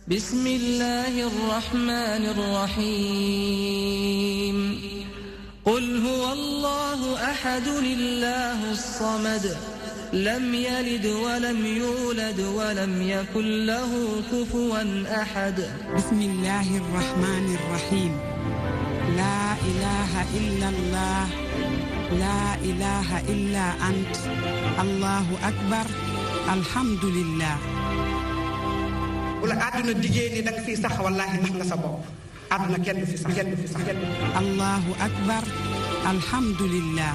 بسم الله الرحمن الرحيم قل هو الله أحد الله الصمد لم يلد ولم يولد ولم يكن له كفوا أحد بسم الله الرحمن الرحيم لا إله إلا الله لا إله إلا أنت الله أكبر الحمد لله wala àdduna diggée ni danga fi sax wallaahi nax nga sa bopp àdduna kenn du fi sax allahu akbar alhamdulillah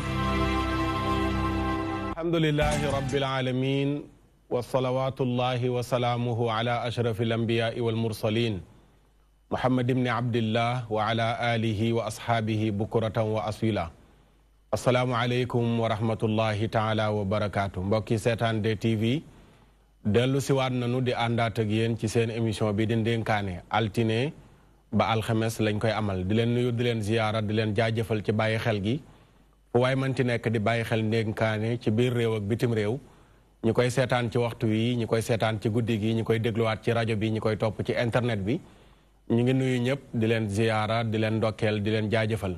alhamdulillahi rabbil alamin wa salawatullahi wa salaamuhu ala ashrafil anbiyaai wal mursalin muhammad ibni abdillah wa ala alihi wa ashaabihi bukuratan wa asila assalaamu aleykum wa rahmatullahi taala wa barakaatu mbokki seetaan DTV dellu si waat nanu di àndaat ak yéen ci seen émission bi di ndénkaane altine ba alxames lañ koy amal di leen nuyu di leen ziyaara di leen jaajëfal ci bàyyi xel gi fu waay manti nekk di bàyyi xel ndénkaane ci biir réew ak bitim réew ñi koy seetaan ci waxtu wi ñi koy seetaan ci guddi gi ñi koy dégluwaat ci rajo bi ñi koy topp ci internet bi ñu ngi nuyu ñëpp di leen ziyaara di leen ndokkeel di leen jaajëfal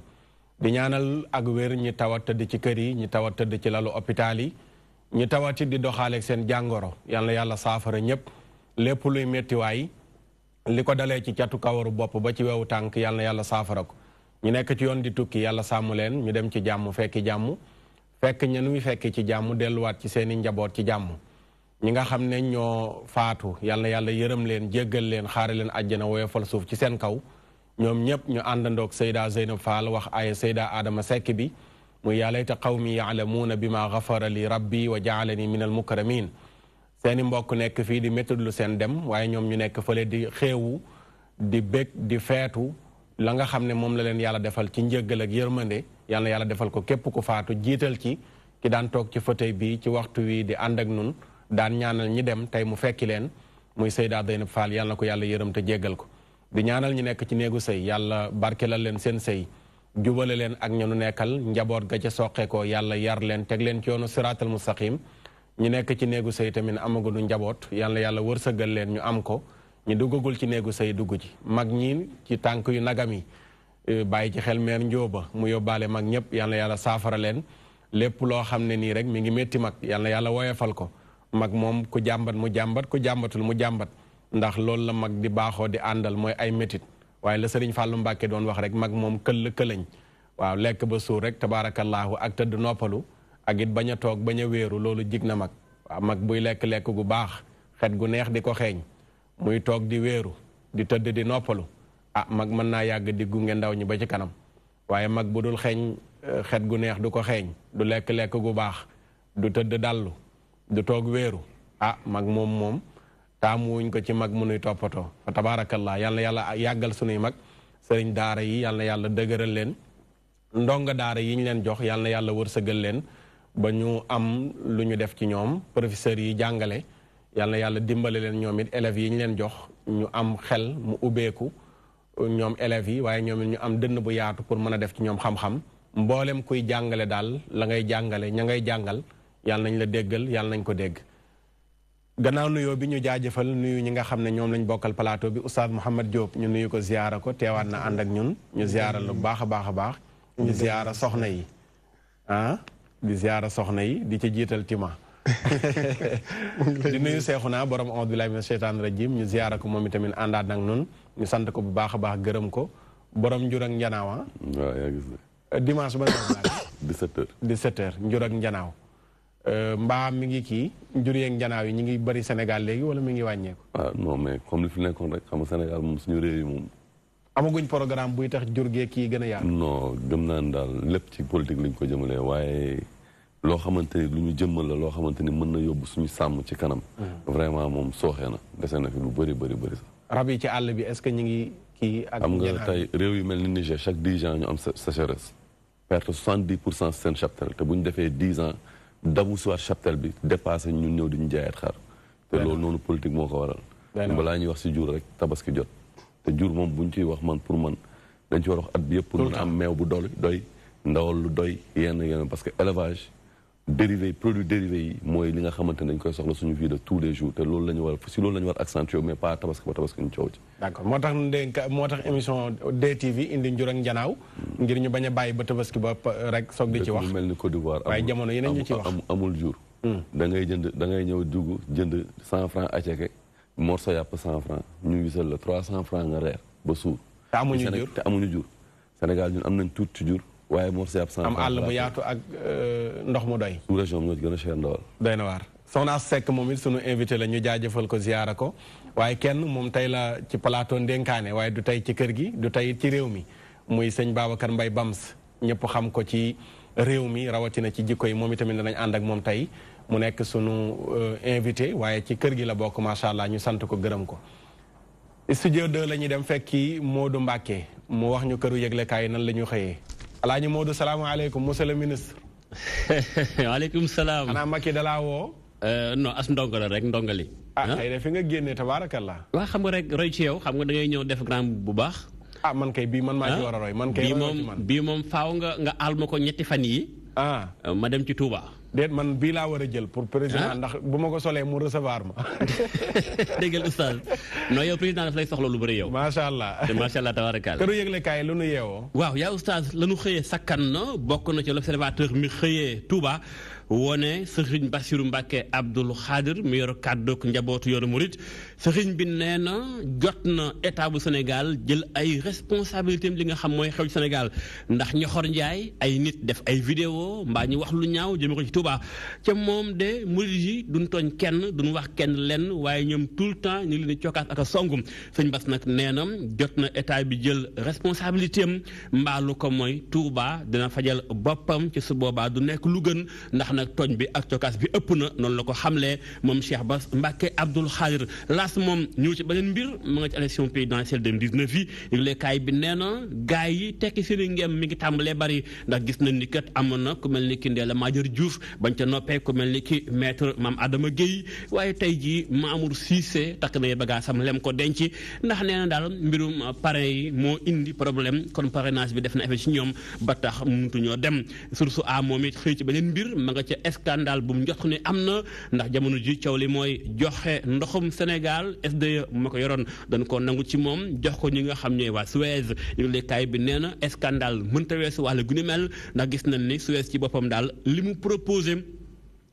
di ñaanal ak wér ñi tawat tëdd ci kër yi ñi tawat tëdd ci lalu hôpital yi ñi tawati di doxaaleeg seen jàngoro yal na yàlla saafara ñëpp lépp luy méttiwaay li ko dalee ci catu kawaru bopp ba ci wewu tànk yal na yàlla saafara ko ñu nekk ci yoon di tukki yàlla sàmm leen ñu dem ci jàmm fekki jàmm fekk ña nuy fekki ci jàmm delluwaat ci seeni njaboot ci jàmm ñi nga xam ne ñoo faatu yal na yàlla yërëm leen jéggal leen xaare leen àjjana woyofal suuf ci seen kaw ñoom ñëpp ñu àndandoog Seyda Zeynab Fall wax ay Seyda Adama Seck bi muy yaa layta qawmi yaalamuuna bi ma gafara li rabbi wa jaalani min al mukramin seeni mbokk nekk fii di méttudlu seen dem waaye ñoom ñu nekk fële di xeewu di bég di feetu la nga xam ne moom la leen yàlla defal ci njëggal ak yërmande yàlla na yàlla defal ko képp ku faatu jiital ci ki daan toog ci fauteuil bi ci waxtu wi di ànd ak nun daan ñaanal ñi dem tey mu fekki leen muy Seyda Zeynab Fall yàlla na ko yàlla yërëm te jéggal ko di ñaanal ñi nekk ci néegu sëy yàlla barkelal leen seen sëy jubale leen ak ñanu nekkal njaboot ga ca soqe ko yàlla yar leen teg leen ci yoonu siraatal mustaqim ñu nekk ci néegu sëy tamit amaguñu njaboot yàlla wërsëgal leen ñu am ko ñu duggagul ci néegu sëy dugg ci mag ñi ci tànk yu nagam yi bàyyi ci xel meer njóoba mu yóbbaale mag ñëpp yàlla saafara leen lépp loo xam ne nii rek mi ngi métti mag yàlla woyefal ko mag moom ku jàmbat mu jàmbat ku jàmbatul mu jàmbat ndax loolu la mag di baaxoo di àndal mooy ay métit waaye la sëriñ Fàllu Mbàkke doon wax rek mag moom këlañ waaw lekk ba suur rek tabaarakallaahu ak tëdd noppalu ak it bañ a toog bañ a wéeru loolu jig na mag waaw mag buy lekk-lekk gu baax xet gu neex di ko xeeñ muy toog di wéeru di tëdd di noppalu mag mën naa yàgg di gunge ndaw ñi ba ci kanam waaye mag bu dul xeeñ xet gu neex du ko xeeñ du lekk-lekk gu baax du tëdd dallu du toog wéeru mag moom taamu wuñ ko ci mag munuy toppatoo fa tabaarakallah yàlla yàggal sunuy mag sëriñ daara yi yàlla dëgëral leen ndonga daara yi ñu leen jox yàlla wërsëgal leen ba ñu am lu ñu def ci ñoom professeurs yi jàngale yàlla dimbale leen ñoom it élèves yi ñu leen jox ñu am xel mu ubbeeku ñoom élèves yi waaye ñoom it ñu am dënn bu yaatu pour mën a def ci ñoom xam-xam mboolem kuy jàngale daal la ngay jàngale ña ngay jàngal yàlla nañ la déggal yàlla nañ ko dégg gannaaw nuyoo bi ñu jaajëfal nuyu ñi nga xam ne ñoom lañ bokkal plateau bi oustaz Mouhamed Diop ñu nuyu ko ziyaara ko teewaat na ànd ak ñun ñu ziyaara lu baax a baax a baax di ziyaara soxna yi di ziyaara soxna yi di ci jiital tima di nuyu Seexuna borom a'uuzu billaahi mina sheytaani rajiim ñu ziyaara ko moom itamit àndaat nag ñun ñu sant ko bu baax a baax gërëm ko borom njur ak njanaawa waaw yaa gis dimanche ba 17h njur ak njanaaw mbaa mi ngi kii njur yeeg njanaaw yi ñu ngi bëri Sénégal léegi wala mi ngi wàññeeku. non mais comme li fi nekkoon rek xam nga Sénégal moom suñu réew yi moom. amaguñ programme buy tax jur gee kii gën a yaatu. non gëm naa ne daal lépp ci politique lañ ko jëmalee waaye loo xamante ni lu ñu jëmmal la loo xamante ni mën na yóbbu suñu sàmm ci kanam. vraiment moom sooxee na dese na fi lu bëri sax. rab yi ci àll bi est-ce que ñu ngi kii. ak xam nga tey réew yu mel ni Niger chaque 10 ans ñu am sécheresse perte 70% seen cheptel te bu ñu defee 10 ans. dabu si waat cheptel bi dépassé ñun ñëw di ñu jaayaat xar te loolu noonu politique moo ko waral balaa ñuy wax si jur rek tabaski jot te jur moom bu ñu ciy wax man pour man dañ ci war a wax at bi yëpp pour mën a am meew bu doy ndawal lu doy yenn parce que élevage produits dérivés yi mooy li nga xamante ne dañ koy soxla suñu vie de tous les jours te loolu la ñu war si loolu la ñu war accentuer mais pas tabaski ba tabaski ñu coow ci. d'accord moo tax émission DTV indi njur ak njanaaw ngir ñu bañ a bàyyi ba tabaski ba rek soog di ci wax. mel ni Côte d'Ivoire waaye jamono yeneen ñu ci wax amul jour. da ngay ñëw dugg jënd 100 francs aceke morceau yàpp 100 francs ñu wisal la 300 francs nga reer ba suur. te amuñu jur Sénégal ñun am nañ tuuti jur. waaye morceau yàpp 100 francs am àll bu yaatu ak ndox mu doy. sous région ñoo ci gën a cher ndawal. doy na waar Soxna Seck moom it sunu invité la ñu jaajëfal ko ziyaara ko waaye kenn moom tey la ci plateau ndénkaane waaye du tey ci kër gi du tey ci réew mi muy sëñ Babacar Mbaye Bams ñëpp xam ko ci réew mi rawatina ci jikko yi moom itamit danañ ànd ak moom tey mu nekk sunu invité waaye ci kër gi la bokk macha allah ñu sant ko gërëm ko. studio 2 la ñuy dem fekki Modou Mbacké mu wax ñu këru yëglekaay nan la ñu xëyee. Alaaji Modou salaamaaleykum monsieur le ministre. waaleykum salaam. xanaa Macky dalaa woo. non as ndongo la rek ndongali. xëy na fi nga génnee tabaarakallah. waaw xam nga rek roy ci yow xam nga da ngay ñëw def grand bu baax. man kay bii man maa ci war a roy. man kay bii moom faaw nga aal ma ko ñetti fan yi ma dem ci Touba. déet man bii laa war a jël pour président ndax bu ma ko solee mu recevoir ma. déggal oustaz non yow président daf lay soxla lu bëri yow. macha allah macha allah tabaarakaal. këru yëglekaay lu nu yeewoo. waaw yaa oustaz la nu xëyee sakkan na bokk na ci l'observateur mi xëyee Touba. wone sëriñ Bassirou Mbacké Abdoul Khadir mi yor kàddoog njabootu yoonu murit sëriñ bi nee na jot na état bu Sénégal jël ay responsabilités li nga xam mooy xew ci Sénégal ndax ñoxor njaay ay nit def ay vidéo mbaa ñu wax lu ñaaw jëme ko ci Touba ca moom de murit yi duñ tooñ kenn duñ wax kenn lenn waaye ñoom tout le temps ñu leen di cokkaas ak a songum sëñ Bass nag nee na jot na état bi jël responsabilité am mbaa lu ko mooy Touba dina fajal boppam ci su boobaa du nekk lu gën ndax nag tooñ bi ak cokaas bi ëpp na noonu la ko xamlee moom Cheikh Bass Mbacké Abdoul Khadir laas moom ñëw ci beneen mbir mu nga ci élection présidentielle 2019 yi yëglekaay bi nee na gaay yi tekki seeni ngem mi ngi tàmbalee bari ndax gis nañ ni kat amoon na ku mel ni ki Ndella Madior Diouf bañ ca noppee ku mel ni ki maître Mame Adama Guèye waaye tey jii Mamour Cissé takk na bagaasam lem ko denc ndax nee na daal mbirum parrain yi moo indi problème kon parrainage bi def na effet ci ñoom ba tax mënutu ñoo dem source a moom it xëy ci beneen mbir ma nga ca scandale bu mu njot ne am na ndax jamono ji coow li mooy joxe ndoxum Sénégal SDE ma ko yoroon dañ ko nangu ci moom jox ko ñi nga xam ñooy waa Suez yëglekaay bi nee na scandale mënta weesu wàlla gu ni mel ndax gis nañ ni Suez ci boppam daal li mu proposé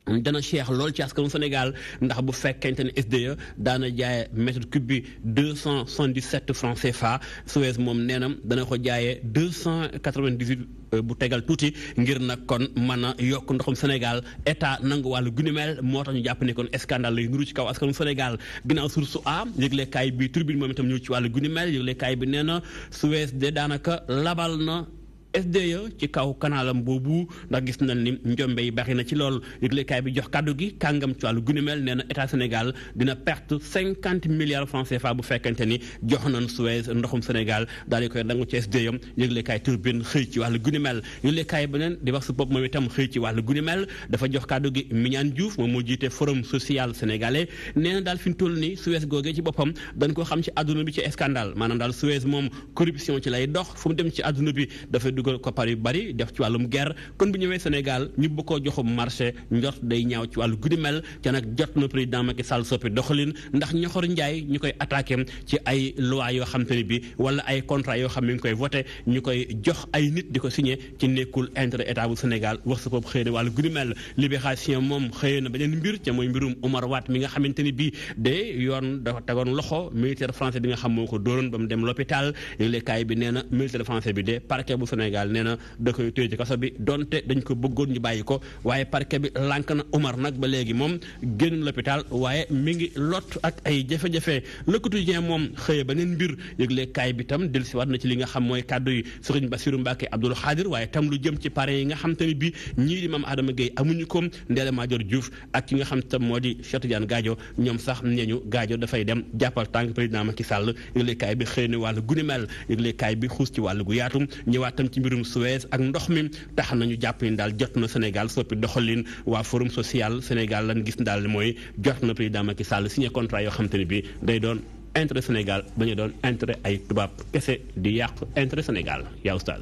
dana cher lool ci askanu Sénégal ndax bu fekkente ne SDE daana jaayee mètre cube bi 277 francs CFA Suez moom nee na dana ko jaayee 298 bu tegal tuuti ngir nag kon mën a yokk ndoxum Sénégal état nangu wàllu gunimel moo tax ñu jàpp ne kon scandale lay nuru ci kaw askanu Sénégal ginnaaw source a yëglekaay bi Tribune moom itam ñëw ci wàllu gunimel yëglekaay bi nee na Suez de daanaka labal na SDE ci kaw kanaalam boobu ndax gis nañ ni njombe yi bari na ci lool yëglekaay bi jox kàddu gi kàngam ci wàllu gunimel nee na état Sénégal dina perte 50 milliards francs CFA bu fekkente ni jox nañ Suez ndoxum Sénégal daal di koy dangu ci SDE yëglekaay Tribune xëy ci wàllu gunimel yëglekaay beneen di wax su bopp moom itam xëy ci wàllu gunimel dafa jox kàddu gi Mignane Diouf moom moo jiite forum social sénégalais nee na daal fi mu toll nii Suez googee ci boppam dañ ko xam ci àdduna bi ci scandale maanaam daal Suez moom corruption ci lay dox fu mu dem ci àdduna bi dafay dugal koppar yu bari def ci wàllum guerre kon bu ñëwee Sénégal ñu bëgg koo joxum marché njort day ñaaw ci wàllu guddi mel te nag jot na président Macky Sall soppi doxalin ndax ñoxor njaay ñu koy attaqué ci ay loi yoo xam te ne bi wala ay contrat yoo xam ne ngi koy voté ñu koy jox ay nit di ko signé ci nekkul intérêt état bu Sénégal wax sa bopp xëy na wàllu guddi mel libération moom xëy na beneen mbir ca mooy mbirum Omar Watt mi nga xamante ni bii de yoon dafa tegoon loxo militaire français bi nga xam moo ko dóoroon ba mu dem l'hôpital yëglekaay bi nee na militaire français bi de parquet bu Sénégal nee na da koy téye ci kaso bi donte dañ ko bëggoon ñu bàyyi ko waaye parquet bi lànk na Omar nag ba léegi moom génn l'hôpital waaye mi ngi lot ak ay jafe-jafe Le Quotidien moom xëye beneen mbir yëglekaay bi tam dellusiwaat na ci li nga xam mooy kàddu yi Serigne Bassirou Mbacké Abdoul Khadir waaye tam lu jëm ci parrain yi nga xam te ni bi ñii di Mame Adama Guèye amuñu ko Ndella Madior Diouf ak ki nga xam tam moo di Cheikh Tidiane Gadio ñoom sax neñu Gadio dafay dem jàppal tànk président Macky Sall yëglekaay bi xëy na wàllu gu ni mel yëglekaay bi xuus ci wàllu gu yaatu ñëwaat tam ci mbirum Suez ak ndox mi tax nañu jàpp ni daal jot na Sénégal soppi doxalin waa forum social Sénégal lan gis daal mooy jot na président Macky Sall signé contrat yoo xam te ne bi day doon intérêt Sénégal ba ñu doon intérêt ay tubaab kese di yàq intérêt Sénégal yaa oustaz.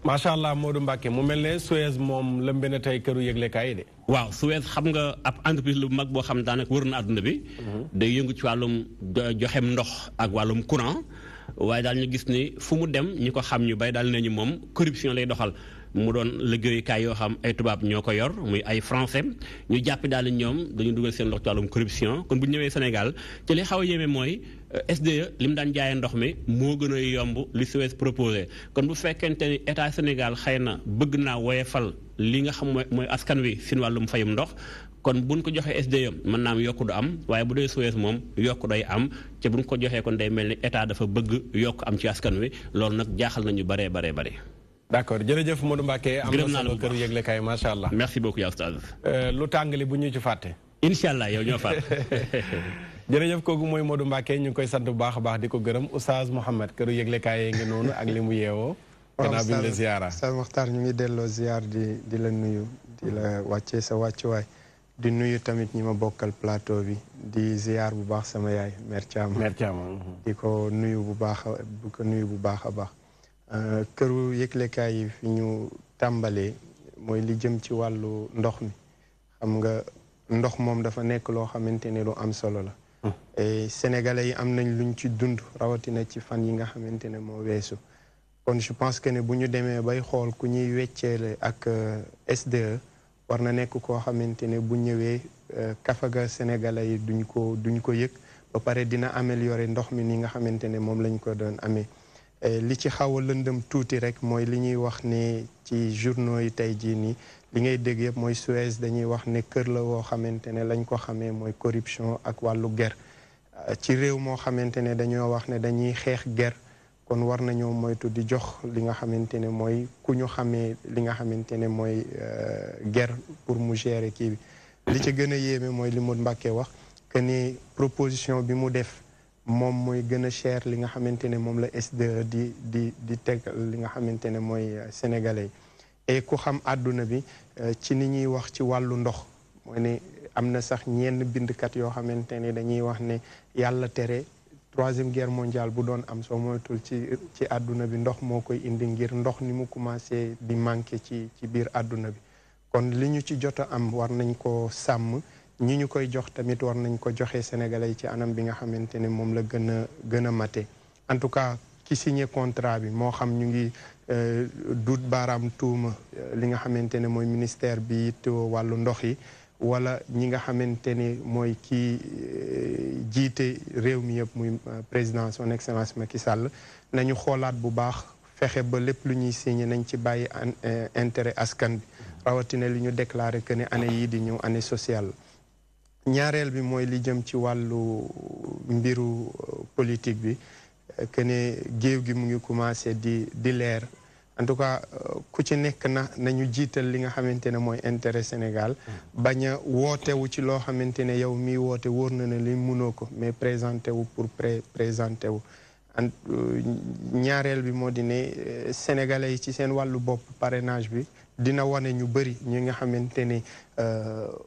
macha allah Modou Mbacké mu mel ne Suez moom lëmbe na tey këru yëglekaay yi de. waaw Suez xam nga ab entreprise lu mag boo xam daanaka wër na àdduna bi. day yëngu ci wàllum joxem ndox ak wàllum courant. waaye daal ñu gis ni fu mu dem ñi ko xam ñu bay daal nañu moom corruption lay doxal mu doon liggéeyukaay yoo xam ay tubaab ñoo ko yor muy ay français ñu jàpp daal ñoom dañu dugal seen ndox ci wàllum corruption kon bu ñu ñëwee Sénégal ci li xaw a yéeme mooy SDE li mu daan jaayee ndox mi moo gën a yomb li Suez proposé kon bu fekkente ni état Sénégal xëy na bëgg naa woyefal li nga xam mooy askan wi seen wàllum fayum ndox kon buñ ko joxee SDE mën naa am yokku du am waaye bu dee Suez moom yokku day am te buñ ko joxee kon day mel ni état dafa bëgg yokk am ci askan wi loolu nag jaaxal nañu baree bare. d'accord jërëjëf Modou Mbacké am na solo kër yëglekaay macha allah. merci beaucoup yaa oustaz. lu tàngali bu ñu ci fàtte. incha allah yow ñoo fàtte. jërëjëf kooku mooy Modou Mbacké ñu ngi koy sant bu baax a baax di ko gërëm Oustaz Mouhamed këru yëglekaay yi ngi noonu ak li mu yeewoo. gannaaw bi ñu la ziyaara Oustaz Mokhtar ñu ngi delloo ziyaar di la nuyu di la wàccee sa wàccuwaay di nuyu tamit ñi ma bokkal plateau bi di ziyaar bu baax sama yaay Mère Thiam di ko nuyu bu baax a baax këru yëglekaay yi fi ñu tàmbalee mooy li jëm ci wàllu ndox mi xam nga ndox moom dafa nekk loo xamante ne lu am solo la et sénégalais yi am nañ luñ ci dund rawatina ci fan yi nga xamante ne moo weesu kon je pense que ne bu ñu demee bay xool ku ñuy wecceele ak SDE war na nekk koo xamante ne bu ñëwee kafaga sénégalais yi duñ ko yëg ba pare dina améliorer ndox mi ni nga xamante ne moom lañ ko doon amee li ci xaw a lëndëm tuuti rek mooy li ñuy wax ne ci journaux yi tey jii nii li ngay dégg yëpp mooy Suez dañuy wax ne kër la woo xamante ne lañ ko xamee mooy corruption ak wàllu ger ci réew moo xamante ne dañoo wax ne dañuy xeex ger kon war nañoo moytu di jox li nga xamante ne mooy ku ñu xamee li nga xamante ne mooy ger pour mu gérer kii bi li ci gën a yéeme mooy li Modou Mbacké wax que ni proposition bi mu def moom mooy gën a cher li nga xamante ne moom la SDE di teg li nga xamante ne mooy sénégalais yi et ku xam àdduna bi ci ni ñuy wax ci wàllu ndox mooy ne am na sax ñenn bindkat yoo xamante ne dañuy wax ne yàlla tere troisième guerre mondiale bu doon am soo moytul ci àdduna bi ndox moo koy indi ngir ndox ni mu commencé di manqué ci biir àdduna bi kon li ñu ci jot a am war nañ ko sàmm ñi ñu koy jox tamit war nañ ko joxe sénégalais yi ci anam bi nga xamante ne moom la gën a mate en tout cas ki signé contrat bi moo xam ñu ngi duut baaraam tuuma li nga xamante ne mooy ministère bi it wàllu ndox yi wala ñi nga xamante ne mooy kii jiite réew mi yëpp muy président son excellence Macky Sall nañu xoolaat bu baax fexe ba lépp lu ñuy signé nañ ci bàyyi intérêt askan bi rawatina li ñu déclaré que ne année yii di ñëw année sociale ñaareel bi mooy li jëm ci wàllu mbiru politique bi que ne géew gi mu ngi commencé di leer en tout cas ku ci nekk nañu jiital li nga xamante ne mooy intérêt Sénégal bañ a wootewu ci loo xamante ne yow miy woote wóor na ne li mënoo ko mais présenté wu pour présenté wu ñaareel bi moo di ne sénégalais yi ci seen wàllu bopp parrainage bi dina wane ñu bëri ñi nga xamante ne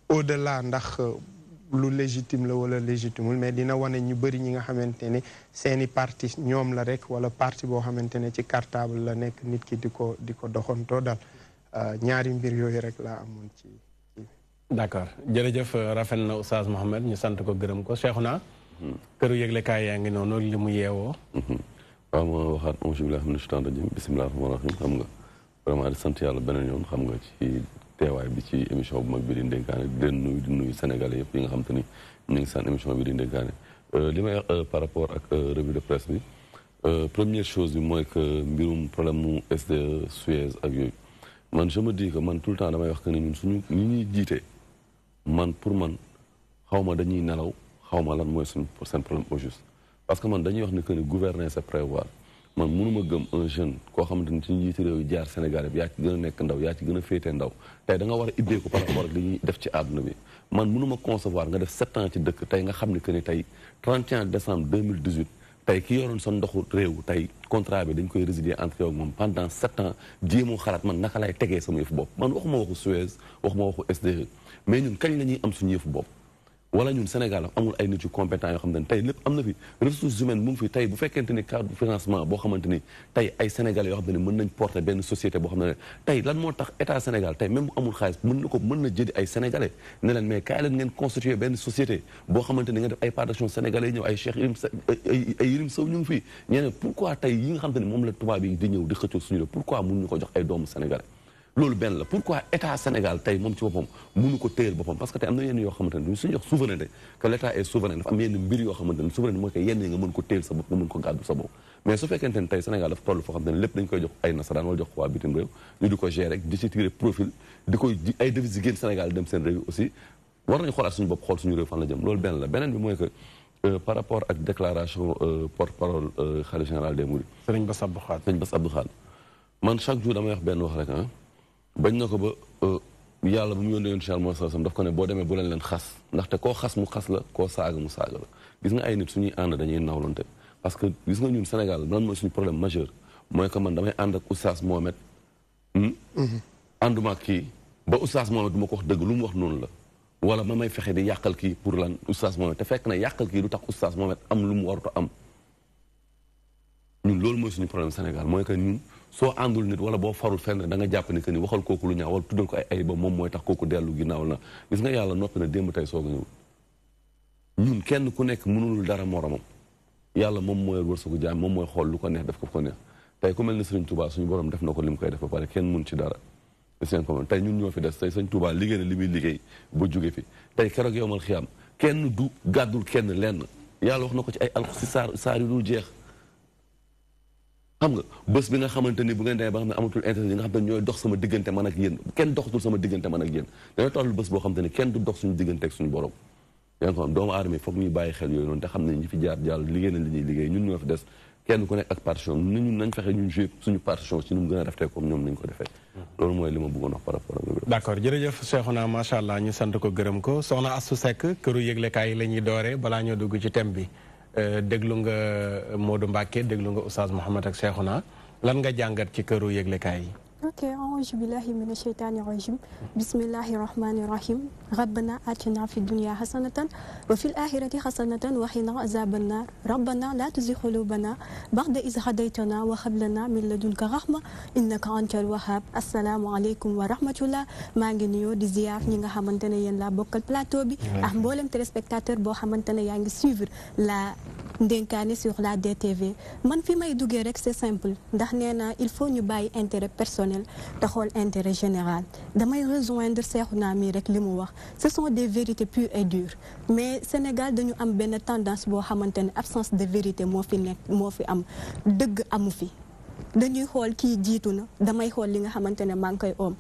au-delà ndax lu légitime la wala légitimul mais dina wane ñu bëri ñi nga xamante ne seeni parti ñoom la rek wala parti boo xamante ne ci cartable la nekk nit ki di ko doxantoo daal ñaari mbir yooyu rek laa amoon ci d'accord jërëjëf rafet na Oustaz Mouhamed ñu sant ko gërëm ko Cheikhouna këru yëglekaay yaa ngi noonu li mu yeewoo waaw ma waxaat auzu billaahi mina shaytaani rajiim bismillaahi rahmaani rahiim xam nga vraiment di sant yàlla beneen yoon xam nga ci teewaay bi ci émission bu mag bi di Ndenkaane di nuyu Sénégalais yëpp yi nga xam te ni ñu ngi saan émission bi di Ndenkaane li may wax par rapport ak revue de presse bi première chose bi mooy que mbirum problème mu SDE Suez ak yooyu man je me dis que man tout le temps damay wax que ne ñun suñu ñi ñuy jiite man pour man xaw ma dañuy nelaw xaw ma lan mooy seen problème au juste parce que man dañuy wax ni que ni gouverner c'est prévoir man mënuma gëm un jeune koo xamante ni ci njiiti réew yi jaar Sénégal bi yaa ci gën a nekk ndaw yaa ci gën a féetee ndaw tey da nga war a iddee ko par rapport ak li ñuy def ci àdduna bi man mënuma concevoir nga def 7 ans ci dëkk tey nga xam ni que ni tey 31 décembre 2018 tey ki yoroon sa ndoxu réew tey contrat bi dañ koy résilier entre yow ak moom pendant 7 ans jéemoo xalaat man naka lay tegee sama yëfu bopp man waxuma waxu Suez waxuma waxu SDE mais ñun kañ la ñuy am suñu yëfu bopp wala ñun Sénégal amul ay nit yu compétent yoo xamante ni tey lépp am na fi ressources humaines mu ngi fi tey bu fekkente ni cadre financement boo xamante ni tey ay Sénégalais yoo xamante ni mën nañ porter benn société boo xam ne tey lan moo tax état Sénégal tey même bu amul xaalis mën na jëdi ay Sénégalais ne leen mais kaay leen ngeen constituer benn société boo xamante ni nga def ay part d'action Sénégalais yi ñëw ay Cheikh Yérim Sow ñu ngi fi ñeneen pourquoi tey yi nga xamante ni moom la tubaab yi di ñëw di xëccoo suñu la pourquoi mun ñu ko jox ay doomu Sénégalais loolu benn la pourquoi état Sénégal tey moom ci boppam mënu ko téyel boppam parce que tey am na yenn yoo xamante ne suñu jox souveraineté que l' état est souverain dafa am yenn mbir yoo xamante ne souveraineté mooy que yenn yi nga mën ko téyel sa bopp nga mën ko gàddu sa bopp mais su fekkente ne tey Sénégal dafa toll foo xamante ne lépp dañ koy jox ay nasaraan wala jox ko waa bitim réew ñu di ko gérer rek di ci tirer profil di koy ay devises yi génn Sénégal dem seen réew aussi war nañu xoolaat suñu bopp xool suñu réew fan la jëm loolu benn la beneen bi mooy que par rapport ak déclaration porte-parole khalife général des Mourides Serigne Bass Abdou Khadre Serigne Bass Abdou Khadre man chaque jour damay wax benn wax rek bañ na ko ba yàlla bu mu yónnee yoon ci Yàlla sallam daf ko ne boo demee bu leen xas ndaxte koo xas mu xas la koo saaga mu saaga la gis nga ay nit suñuy ànd dañuy nawlante parce que gis nga ñun Sénégal lan mooy suñu problème majeur mooy que man damay ànd ak Oustaz Mohamed ànduma ak kii ba Oustaz Mohamed du ma ko wax dëgg lu mu wax noonu la wala ma may fexe di yàqal kii pour lan Oustaz Mohamed te fekk na yàqal kii du tax Oustaz Mohamed am lu mu warut a am ñun loolu mooy suñu problème Sénégal mooy que ñun soo àndul nit wala boo farul fenn da nga jàpp ni que ni waxal kooku lu ñaaw wala tuddal ko ay ba moom mooy tax kooku dellu ginnaaw la gis nga yàlla noppi na démb tey soog a ñëw ñun kenn ku nekk mënul dara moromam yàlla moom mooy wërsëgu jaam moom mooy xool lu ko neex def ko neex tey ku mel ni Serigne Touba suñu borom def na ko li mu koy def ba pare kenn mun ci dara seen ko tey ñun ñoo fi des tey Serigne Touba liggéey na li muy liggéey ba jóge fi tey keroog yowmal xiyaam kenn du gàddul kenn lenn yàlla wax na ko ci ay si saar yu dul jeex xam nga bés bi nga xamante ni bu ngeen demee ba xam ne amatul intérêt yi nga xam ne ñooy dox sama diggante man ak yéen kenn doxatul sama diggante man ak yéen dañoo toll bés boo xam te ne kenn du dox suñu diggante ak suñu borom yaa ngi ko xam doomu aadama yi foog ñuy bàyyi xel yooyu noonu te xam ne ñi fi jaar jàll liggéey nañ li ñuy liggéey ñun ñoo fi des kenn ku nekk ak partition ñun nañ fexe ñun joué suñu partition ci nu mu gën a rafetee comme ñoom nañ ko defee loolu mooy li ma bëggoon wax par rapport ak d' accord jërëjëf Cheikhouna macha allah ñu sant ko gërëm ko soxna Astou Seck këru yëglekaay yi la ñuy dooree balaa ñoo dugg ci thème bi déglu nga Modou Mbacké déglu nga Oustaz Mouhamed ak Cheikhouna lan nga jàngat ci këru yëglekaay yi ok auzu billahi mina sheytaani rajim bismillahi rahmani rahim rabbana atina fi dunya hasanatan wa fil axirati hasanatan wa qina azaban nar rabbana la tuzigh qulubana ba'da iz hadaytana wa hab lana min ladunka rahma innaka antal wahhab assalaamu aleykum wa rahmatullah maa ngi nuyoo di ziar ñi nga xamante ne yéen laa bokkal plateau bi ak mboolem téléspectateur boo xamante ne yaa ngi suivre la ndénkaane sur la DTV man fi may duggee rek c'est simple ndax nee na il faut ñu bàyyi intérêt personnel te xool intérêt général damay rejoindre Cheikhouna mi rek li mu wax ce sont des vérités pures et dures mais Sénégal dañu am benn tendance boo xamante ne absence de vérité moo fi nekk moo fi am dëgg amu fi dañuy xool kii jiitu na damay xool li nga xamante ne maa ngi koy oom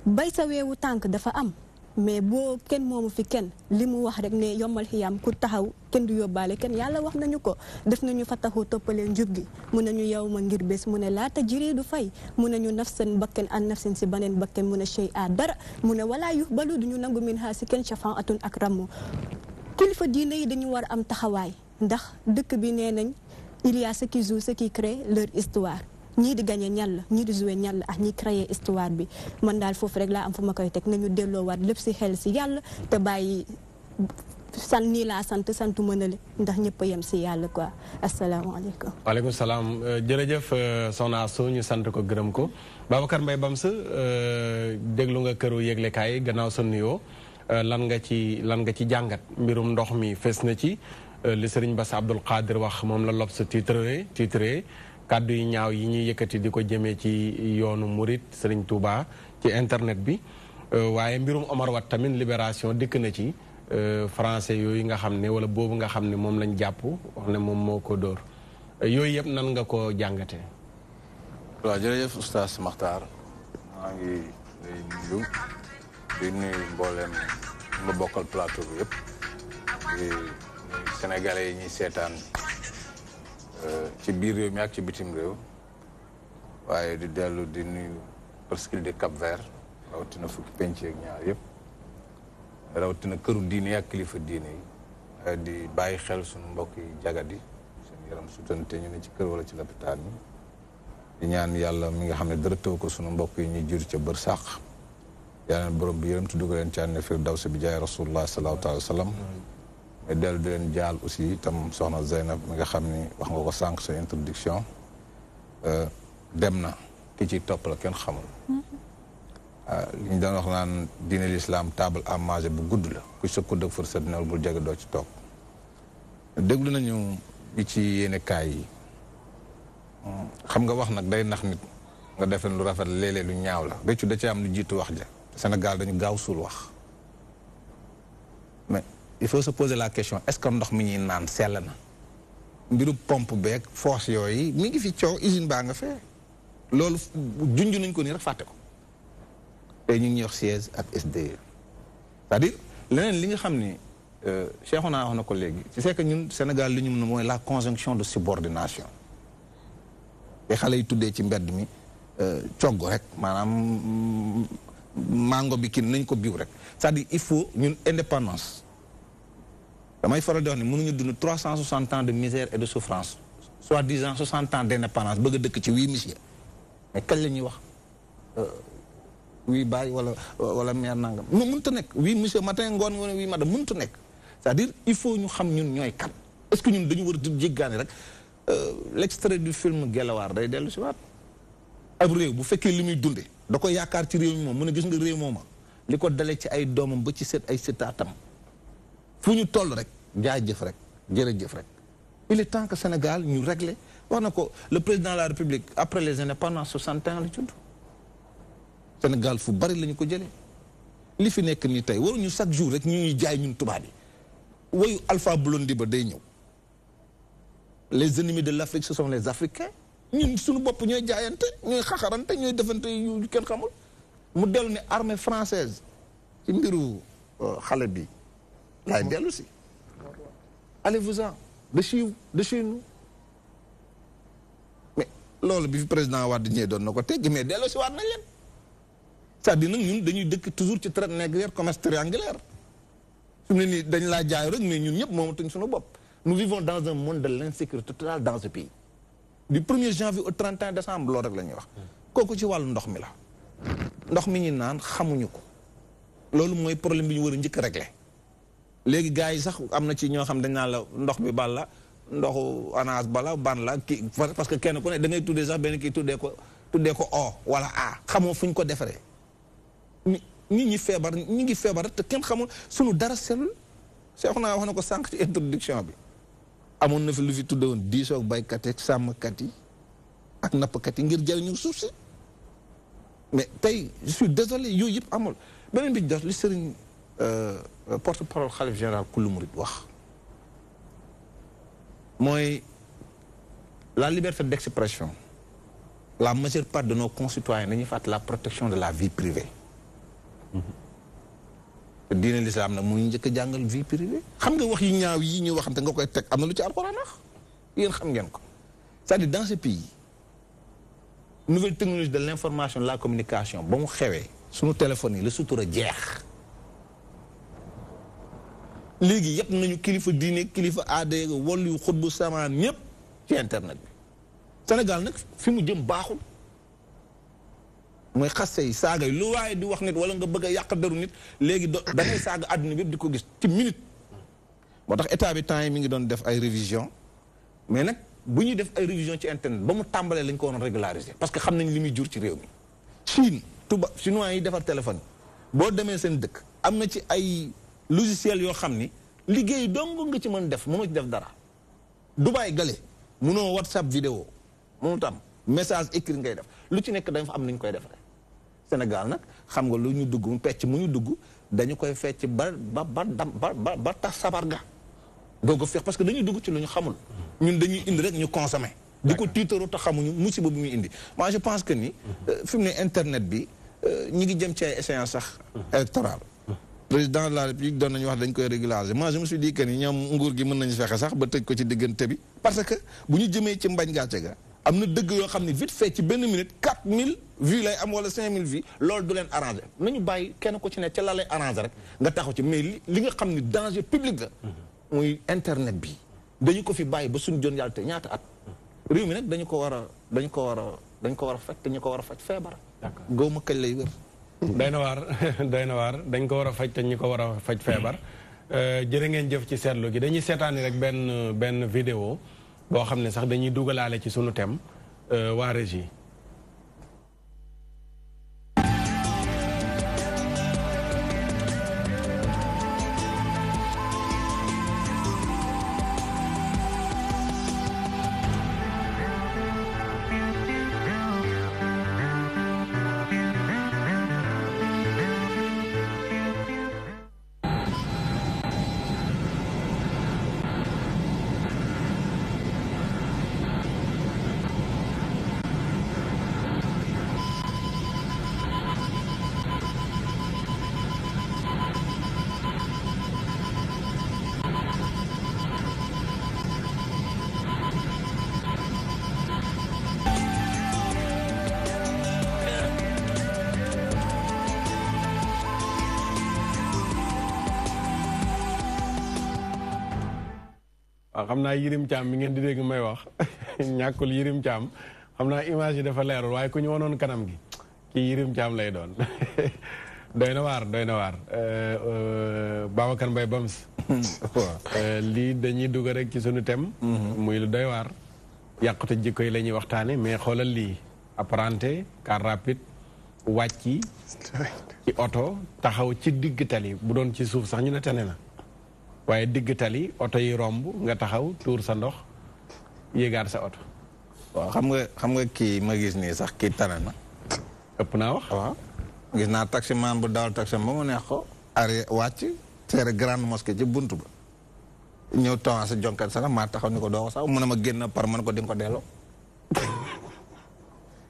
bay sa weewu tànk dafa am mais boo kenn moomu fi kenn li mu wax rek ne yombal xiyam ku taxaw kenn du yóbbaale kenn yàlla wax nañu ko def nañu fa taxu toppalee njub gi mu nañu yow ma ngir bés mu ne laata jiri du fay mu nañu nafsan bakken an nafsin si baneen bakken mu ne chey a dara mu ne walaa yu balu duñu nangu min ha si kenn chafan atun ak rammu kilifa diine yi dañu war a am taxawaay ndax dëkk bi nee nañ il y a ceux qui jouent ceux qui créent leur histoire ñii di gagné ñan la ñii di joué ñan la ak ñi créé histoire bi man daal foofu rek laa am fu ma koy teg nañu delloowaat lépp si xel si yàlla te bàyyi nii laa santu mënale ndax ñëpp a yem si yàlla quoi asalaamaaleykum. waaleykum salaam jërëjëf soxna Astou ñu sant ko gërëm ko Babacar Mbaye Bamsa déglu nga këru yëglekaay gannaaw sa nuyoo lan nga ci jàngat mbirum ndox mi fees na ci li Serigne Bass Abdou Khadre wax moom la L'Obs titré kàddu yi ñaaw yi ñuy yëkkati di ko jëmee ci yoonu Murit Serigne Touba ci internet bi waaye mbirum Omar Watt tamit Libération dikk na ci français yooyu nga xam ne wala boobu nga xam ne moom lañ jàpp wax ne moom moo ko dóor yooyu yëpp nan nga ko jàngatee. waaw jërëjëf oustaz Makhtar maa ngi lay nuyu di nuyu mbooleem ma bokkal plateau bi yëpp di nuyu sénégalais yi ñuy seetaan ci biir réew mi ak ci bitim réew waaye di dellu di nuyu presqu'île de Cap-Vert rawatina fukki penc ak ñaar yëpp rawatina këru diine ak kilifa diine yi di bàyyi xel suñu mbokk yi jagadi seen yaram sutante ñu ne ci kër wala ci lopitaan yi di ñaan yàlla mi nga xam ne dara taw ko suñu mbokk yi ñuy jur ca bër sàq yàlla borom bi yërëm tuddu leen ci ànd firdawsi bi jaay rasulullah sallallahu alayhi wa sallam mais dellu di leen jaal aussi itam soxna Zeynab mi nga xam ni wax nga ko sànq sa introduction dem na ki ci topp la kenn xamul li ñu doon wax naan diine l'islam table à manger bu gudd la ku sa kudd ak fërsat newul bul jege doo ci toog déglu nañu bi ci yéene kaay yi xam nga wax nag day nax nit nga def lu rafet léeg-léeg lu ñaaw la réccu da ci am lu jiitu wax ja Sénégal dañu gaaw suul wax mais il faut se poser la question est-ce que ndox mi ñuy naan sell na mbiru pompe beeg force yooyu mi ngi fi coow usine baa nga fee loolu junj nañ ko nii rek fàtte ko tey ñu ngi wax siège ak SDE c'est-à-dire leneen li nga xam ni Cheikhouna wax na ko léegi c'est que ñun Sénégal li ñu mën mooy la conjonction de subordination te xale yi tuddee ci mbedd mi cogg rek maanaam mango bi kii nañ ko biw rek c'est-à-dire il faut ñun indépendance damay faral di wax ne mënuñu dund 360 ans de misère et de souffrance soi-disant 60 ans d'indépendance bëgg a dëkk ci 8 monsieur mais kañ la ñuy wax oui bàyyi wala maire nangam mu mënut a nekk oui monsieur matin ngoon wala oui madame mënut a nekk c'est-à-dire il faut ñu xam ñun ñooy kan est-ce que ñun dañu war a jéggaani rek l'extrait du film Gelawaar day dellu si waat ab réew bu fekkee li muy dunde da ko yaakaar ci réew mi moom mun a gis nga réew mooma li ko dalee ci ay doomam ba ci set ay setaatam fu ñu toll rek jaajëf rek jërëjëf rek il est temps que Sénégal ñu régler wax na ko le président de la République après les indépendances 61 la judd Sénégal fu bari lañu ko jëlee li fi nekk nii tey waruñu chaque jour rek ñu ñuy jaay ñun tubaab yi woyu Alpha Blondy ba day ñëw les ennemis de l'Afrique ce sont les Africains ñun suñu bopp ñooy jaayante ñooy xaxarante ñooy defante yu kenn xamul mu dellu ne armée française ci mbiru xale bi laay dellu si allez-vous-en de chez nous mais loolu bi fi président Wade ñëwee doon na ko teggi mais dellu si waat nañ leen c'est-à-dire nag ñun dañuy dëkk toujours ci traite négrière commerce triangulaire su mu ne nii dañ laa jaay rek mais ñun ñëpp moomatuñ suñu bopp nous vivons dans un monde de l'insécurité totale dans ce pays du 1er janvier au 31 décembre loolu rek la ñuy wax kooku ci wàllu ndox mi la ndox mi ñu naan xamuñu ko loolu mooy problème bi ñu war a njëkk a régler léegi gars yi sax am na ci ñoo xam dañ naan la ndox bi bal la ndoxu anaas bala ban la kii parce que kenn ku ne da ngay tuddee sax benn kii tuddee ko o wala a xamoo fu ñu ko defaree nit ñi feebar ñi ngi feebar te kenn xamul suñu dara sellul Cheikhouna wax na ko sànq ci introduction bi amoon na fi lu fi tudde woon diisoog baykat yi sàmmkat yi ak nappkat yi ngir jëriñu suuf si mais tey je suis désolé yooyu yëpp amul beneen bi def li sëriñ porte-parole xalif général kullu murid wax mooy la liberté d'expression la majeure part de nos concitoyens dañuy fàtte la protection de la vie privée te diine l'islam nag mu ngi njëkk a jàngal vie privée xam nga wax yu ñaaw yi ñuy waxante nga koy teg am na lu ci alxuraan wax yéen xam ngeen ko c'est-à-dire dans ce pays nouvelle technologie de l'information de la communication ba mu xewee suñu téléphone yi la sutura jeex léegi yëpp nañu kilifa diine kilifa aada wàllu yu xutbu samaan ñëpp ci internet bi Sénégal nag fi mu jëm baaxul mooy xaste yi saaga yi lu waaye di wax nit wala nga bëgg a yàq deru nit léegi da ngay saaga àdduna bi yëpp di ko gis ci minute moo tax état bi temps yi mi ngi doon def ay révision mais nag bu ñuy def ay révision ci internet ba mu tàmbalee lañ ko waroon régulariser parce que xam nañ li muy jur ci réew mi Chine tuba chinois yi defar téléphone boo demee seen dëkk am na ci ay logiciel yoo xam ni liggéey dong nga ci mën def mënoo ci def dara Dubaay gale mënoo WhatsApp vidéo mënut am message écrit ngay def lu ci nekk dañ fa am nañ koy defaree Sénégal nag xam nga lu ñu dugg mu pecc mu ñu dugg dañu koy fecc ba tax sabar ga doo ko feex parce que dañuy dugg ci lu ñu xamul ñun dañuy indi rek ñu consommer di ko tiitaroo te xamuñu musiba bi muy indi moi je pense que ni fi mu ne internet bi ñi ngi jëm ci ay échéance sax électorale président de la République doon nañu wax dañ koy régulariser moi je me suis dit que ni ñoom nguur gi mën nañu fexe sax ba tëj ko ci diggante bi parce que bu ñu jëmee ci mbañ gàcce ga am na dëgg yoo xam ne vite fait ci benn minute 4000 vues lay am wala 5000 vues loolu du leen arrangé nañu bàyyi kenn ko ci ne ca la lay arrangé rek nga taxaw ci mais li nga xam ne danger public la muy internet bi dañu ko fi bàyyi ba suñu jon yàlla te ñaata at réew mi nag dañ ko war a faj te ñu ko war a faj feebar góob ma kañ lay wér doy na waar dañ ko war a faj te ñu ko war a faj feebar. jërë ngeen jëf ci seetlu gi dañuy seetaani rek benn vidéo boo xam ne sax dañuy dugalaale ci sunu thème waa régie. xam naa Yirim Thiam mi ngeen di dégg may wax ñàkkul Yirim Thiam xam naa image yi dafa leerul waaye ku ñu wanoon kanam gi kii Yirim Thiam lay doon doy na waar Babacar Mbaye Bams lii dañuy dugg rek ci sunu thème muy lu doy waar yàqute jikko yi la ñuy waxtaane mais xoolal lii apprenti car rapide wàcc ci oto taxaw ci digg tali bu doon ci suuf sax ñu ne tane na waaye digg tali oto yi romb nga taxaw tuur sa ndox yéegaat sa oto. waaw xam nga kii ma gis nii sax kii tane na. ëpp naa wax. waaw gis naa taximan bu dawal taxi ba mu neex ko. arrêté wàcc teere grande mosquée ci bunt ba. ñëw tawaat sa jonkat sax maa taxaw ni ko doo ko sax mu ne ma génn par man ko di nga ko delloo.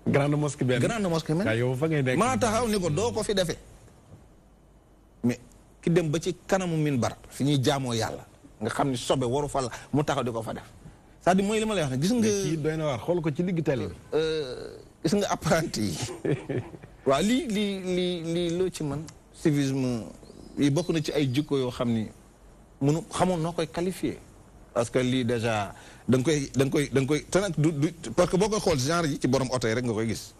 grande mosquée benn. grande mosquée benn. yow fa ngay nekk maa taxaw ni ko doo ko fi defee. mais ki dem ba ci kanamu minbar fi ñuy jaamoo yàlla nga xam ni sobe waru fa la mu taxaw di ko fa def c'est-à-dire mooy li ma lay wax ne gis nga. kii doy na waar xool ko ci digg tali bi. gis nga apprenti yi. waaw lii loo ci man civisme yi bokk na ci ay jikko yoo xam ni mënu xamoon noo koy qualifier parce que lii déjà da nga koy te nag du parce que boo koy xool genre yi ci borom oto yi rek nga koy gis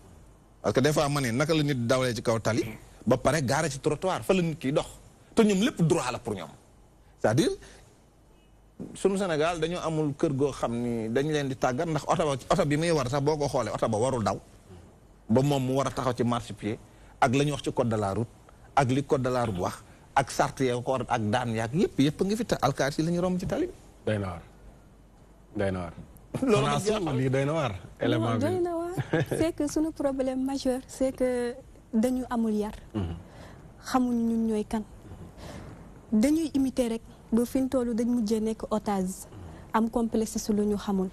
parce que des fois ma ne naka la nit dawalee ci kaw tali ba pare gaare ci trottoir fa la nit kiy dox te ñoom lépp droit la pour ñoom c'est-à-dire sunu Sénégal dañoo amul kër goo xam ni dañu leen di tàggat ndax oto bi muy war sax boo ko xoolee oto ba warul daw ba moom mu war a taxaw ci marchepied ak la ñuy wax ci code de la route ak li code de la route wax ak sart yee ko ak daan yaag yëpp ngi fi te alkaati yi la ñu romb ci tali bi. doy na waar. loolu lii doy na waar. élément bi doy na waar c'est que sunu problème majeur c'est que dañu amul yar. xamuñu ñun ñooy kan. dañuy imiter rek doo fi ñu toll dañ mujjee nekk otage am complexe su lu ñu xamul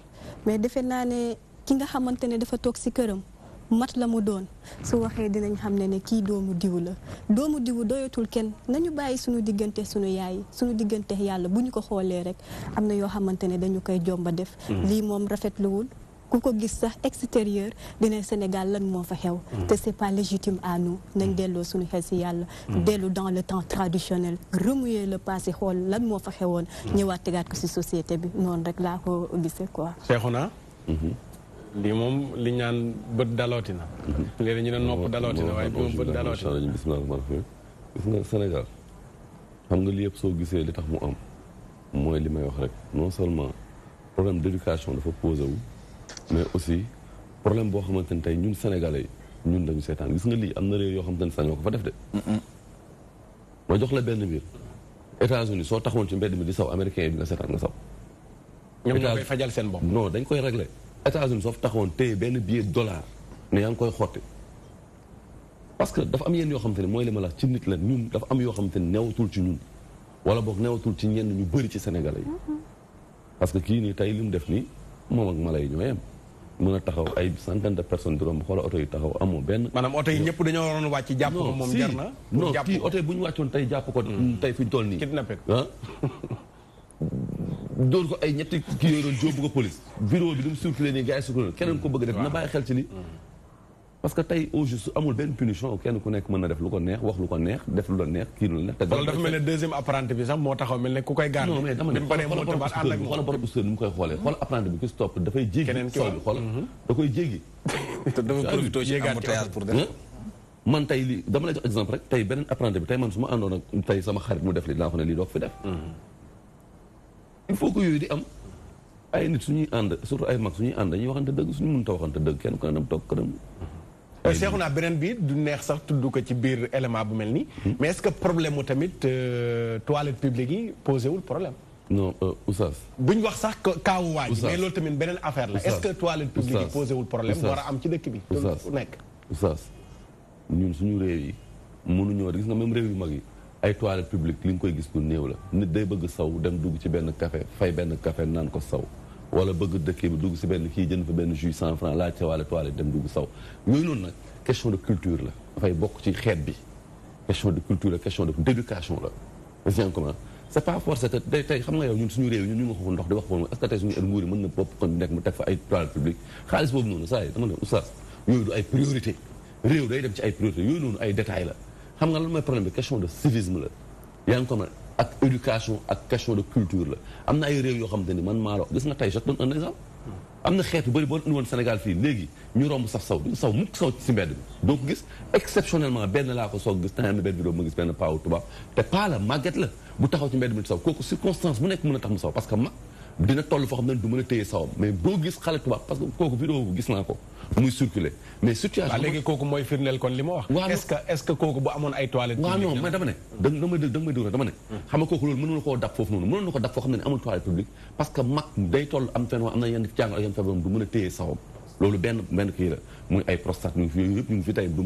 mais defe naa ne ki nga xamante ne dafa toog si këram mat la mu doon su waxee dinañ xam ne kii doomu diw la doomu diw doyatul kenn nañu bàyyi suñu diggante suñu yaay suñu diggante yàlla bu ñu ko xoolee rek am na yoo xamante ne dañu koy jomba def lii moom rafetluwul ku ko gis sax extérieur dina Sénégal lan moo fa xew te c'est pas légitime à nous nañ delloo suñu xel si yàlla dellu dans le temps traditionnel remuer le passé xool lan moo fa xewoon ñëwaat tegaat ko si société bi noonu rek laa ko gisee quoi. Cheikhouna lii moom li ñaan bët dalooti na léegi ñu ne nopp dalooti na waaye bi moom bët dalooti na gis nga Sénégal xam nga li yëpp soo gisee li tax mu am mooy li may wax rek non seulement problème d'éducation dafa posé wu mais aussi problème boo xamante ne tey ñun sénégalais yi ñun dañu seetaan gis nga lii am na réew yoo xamante ne sañoo ko fa def de ma jox la benn mbir États-Unis soo taxawoon ci mbedd mi di saw américain yi dina seetaan nga saw ñoom ñoo koy fajal seen bopp non dañ koy régler États-Unis soo fa taxawoon téye benn billet dollar ne yaa ngi koy xotti parce que dafa am yenn yoo xamante ne mooy li ma la ci nit la ñun dafa am yoo xamante ne newatul ci ñun wala boog newatul ci ñenn ñu bëri ci sénégalais yi parce que kii nii tey li mu def nii moom ak mala yi ñoo yem mën a taxaw ay centaine de personnes di romb xoolal oto yi taxaw amoo benn. maanaam oto yi ñëpp dañoo waroon wàcc jàpp ko moom jar na. non kii oto yi bu ñu wàccoon tey jàpp ko. tey fi ñu toll nii. kidnappé ko ah. dóor ko ay ñetti kii yooyu doon jóobu ko police. vidéo bi ni mu circulé nii gars yi circulé keneen ko bëgg a def na bàyyi xel ci li parce que tey au juste amul benn punition kenn ku nekk mën na def lu ko neex wax lu ko neex def lu la neex kii lu la neex. te loolu dafa mel ne deuxième apprenti bi sax moo taxaw mel ne ku koy gaar. non mais dama ne xoolal borom usteur ni mu koy xoolee xoolal apprenti bi ki si topp dafay jéggi. keneen ki sol bi xoolal da koy jéggi. te dafa profité ci embouteillage pour def. man tey lii dama lay jox exemple rek tey beneen apprenti bi tey man su ma àndoon ak tey sama xarit mu def li dinaa ko ne lii doo ko fi def. il faut que yooyu di am ay nit suñuy ànd surtout ay mag suñuy ànd dañuy waxante dëgg suñu mënut a waxante dëgg kenn ku ne dem toog këram. seexu naa beneen bi du neex sax tudd ko ci biir élément bu mel nii. mais est-ce que problème mu tamit toilette publique yi posé wul problème. non Oustaz. buñ wax sax kaawu waaj. mais loolu tamit beneen affaire la. est-ce que toilette publique yi posé wul problème. war a am ci dëkk bi. Oustaz fu nekk. Oustaz ñun suñu réew yi mënuñoo gis nga même réew yu mag yi ay toilette publique li nga koy gis lu néew la nit day bëgg saw dem dugg ci benn café fay benn café naan ko saw. wala bëgg dëkkee bi dugg si benn kii jënd fa benn jus 100 francs laaj ca wàlla toilette dem dugg saw yooyu noonu nag question de culture la dafay bokk ci xeet bi question de culture la question d'éducation la bien comment c'est pas forcé que tey xam nga yow ñun suñu réew yi ñun ñu nga xoox ndox di wax foofu est-ce que tey suñu nguur yi mën na bopp kon nekk mu teg fa ay toilette publique xaalis boobu noonu saa yi dama ne oustaz yooyu du ay priorité réew day dem ci ay priorité yooyu noonu ay détails la xam nga lan mooy problème bi question de civisme la yaa ngi ko ak éducation ak question de culture la am na ay réew yoo xamante ni man maa la gis nga tey je donne un exemple am na xeetu bëri boo indi woon Sénégal fii léegi ñu romb sax saw duñu saw mukk saw si mbedd bi donc gis exceptionnellement benn laa ko soog gis temps na benn vidéo ma gis benn paawu tubaab te paa la màgget la bu taxaw ci mbedd bi saw kooku circonstance bu nekk mën a tax mu saw parce que mag dina toll foo xam ne du mën a téye sawam mais doo gis xale tubaab parce que kooku vidéo bu gis naa ko muy circuler mais situation waaw léegi kooku mooy firndeel kon li ma wax est-ce que kooku bu amoon ay toilettes waaw non mais dama ne dama may déglu dama ne xam nga kooku loolu mënoon na koo dab foofu noonu mënoon na ko dab foo xam ne amul toilette publique parce que mag day toll am fenn am na yenn jàngal ak yenn feebar du mën a téye sawam loolu benn kii la muy ay prostate ñu ngi fi yooyu yëpp ñu ngi fi tey du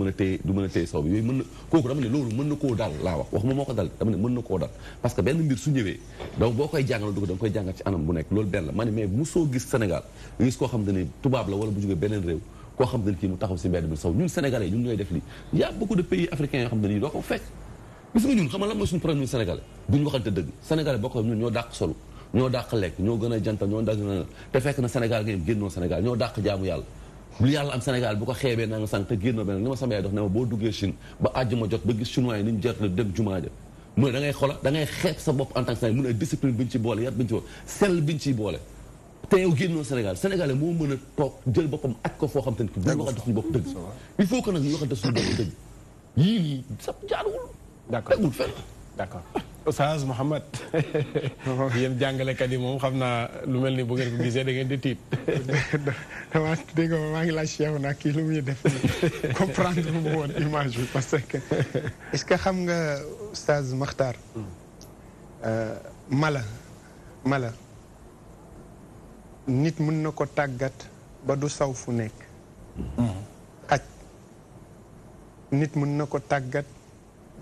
mën a téye saw bi yooyu mën na kooku dama ne loolu mën na koo dal laa wax ma moo ko dal dama ne mën na koo dal parce que benn mbir su ñëwee donc boo koy jàngal dugg da nga koy jàngal ci anam bu nekk loolu benn la ma ne mais mosoo gis Sénégal gis koo xam ne tubaab la wala bu jógee beneen réew koo xam ne kii mu taxaw si mbedd bi saw ñun Sénégalais ñun ñooy def lii y a beaucoup de pays africains yoo xam ne nii doo ko fekk gis nga ñun xam nga lan mooy suñu problème ñun Sénégalais duñu waxante dëgg Sénégalais boo ko ñun ñoo dàq solo ñoo dàq lekk ñoo gën a jantal ñoo dàq te fekk na Sénégal nga génnoo Sénégal ñoo dàq jaamu yàlla lu yàlla am Sénégal bu ko xeebee naa nga sànq te génnoo benn li ma sama yaay dox ne ma boo duggee Chine ba àjjuma jot ba gis chinois yi ni ñu jot dem jumaa ja mu ne da ngay xola da ngay xeeb sa bopp en tant que Sénégal mu ne discipline bi ñu ci boole yar bi ñu ci boole sell bi ñu ciy boole te yow génnoo Sénégal Sénégalais moo mën a toog jël boppam aj ko foo xam te ne duñu waxante suñu bopp dëgg il faut que nag ñu waxante suñu bopp dëgg yii nii sa jaaduwul d'accord tegul fenn d'accord Oustaz Mouhamed yéen jàngalekat yi moom xam naa lu mel ni bu ngeen ko gisee da ngeen di tiit dama dégg maa ngi laaj Cheikh nag kii lu muy def nii comprendre mu woon image bi parce que est-ce que xam nga Oustaz Makhtar mala nit mën na ko tàggat ba du saw fu nekk xaj nit mën na ko tàggat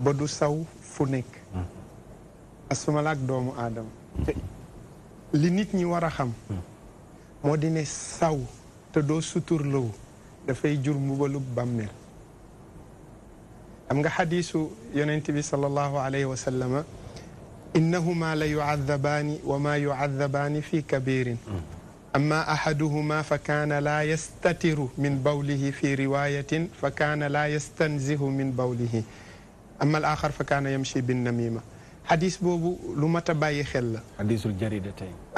ba du saw fu nekk asuma la ak doomu aadama li nit ñi war a xam moo di ne saw te doo suturlawu dafay jur mbugalub bàmmeel am nga xadiisu yonent bi sallallahu alayhi wa sallama innahuma la yucadabaani wa ma yucadabaani fi kabirin amma ahaduhuma fa kaana laa yastatiru min bawlihi fi riwayatin fa kaana laa yastanzihu min bawlihi amma al axar fa kaana yamshi bin namima xadis boobu lu mat a bàyyi xel la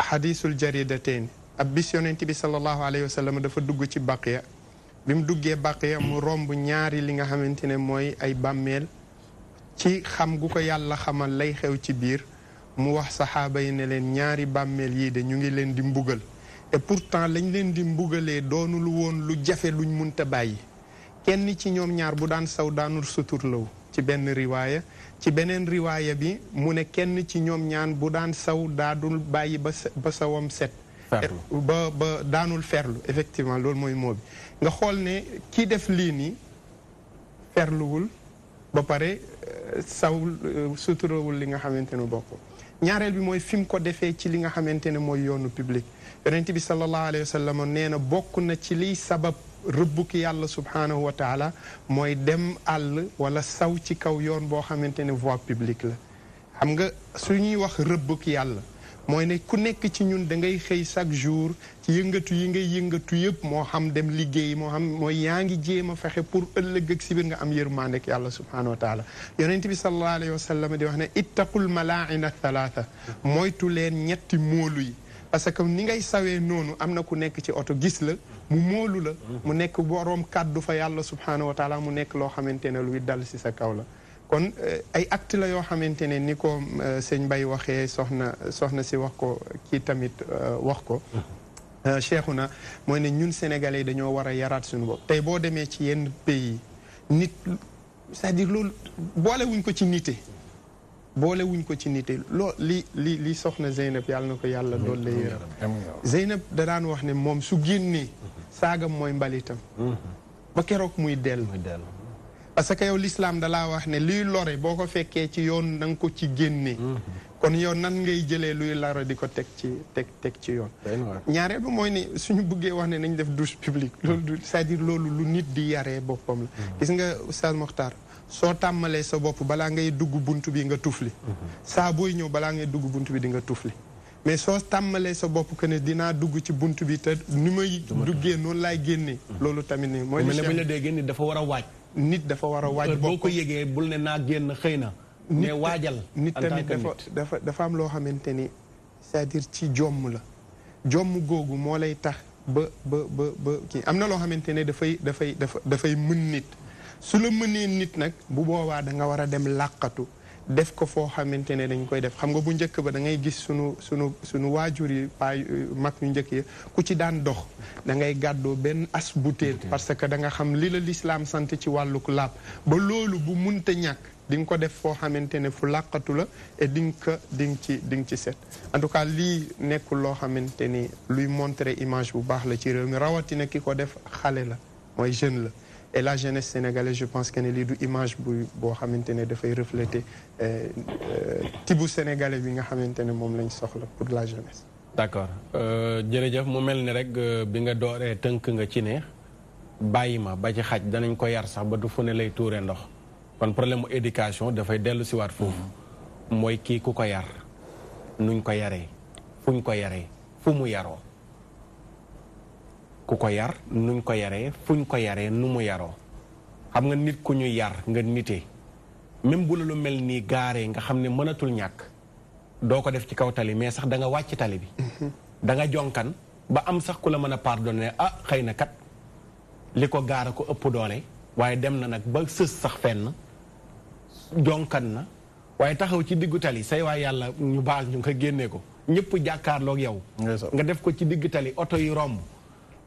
xadisul jaridatain ab bis yonent bi sallallahu alayhi wa sallam dafa dugg ci baqiya bi mu duggee baqiya mu romb ñaari li nga xamante ne mooy ay bàmmeel ci xam gu ko yàlla xamal lay xew ci biir mu wax saxaaba yi ne leen ñaari bàmmeel yii de ñu ngi leen di mbugal et pourtant lañ leen di mbugalee doonul woon lu jafe luñ munta bàyyi kenn ci ñoom ñaar bu daan saw daanul suturlaw ci benn riwaaya ci beneen riwaaya bi mu ne kenn ci ñoom ñaan bu daan saw daadul bàyyi ba sawam set ba daanul ferlu effectivement loolu mooy moo bi nga xool ne kii def lii nii ferluwul ba pare sawul suturawul li nga xamante ne bokk ñaareel bi mooy fi mu ko defee ci li nga xamante ne mooy yoonu public yonent bi sallallahu alayhi wa sallam nee na bokk na ci liy sabab rëbbuk yàlla subhaanahu wa taala mooy dem àll wala saw ci kaw yoon boo xamante ne voie publique la xam nga su ñuy wax rëbbuk yàlla mooy ne ku nekk ci ñun da ngay xëy chaque jour ci yëngatu yi ngay yëngatu yëpp moo xam dem liggéey moo xam mooy yaa ngi jéem a fexe pour ëllëg ak si biir nga am yërmande ak yàlla subhaanahu wa taala yonent bi sallallahu alayhi wa sallam di wax ne ittaqul malaa'ina thalatha moytu leen ñetti móolu yi parce que ni ngay sawee noonu am na ku nekk ci oto gis la mu móolu la mu nekk boroom kàddu fa yàlla subhaanahu wa taala mu nekk loo xamante ne luy dal si sa kaw la kon ay acte la yoo xamante ne ni ko sëñ Mbaye waxee soxna si wax ko kii tamit wax ko Cheikhouna mooy ne ñun sénégalais yi dañoo war a yaraat suñu bopp tey boo demee ci yenn pays nit c'est-à-dire loolu boolewuñ ko ci nite boolewuñ ko ci nite li soxna Zeynab yàlla na ko yàlla dool la yéram Zeynab da daan wax ne moom su génnee saagam mooy mbalitam ba keroog muy dellu parce que yow l'islam dalaa wax ne luy lore boo ko fekkee ci yoon na nga ko ci génnee kon yow nan ngay jëlee luy lore di ko teg ci yoon ñaareel ba mooy ne suñu bëggee wax ne nañ def douche publique loolu c'est-à-dire loolu lu nit di yaree boppam la gis nga Oustaz Mokhtar soo tàmmalee sa bopp balaa ngay dugg bunt bi nga tufli saa booy ñëw balaa ngay dugg bunt bi di nga tufli mais soo tàmmalee sa bopp que ne dinaa dugg ci bunt bi te ni may duggee noonu laay génnee loolu tamit ne mooy bu ñu la déggee nit dafa war a waaj nit dafa war a waaj boo ko yëgee bul ne naa génn xëy na mais waajal nit tamit dafa am loo xamante ni c'est-à-dire ci jomm la jomm googu moo lay tax ba kii am na loo xamante ne dafay mën nit su la mënee nit nag bu boobaa da nga war a dem làqatu def ko foo xamante ne dañ koy def xam nga bu njëkk ba da ngay gis sunu waajur yi paay mag ñu njëkk yi ku ci daan dox da ngay gàddoo benn as butéel parce que da nga xam li la lislaam sant ci wàlluk laab ba loolu bu munta ñàkk di nga ko def foo xamante ne fu làqatu la et di nga ci set en tout cas lii nekkul loo xamante ni luy montrer image bu baax la ci réew mi rawatina ki ko def xale la mooy jeune la et la jeunesse sénégalaise je pense que ne lii du image boo xamante ne dafay refléter tibu sénégalais bi nga xamante ne moom lañ soxla pour la jeunesse. d'accord jërëjëf mu mel ni rek bi nga dooree tënk nga ci ne bàyyi ma ba ci xaj danañ ko yar sax ba du fu ne lay tuure ndox kon problème mu éducation dafay dellu si waat foofu mooy kii ku ko yar nuñ ko yaree fuñ ko yaree fu mu yaroo ku ko yar nuñ ko yaree fuñ ko yaree nu mu yaroo xam nga nit ku ñu yar nga nitee même bu la lu mel nii gaaree nga xam ne mënatul ñàkk doo ko def ci kaw tali mais sax da nga wàcc tali bi da nga jonkan ba am sax ku la mën a pardonner ah xëy na kat li ko gaara ko ëpp doole waaye dem na nag ba sës sax fenn jonkan na waaye taxaw ci diggu tali say waay yàlla ñu baal ñu nga génnee ko ñëpp jàkkaarloog yow nga def ko ci diggu tali oto yi romb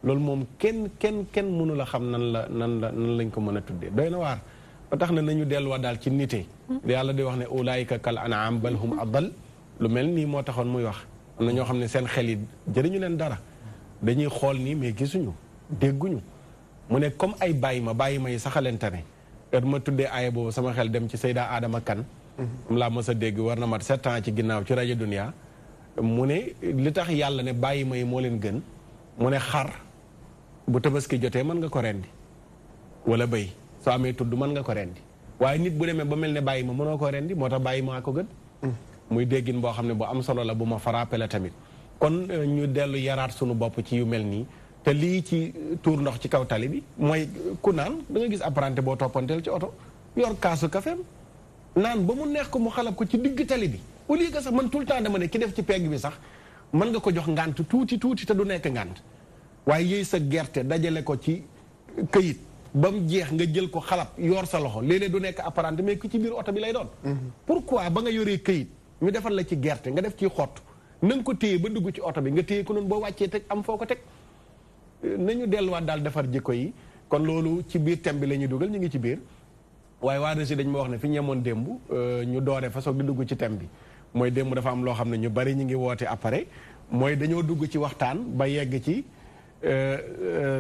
loolu moom kenn mënu la xam nan lañ ko mën a tuddee doy na waar ba tax na nañu delluwaat daal ci nite yàlla di wax ne ulaayika kal an'am bal hum adal lu mel nii moo taxoon muy wax am na ñoo xam ne seen xel yi jëriñu leen dara dañuy xool nii mais gisuñu dégguñu mu ne comme ay bàyyi ma yi saxalente ne heure ma tuddee aaya boobu sama xel dem ci Seyda Adama Kan am laa mës a dégg war na mat 7 ans ci ginnaaw ci rajo Dunia mu ne li tax yàlla ne bàyyi ma yi moo leen gën mu ne xar bu tabaski jotee mën nga ko rendi wala bëy soo amee tudd mën nga ko rendi waaye nit bu demee ba mel ne bàyyi ma mënoo ko rendi moo tax bàyyi maa ko gën muy déggin boo xam ne bu am solo la bu ma frappé la tamit kon ñu dellu yaraat sunu bopp ci yu mel nii te lii ci tuur ndox ci kaw tali bi mooy ku naan da nga gis apprenti boo toppanteel ci oto yor kaasu kafeem naan ba mu neex ko mu xalab ko ci digg tali bi au lieu que sax man tout le temps dama ne ki def ci pegg bi sax mën nga ko jox ngant tuuti te du nekk ngant waaye yéey sa gerte dajale ko ci këyit ba mu jeex nga jël ko xalab yor sa loxo léeg-léeg du nekk apprenti mais ku ci biir oto bi lay doon pourquoi ba nga yoree këyit ñu defal la ci gerte nga def ci xott na nga ko téye ba dugg ci oto bi nga téye ko noonu boo wàccee teg am foo ko teg nañu delluwaat daal defar jikko yi kon loolu ci biir thème bi la ñuy dugal ñu ngi ci biir waaye waa Régis dañ ma wax ne fi ñu yemoon démb ñu doore fa soog di dugg ci thème bi mooy démb dafa am loo xam ne ñu bari ñu ngi woote après mooy dañoo dugg ci waxtaan ba yegg ci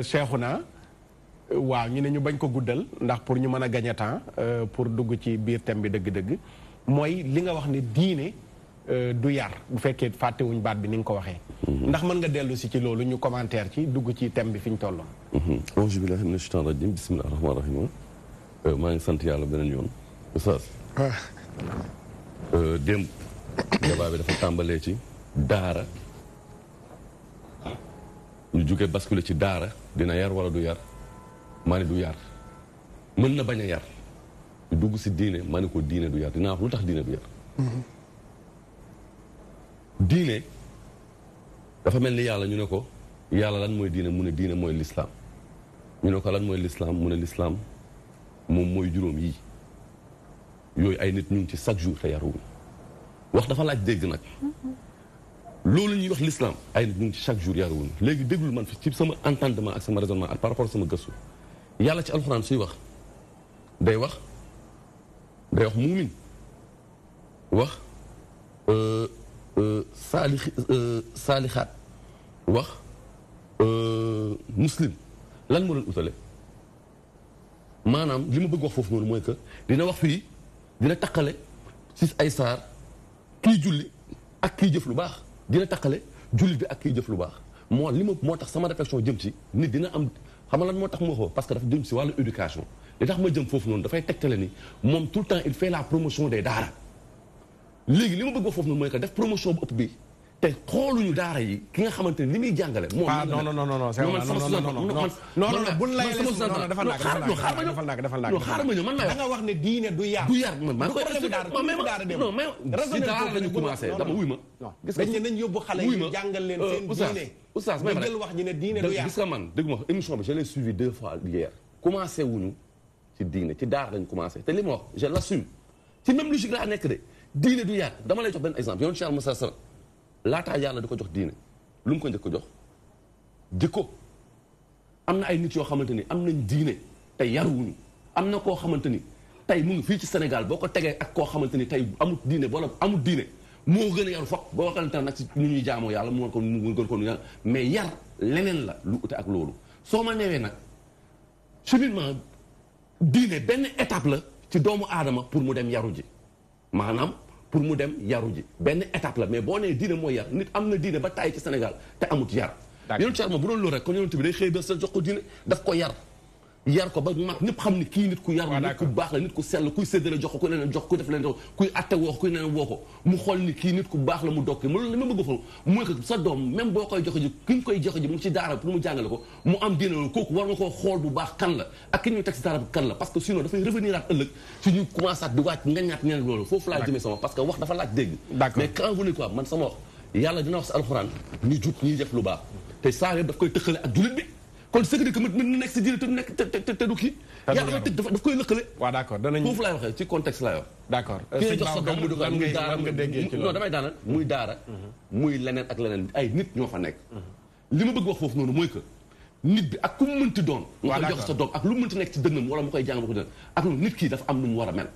Cheikhouna waaw ñu ne ñu bañ ko guddal ndax pour ñu mën a gagner temps pour dugg ci biir thème bi dëgg-dëgg mooy li nga wax ne diine du yar bu fekkee fàttewuñ baat bi ni nga ko waxee ndax mën nga dellu si ci loolu ñu commentaire ci dugg ci thème bi fi ñu tolloon auzu billahi mina shaytaani rajim bismillahi rahmaani rahim maa ngi sant yàlla beneen yoon oustaz démb débat bi dafa tàmbalee ci daara ñu jógee basculé ci daara dina yar wala du yar maa ne du yar mën na bañ a yar ñu dugg si diine maa ne ko diine du yar dinaa wax lu tax diine du yar diine dafa mel ni yàlla ñu ne ko yàlla lan mooy diine mu ne diine mooy l'islam ñu ne ko lan mooy l'islam mu ne l'islam moom mooy juróom yi yooyu ay nit ñu ngi ci chaque jour te yaruwuñ wax dafa laaj dégg nag loolu ñuy wax l'islam ay nit ñu ngi ci chaque jour yaruwuñ léegi déggul man ci sama entendement ak sama raisonnement ak par rapport sama gëstu yàlla ci alxuraan suy wax day wax muumin wax saalixaat wax muslim lan moo leen utale maanaam li ma bëgg wax foofu noonu mooy que dina wax fii dina taqale ci ay saar kii julli ak kii jëf lu baax dina taqale julli bi ak kii jëf lu baax moo tax sama réflexion jëm ci nit dina am xam nga lan moo tax ma waxoo parce que dafa jëm ci wàllu éducation li tax ma jëm foofu noonu dafay tegtale ni moom tout le temps il fait la promotion des daara léegi li ma bëgg wax foofu noonu mooy que def promotion bu ëpp bi te xooluñu daara yi ki nga xamante ni li muy jàngale. moom xaaral ma ñëw man da nga wax ne diine du yar. du yar man maa ngi koy daara la ñu commencé dama wuy ma. gis nga nañ yóbbu xale yi jàngal leen seen diine. oustaz may jël wax ñu ne diine du yar. gis nga man dégg ma émission bi je l'ai suivi 2 fois hier. commencé wuñu ci diine ci daara lañ commencé te li ma wax je l'assume ci même logique laa nekk de diine du yar dama lay jox benn exemple yoon Cheikh Moussa Sala laataa yàlla di ko jox diine lu mu ko njëkk ko jox jikko am na ay nit yoo xamante ni am nañ diine te yaruwuñu am na koo xamante ni tey mu ngi fii ci Sénégal boo ko tegee ak koo xamante ni tey amul diine wala amul diine moo gën a yaru foog boo xamante nag ci nu ñuy jaamoo yàlla mu gën ko nu mais yar leneen la lu ute ak loolu soo ma newee nag cheminement diine benn étape la ci doomu aadama pour mu dem yaru ji maanaam pour mu dem yaru ji benn étape la mais boo nee diine mooy yar nit am na diine ba tàyyi ci Sénégal te amut yar yonent yar ma bu doon loolu rek kon yonent bi day xëy ba sa jox ko diine daf ko yar ko ba mag ñëpp xam ni kii nit ku yar nit ku baax la nit ku sell kuy séddale jox ko ku leneen jox ku def leen kuy atte woo ko kuy leneen woo ko mu xool ni kii nit ku baax la mu dokki mu loolu li ma bëgg fa mooy que sa doom même boo koy joxe ji ki nga koy joxe ji mu ci daara pour mu jàngale ko mu am diine loolu kooku war nga koo xool bu baax kan la ak ki ñuy teg si daara bi kan la parce que sinon dafay revenir at ëllëg si ñu commencé at di wàcc nga ñaat ñeneen loolu foofu laa jëmee sama parce que wax dafa laaj dégg mais quand vous ne quoi man sama wax yàlla dina wax si alxuraan ñu jub ñuy def lu baax te saa yëpp daf koy tëxale ak jullit bi kon c'est que mën na nekk si diine te nekk te du kii yàlla daf koy lëkkale waaw d'accord danañ foofu laay waxee ci contexte laa yor d'accord ki nga jox sa doom mu dugal muy daara non damay daanal muy daara muy leneen ak leneen ay nit ñoo fa nekk li ma bëgg wax foofu noonu mooy que nit bi ak ku mu mënti doon nga koy jox sa doom ak lu mu mënti nekk ci dënnam wala mu koy jàng ba ko dënn ak lu nit kii dafa am nu mu war a mel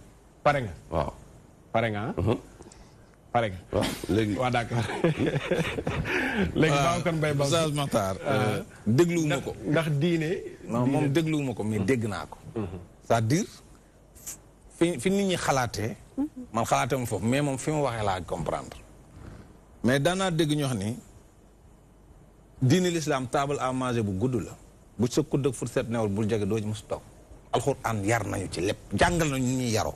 pare nga waaw pare nga pare nga waaw léegi waaw d'accord léegi baaw kan bay baaw Oustaz Makhtar dégluwuma ko ndax diine non moom dégluwuma ko mais dégg naa ko c'est-à-dire fi nit ñi xalaatee man xalaatee ma foofu mais moom fi mu waxee laa comprendre mais daanaa dégg ñu wax ni diine l'islam table à manger bu gudd la bu sa kudd ak fourchette newul bul jege doo ci mos toog alxuraan yar nañu ci lépp jàngal nañu ñuy yaroo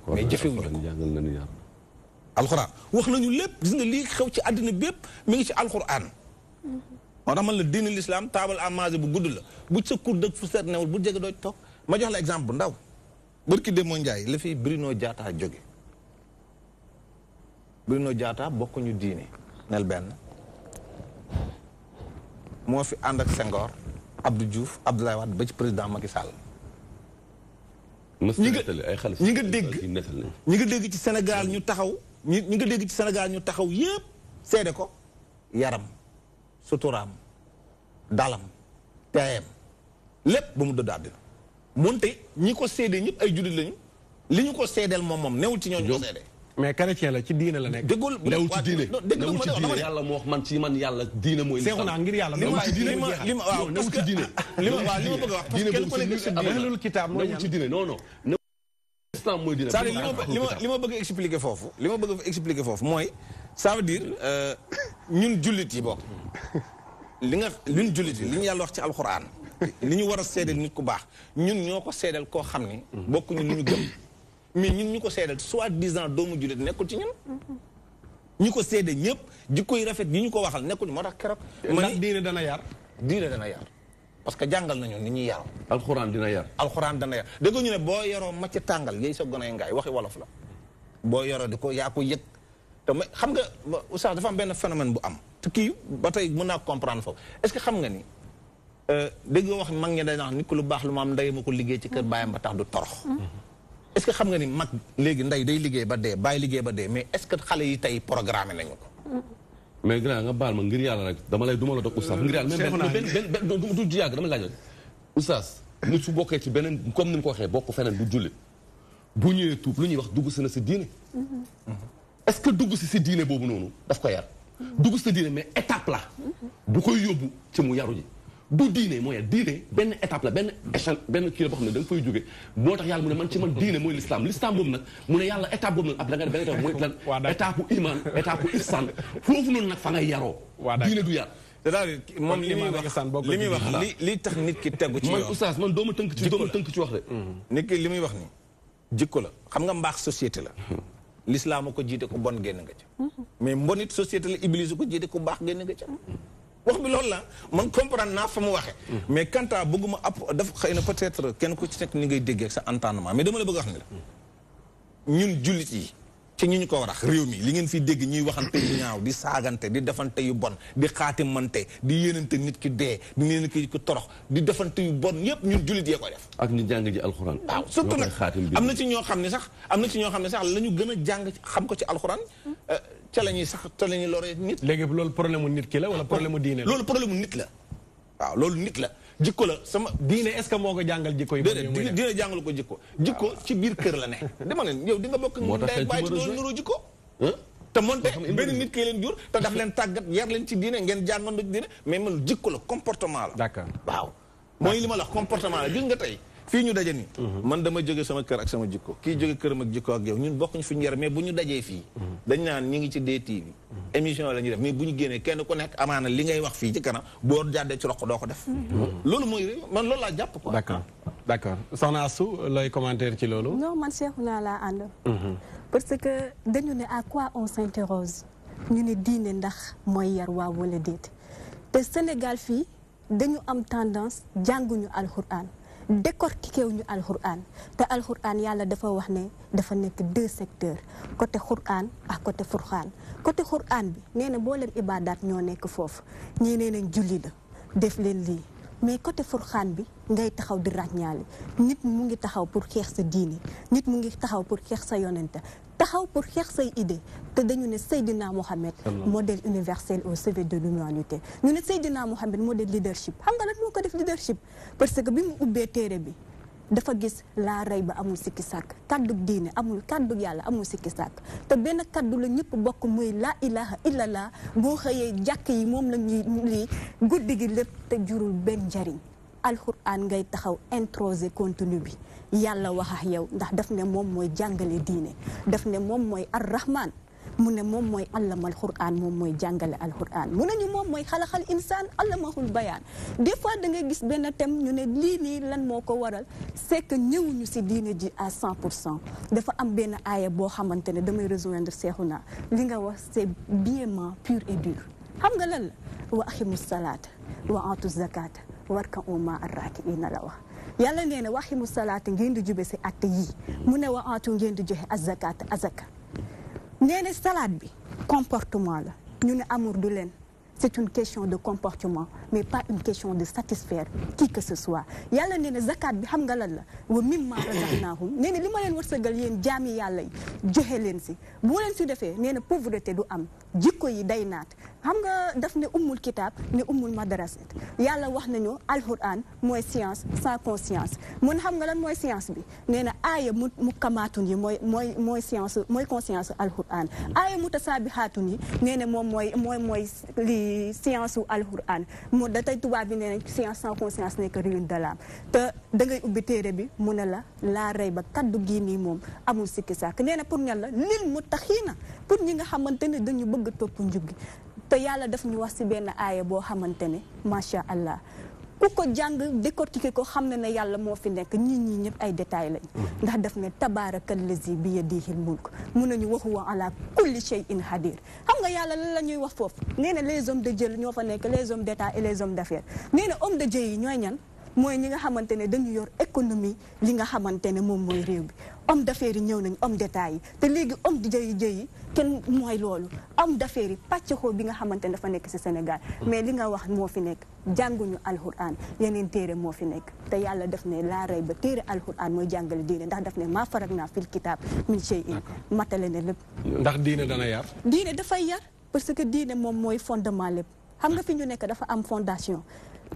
mais jëfewuñu ko jàngal nañu yar alxuraan wax nañu lépp gis nga lii xew ci àddina bépp mi ngi ci alxuraan moo tax man la diine l'islam table à manger bu gudd la bu sa kudd ak fourchette newul bul jege doo ci toog ma jox la exemple bu ndaw barki Demba Ndiaye la fi Bruno Diatta jóge Bruno Diatta bokkuñu diine nel benn moo fi ànd ak Senghor Abdou Diouf Abdoulaye Wade ba ci président Macky Sall ñi nga dégg ci Sénégal ñu taxaw ñi nga dégg ci Sénégal ñu taxaw yépp seede ko yaram suturaam dalam teeyam lépp ba mu dëdd àddina moonte ñi ko seede ñëpp ay jullit lañu li ñu ko seedeel moom newul ci ñooñu ko seede mais chrétien la ci diine la nekk déggul newul ci diine newul ci diine yàlla moo wax man ci man yàlla diine mooy seexu naa ngir yàlla newul ci diine waaw newul ci diine li ma bëgg a wax parce que kenn ku nekk ahlul kitaab newul ci diine non islam mooy diine li ma bëgg a expliquer foofu mooy ça veut dire ñun jullit yi bokk ñun jullit yi li ñu yàlla wax ci alxuraan li ñu war a seedeel nit ku baax ñun ñoo ko seedeel koo xam ni bokkuñu lu ñu gëm mais ñun ñu ko seedeel soi-disant doomu jullit nekkul ci ñun ñu ko seede ñëpp jikko yi rafet yi ñu ko waxal nekkul moo tax keroog ndax diine dana yar parce que jàngal nañu ni ñuy yaroo alxuraan dina yar dégg ñu ne boo yoroo macc tàngal yéy sa gone ngaay waxi wolof la boo yoroo di ko yaa ko yëg te xam nga oustaz dafa am benn phénomène bu am te kii ba tey mën naa comprendre foofu est-ce que xam nga ni dégg nga wax mag ñi dañ wax nit ku lu baax lu ma am ndey ma ko liggéey ci kër baayam ba tax du torox est-ce que xam nga ni mag léegi ndey day liggéey ba dee bàyyi liggéey ba dee mais est-ce que xale yi tey programmé nañu ko mais grand nga baal ma ngir yàlla rek dama lay duma la dog oustaz ngir yàlla même du yàgg dama laaj rek oustaz nit su bokkee ci beneen comme ni mu ko waxee bokk feneen du jullit bu ñëwee tuub lu ñuy wax dugg si na si diine est-ce que dugg si diine boobu noonu daf ko yar dugg si diine mais étape la bu koy yóbbu ci mu yaru ji du diine mooy diine benn étape la benn échange benn kii la boo xam ne da nga fay jóge moo tax yàlla mu ne man ci man diine mooy l'islam boobu nag mu ne yàlla étape boobu nag ab da nga def mooy lan étape u iman étape u ihsan foofu noonu nag fa ngay yaroo diine du yar c'est-à-dire moom li muy wax li tax nit ki tegu ci yoon man oustaz man dooma tënk ci wax de nit ki li muy wax ni jikko la xam nga mbaax société la l'islam ko jiite ko bon génn nga ca mais mbonit société la iblis ko jiite ko baax génn nga ca wax bi loolu la man comprendre naa fa mu waxee mais quant à bëgguma daf xëy na peut-être kenn ku ci nekk ni ngay déggee ak sa entendement mais dama la bëgg wax ni la ñun jullit yi ci ñu ko war a réew mi li ngeen fi dégg ñuy waxante yu ñaaw di saagante di defante yu bon di xaatimante di yéenante nit ki dee di yéenante ki torox di defante yu bon yëpp ñun jullit yee koy def ak ñu jàng ji alxuraan waaw surtout nag am na ci ñoo xam ne sax la ñu gën a jàng xam ko ci alxuraan ca la ñuy sax ca la ñuy loree nit léegi loolu problème mu nit ki la wala problème mu diine la loolu problème mu nit la waaw loolu nit la jikko la sama diine est-ce que moo ko jàngal jikko yi diine jàngalu ko jikko ci biir kër la ne dama ne yow di nga bokk ndey bàyyi ci nuroo jikko te moonte benn nit kay leen jur te daf leen tàggat yar leen ci diine ngeen jàngoon ci diine mais man jikko la comportement la d'accord waaw mooy li ma la wax comportement la gis nga tey fii ñu daje nii man dama jóge sama kër ak sama jikko kii jóge këram ak jikko ak yow ñun bokkuñu fi ñu yar mais bu ñu dajee fii dañ naan ñi ngi ci DTV émission la ñuy def mais bu ñu génnee kenn ku nekk amaana li ngay wax fii ci kanam boo jàddee ci roq doo ko def loolu mooy réew man loolu laa jàpp quoi d'accord soxna Astou looy commentaire ci loolu non man Cheikhouna laa ànd parce que dañu ne à quoi on s'interroge ñu ne diine ndax mooy yar waaw wala déet te Sénégal fii dañu am tendance jànguñu alxuraan décortiqué wuñu alxuraan te alxuraan yàlla dafa wax ne dafa nekk 2 secteurs côté xuraan ak côté furxaan côté xuraan bi nee na mboolem ibaadaat ñoo nekk foofu ñii nee nañ julli la def leen lii mais côté furxaan bi ngay taxaw di ràññaale nit mu ngi taxaw pour xeex sa diine nit mu ngi taxaw pour xeex sa yonente taxaw pour xeex say idée te dañu ne Seydina Mohamed modèle universel au chevet de l'humanité ñu ne Seydina Mohamed modèle leadership xam nga lan moo ko def leadership parce que bi mu ubbee téere bi dafa gis laa rey ba amul sikki sàkk kaddu diine amul kaddu yàlla amul sikki sàkk te benn kaddu la ñëpp bokk muy laa ilaha illallah boo xëyee jàkk yi moom la ñuy lii guddi gi lépp te jurul benn njariñ alxuraan ngay taxaw introsé contenu bi yàlla wax ak yow ndax daf ne moom mooy jàngale diine daf ne moom mooy ar-rahman mu ne moom mooy allama alxuraan moom mooy jàngale alxuraan mu ne ñu moom mooy xalaxal insaan allamahul bayaan des fois da ngay gis benn thème ñu ne lii nii lan moo ko waral c'est que ñëwuñu si diine ji à 100% dafa am benn aaya boo xamante ne damay rejoindre Cheikhouna li nga wax c'est biaiement pur et dur xam nga lan la wa aximu salaata wa atu zakata warka'u ma'a raaki'iina la wax yàlla nee na wa aximu salaata ngeen di jube si atte yii mu ne wa atu ngeen di joxe azakata azaka nee na salaat bi comportement la ñu ne amour du leen c'est une question de comportement mais pas une question de satisfaire qui que ce soit yàlla nee na zakat bi xam nga lan la wa mimma razaqnahum nee na li ma leen wërsëgal yéen jaami yàlla yi joxe leen si boo leen si defee nee na pauvreté du am jikko yi day naat xam nga daf ne ummul kitaab ne ummul madrasat yàlla wax nañu alquran mooy science sans conscience mun xam nga lan mooy science bi nee na aaya mu kamaatun yi mooy science mooy conscience alquran aaya mutasaabihaatun yi nee na moom mooy li science u alquran mu da tey tubaab bi nee na science sans conscience nekk ruine de l'âme te da ngay ubbi téere bi mu ne la laa rey ba kaddu gii nii moom amul sikki sàkk nee na pour ñan la lil muttaqiina pour ñi nga xamante ne dañu bëgg topp njub gi te yàlla daf ñu wax ci benn aaya boo xamante ne macha allah ku ko jàng décortiquer ko xam ne yàlla moo fi nekk ñii ñëpp ay détails lañ ndax daf ne tabaarakallazi bi yadihil mulk mun nañu wa huwa ala kulli shay'in hadir xam nga yàlla lan la ñuy wax foofu nee na les hommes de Dieu ñoo fa nekk les hommes d'état et les hommes d'affaires nee na hommes de Dieu yi ñooy ñan mooy ñi nga xamante ne dañu yor économie li nga xamante ne moom mooy réew bi homme d'affaires yi ñëw nañ homme d'état yi te léegi homme di jëyi kenn mooy loolu homme d'affaires yi pàccxoo bi nga xamante ne dafa nekk ci Sénégal mais li nga wax moo fi nekk jànguñu alxuraan yeneen téere moo fi nekk te yàlla def ne laa rey ba téere alxuraan mooy jàngale diine ndax daf ne maa farak naa fil kitaab min shay'in matale ne lépp ndax diine dana yar diine dafay yar parce que diine moom mooy fondement lépp xam nga fi ñu nekk dafa am fondation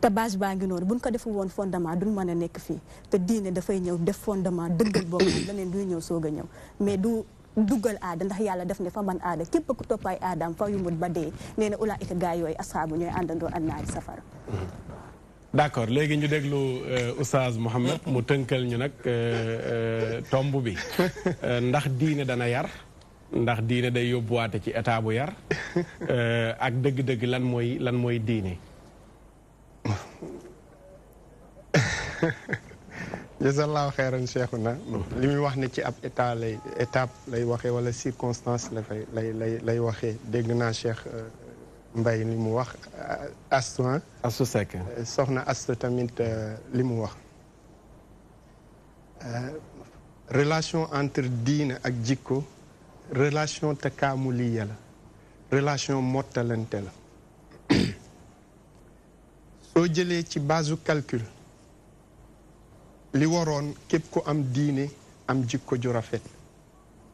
te base baa ngi noonu buñ ko defu woon fondement duñ mën a nekk fii te diine dafay ñëw def fondement dëggal boppam leneen duy ñëw soog a ñëw mais du duggal aada ndax yàlla def ne fa man aada képp ku toppaay aadaam fa yu mut ba dee nee na ulaa'ika gaa yooyu asxaabu ñooy àndandoo annaari safara d'accord léegi ñu déglu Oustaz Mouhamed mu tënkal ñu nag tomb bi ndax diine dana yar ndax diine day yóbbuwaate ci état bu yar ak dëgg-dëgg lan mooy diine jazallahu xeyran cheikhuna li muy wax ne ci ab étape lay waxee wala circonstance lay waxee dégg naa Cheikh Mbaye li mu wax Astu Seck soxna Astu tamit li mu wax relation entre diine ak jikko relation takaamuliya la relation mottalante la soo jëlee ci base calcul li waroon képp ko am diine am jikko ju rafet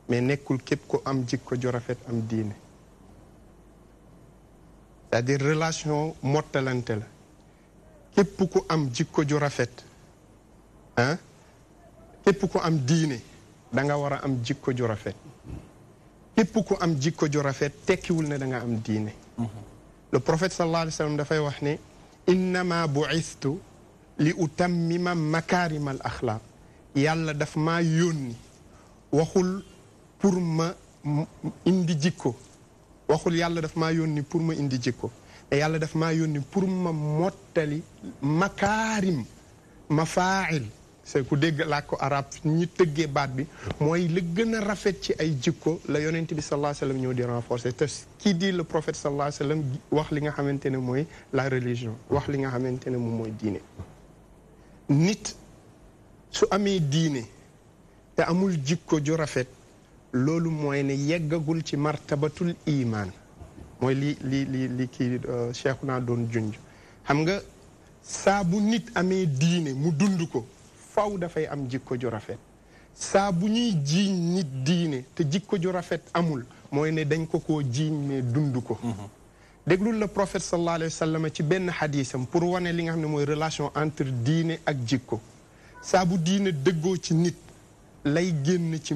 mais nekkul képp ko am jikko ju rafet am diine c'est-à-dire relation mottalante la képp ku am jikko ju rafet ah képp ku am diine da nga war a am jikko ju rafet képp ku am jikko ju rafet tekkiwul ne da nga am diine le prophète sallallahu alayhi wa sallam dafay wax ne innama bu'istu li utammima makarim al axlaaq yàlla daf maa yónni waxul pour ma indi jikko waxul yàlla daf maa yónni pour ma indi jikko te yàlla daf maa yónni pour ma mottali makaarim mafaa'il c'est ku dégg laa ko arab ñi tëggee baat bi mooy la gën a rafet ci ay jikko la yonent bi sallallahu alayhi wa sallam ñëw di renforcer te kii di le prophète sallallahu alayhi wa sallam wax li nga xamante ne mooy la religion wax li nga xamante ne moom mooy diine nit su amee diine te amul jikko ju rafet loolu mooy ne yeggagul ci martabatul iman mooy li kii Cheikhuna doon junj xam nga saa bu nit amee diine mu dund ko faw dafay am jikko ju rafet saa bu ñuy jiiñ nit diine te jikko ju rafet amul mooy ne dañ ko koo jiiñ mais dund ko déglul le prophète sallallahu alayhi wa sallam ci benn xadiisam pour wane li nga xam ne mooy relation entre diine ak jikko saa bu diine dëggoo ci nit lay génn ci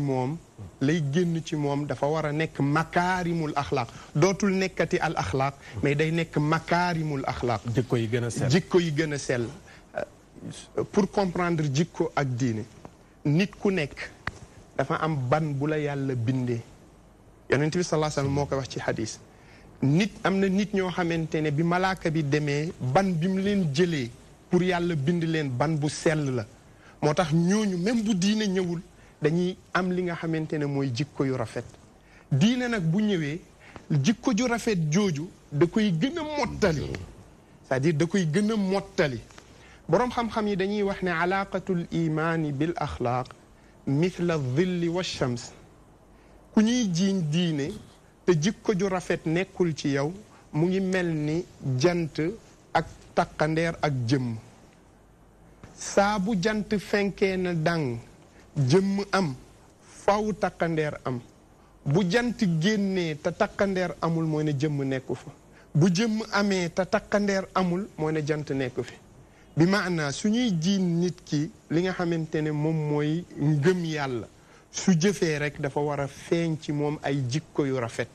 moom dafa war a nekk makaarimul axlaaq dootul nekkati al axlaaq mais day nekk makaarimul axlaaq jikko yi gën a sell pour comprendre jikko ak diine nit ku nekk dafa am ban bu la yàlla bindee yonent bi sallallahu alayhi wa sallam moo ko wax ci xadiis nit am na nit ñoo xamante ne bi malaaka bi demee ban bi mu leen jëlee pour yàlla bind leen ban bu sell la moo tax ñooñu même bu diine ñëwul dañuy am li nga xamante ne mooy jikko yu rafet diine nag bu ñëwee jikko ju rafet jooju da koy gën a mottali c'est-à-dire da koy gën a mottali boroom xam-xam yi dañuy wax ne alaaqatul imaani bil axlaaq mithla dhilli wa shams ku ñuy jiiñ diine te jikko ju rafet nekkul ci yow mu ngi mel ni jant ak takkandeer ak jëmm saa bu jant fenkee na dang jëmm am faw takkandeer am bu jant génnee te takkandeer amul mooy ne jëmm nekku fa bu jëmm amee te takkandeer amul mooy ne jant nekku fi bi maanaa su ñuy jiin nit ki li nga xamante ne moom mooy ngëm yàlla su jëfee rek dafa war a feeñ ci moom ay jikko yu rafet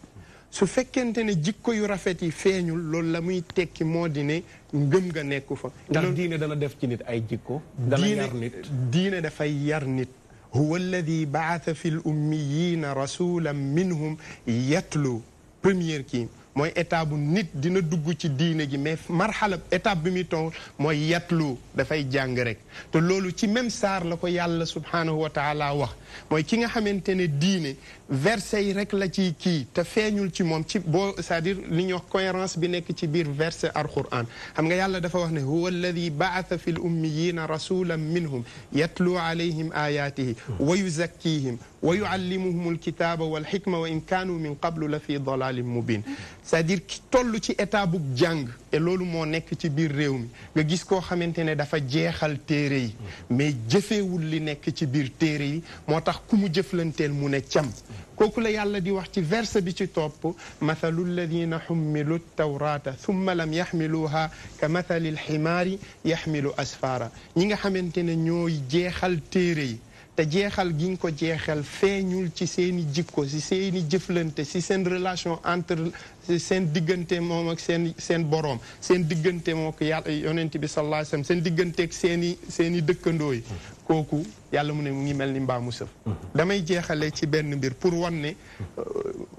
su fekkente ne jikko yu rafet yi feeñul loolu la muy tekki moo di ne ngëm nga nekku fa ndax diine dana def ci nit ay jikko dana yar nit diine dafay yar nit huwa alladi baatha fi l ummiyina rasulan minhum yatlu première kii mooy étape bu nit dina dugg ci diine gi mais marxala étape bi muy toll mooy yatlu dafay jàng rek te loolu ci même saar la ko yàlla subhanahu wa taala wax mooy ki nga xamante ne diine verset yi rek la ci kii te feeñul ci moom ci boo c'est-à-dire li ñuy wax cohérence bi nekk ci biir verset alquran xam nga yàlla dafa wax ne huwa alladi baatha fi l ummiyina rasulan minhum yatlu alayhim ayatihi wa yuzakkihim wa yuallimuhum alkitaba walxikma wa in kaanu min qablu la fi dalalin mubin c'est-à-dire ki toll ci état bu jàng et loolu moo nekk ci biir réew mi nga gis koo xamante ne dafa jeexal téere yi mais jëfeewul li nekk ci biir téere yi moo tax ku mu jëflanteel mu ne cam kooku la yàlla di wax ci verset bi ci topp mathalu alladina xummilu tawrata thumma lam yaxmiluha ka mathali alximaari yaxmilu asfara ñi nga xamante ne ñooy jeexal téere yi te jeexal gi nga ko jeexal feeñul ci seeni jikko si seeni jëflante si seen relation entre seen diggante moom ak seen boroom seen diggante moo ko yàlla yonent bi sallallahu alayhi wasallam seen digganteeg seeni dëkkandoo yi kooku yàlla mu ne mu ngi mel ni mbaamu sëf damay jeexale ci benn mbir pour wan ne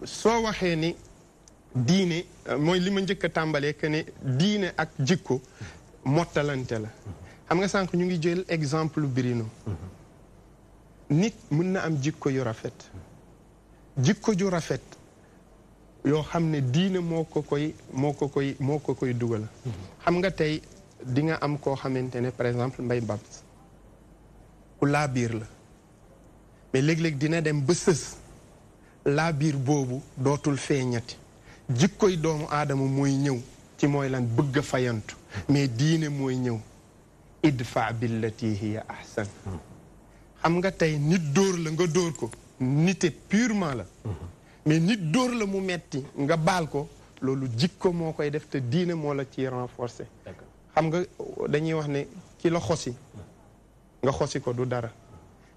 soo waxee ni diine mooy li ma njëkk a tàmbalee que ne diine ak jikko mottalante la xam nga sànq ñu ngi jël exemple Birino nit mën na am jikko yu rafet jikko ju rafet yoo xam ne diine moo ko koy dugal xam nga tey di nga am koo xamante ne par exemple Mbaye Babs ku laa biir la mais léeg-léeg dina dem ba sës laa biir boobu dootul feeñati jikkoy doomu aadama mooy ñëw ci mooy lan bëgg a fayantu mais diine mooy ñëw idfa billati hiya ahsan xam nga tey nit dóor la nga dóor ko nite purement la mais nit dóor la mu metti nga baal ko loolu jikko moo koy def te diine moo la ciy renforcer xam nga dañuy wax ne ki la xosi nga xosi ko du dara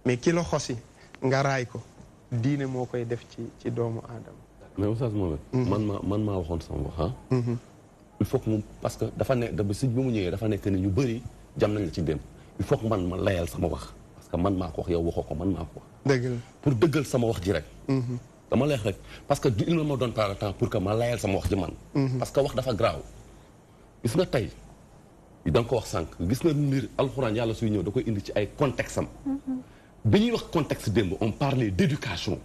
mais ki la xosi nga raay ko diine moo koy def ci doomu aadama mais Oustaz Mohamed man maa waxoon sama wax il faut que moom parce que dafa ne da si bi mu ñëwee dafa nekk ni ñu bëri jam nañ la ci dem il faut que man ma layal sama wax parce que man maa ko wax yow waxoo ko man maa ko wax dëgg la pour dëggal sama wax ji rek dama leex rek parce que il ne me donne pas le temps pour que ma layal sama wax ji man parce que wax dafa graaw gis nga tey da nga ko wax sànq gis nga mbir alxuraan yàlla suy ñëw da koy indi ci ay contexte am bi ñuy wax contexte démb on parlait d'éducation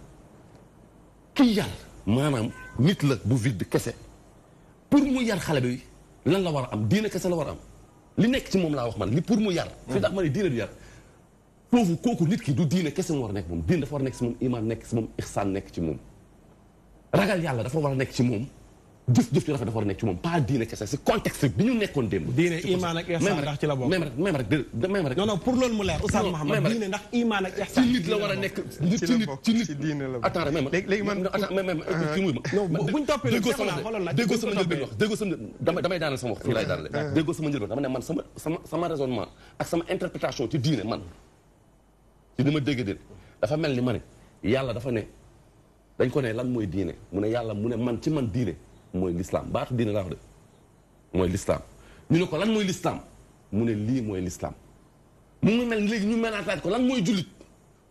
kii yar maanaam nit la bu vide kese pour mu yar xale bi lan la war a am diine kese la war a am li nekk ci moom laa wax man li pour mu yar fi tax ma ne diine du yar foofu kooku nit ki du diine kese mu war a nekk moom diine dafa war a nekk ci moom iman nekk ci moom ihsaan nekk ci moom ragal yàlla dafa war a nekk ci moom jëf ci rafet dafa war a nekk ci moom pas diine kese si contexte bi ñu nekkoon démb diine iman ak ihsaan ndax ci la bokk même rek non pour loolu mu leer Oustaz Mouhamed diine ndax iman ak ihsaan ci nit la war a nekk ci nit diine la attends même léegi man ci muy ma buñ toppee déggoo sama njëlbeen wax déggoo sama damay daanal sama wax fii laay daanale déggoo sama njëlbeen dama ne man sama raisonnement ak sama interprétation ci diine man ci dama dégg dafa mel ni ma ne yàlla dafa ne dañ ko ne lan mooy diine mu ne yàlla mu ne man ci man diine mooy l'islam baatu diine laa wax de mooy l'islam ñu ne ko lan mooy l'islam mu ne lii mooy l'islam mu ngi mel léegi ñu melaataat ko lan mooy jullit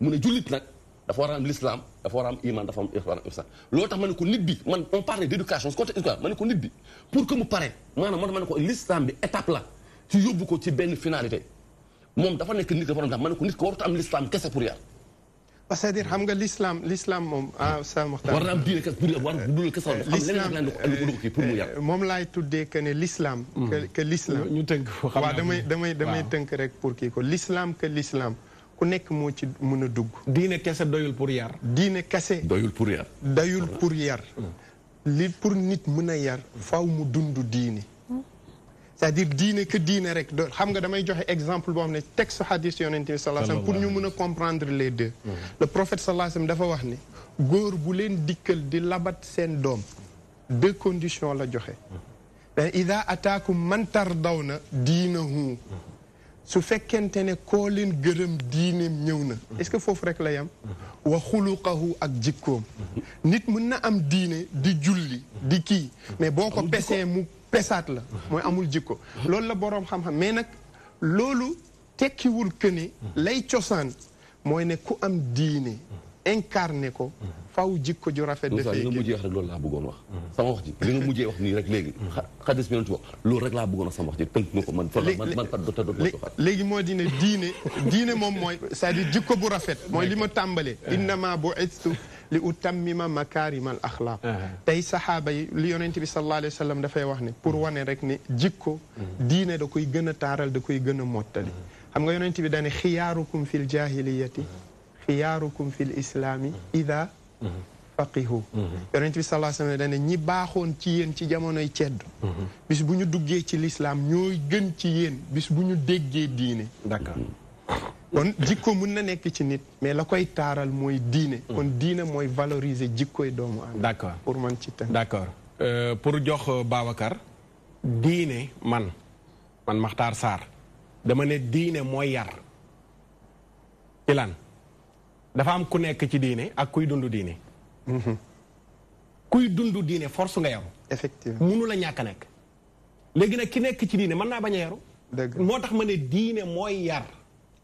mu ne jullit nag dafa war a am l'islam dafa war a am iman dafa war a am ihsan loolu tax ma ne ko nit bi man on parle d'éducation su côté éducation ma ne ko nit bi pour que mu pare maanaam moo tax ma ne ko l'islam bi étape la ci yóbbu ko ci benn finalité moom dafa nekk nit dafa war a ma ne ko nit ko warut am l'islam kese pour yar c'est-à-dire xam nga l'islam moom sa Mokhtar war na am diine kese pour war dul kese am leneen ko kii pour mu yar moom laay tuddee que ne l'islam que l'islam ñu tënk waaw damay tënk rek pour kii ko l'islam que l'islam ku nekk moo ci mën a dugg diine kese doyul pour yar diine kese doyul pour yar li pour nit mën a yar faw mu dund diine c'est-à-dire diine que diine rek do xam nga damay joxe exemple boo xam ne texte hadith yonent bi sallallahu alayhi wasallam pour ñu mën a comprendre les deux le prophète sallallahu alayhi wasallam dafa wax ne góor bu leen dikkal di labat seen doom deux conditions la joxe ida ataakum man tardawna diinahu su fekkente ne koo leen gërëm diineem ñëw na est-ce que foofu rek la yam wa xuluqahu ak jikkoom nit mën na am diine di julli di kii mais boo ko pesee mu pesaat la mooy amul jikko loolu la boroom xam-xam mais nag loolu tekkiwul que ne lay cosaan mooy ne ku am diine incarné ko faw jikko ju rafet dafay li nga mujjee wax rek loolu laa bëggoon wax sama wax ji li nga mujjee wax nii rek léegi xadis bi ci wax loolu rek laa bëggoon wax sama wax ji tënk nga ko man léegi moo di ne diine moom mooy c'est-à-dire jikko bu rafet mooy li ma tàmbalee innama bu'ithtu li utammima makaarimal axlaaq tey saxaaba yi li yonent bi sallallahu alayhi wa sallam dafay wax ne pour wane rek ne jikko diine da koy gën a taaral da koy gën a mottali xam nga yonent bi dane xiyaarukum fil jaahiliyati xiyaarukum fil islaami ida faqihu yonent bi sallallahu alayhi wa sallam dane ñi baaxoon ci yéen ci jamonoy ceddu bis bu ñu duggee ci lislaam ñooy gën ci yéen bis bu ñu déggee diine d'accord kon jikko mun na nekk ci nit mais la koy taaral mooy diine kon diine mooy valoriser jikkoy doomu am d'accord pour man ci tënk d'accord pour jox Babacar diine man Makhtar Sarr dama ne diine mooy yar ci lan dafa am ku nekk ci diine ak kuy dund diine kuy dund diine force nga yaru effectivement munu la ñàkk a nekk léegi nag ki nekk ci diine mën naa bañ a yaru moo tax ma ne diine mooy yar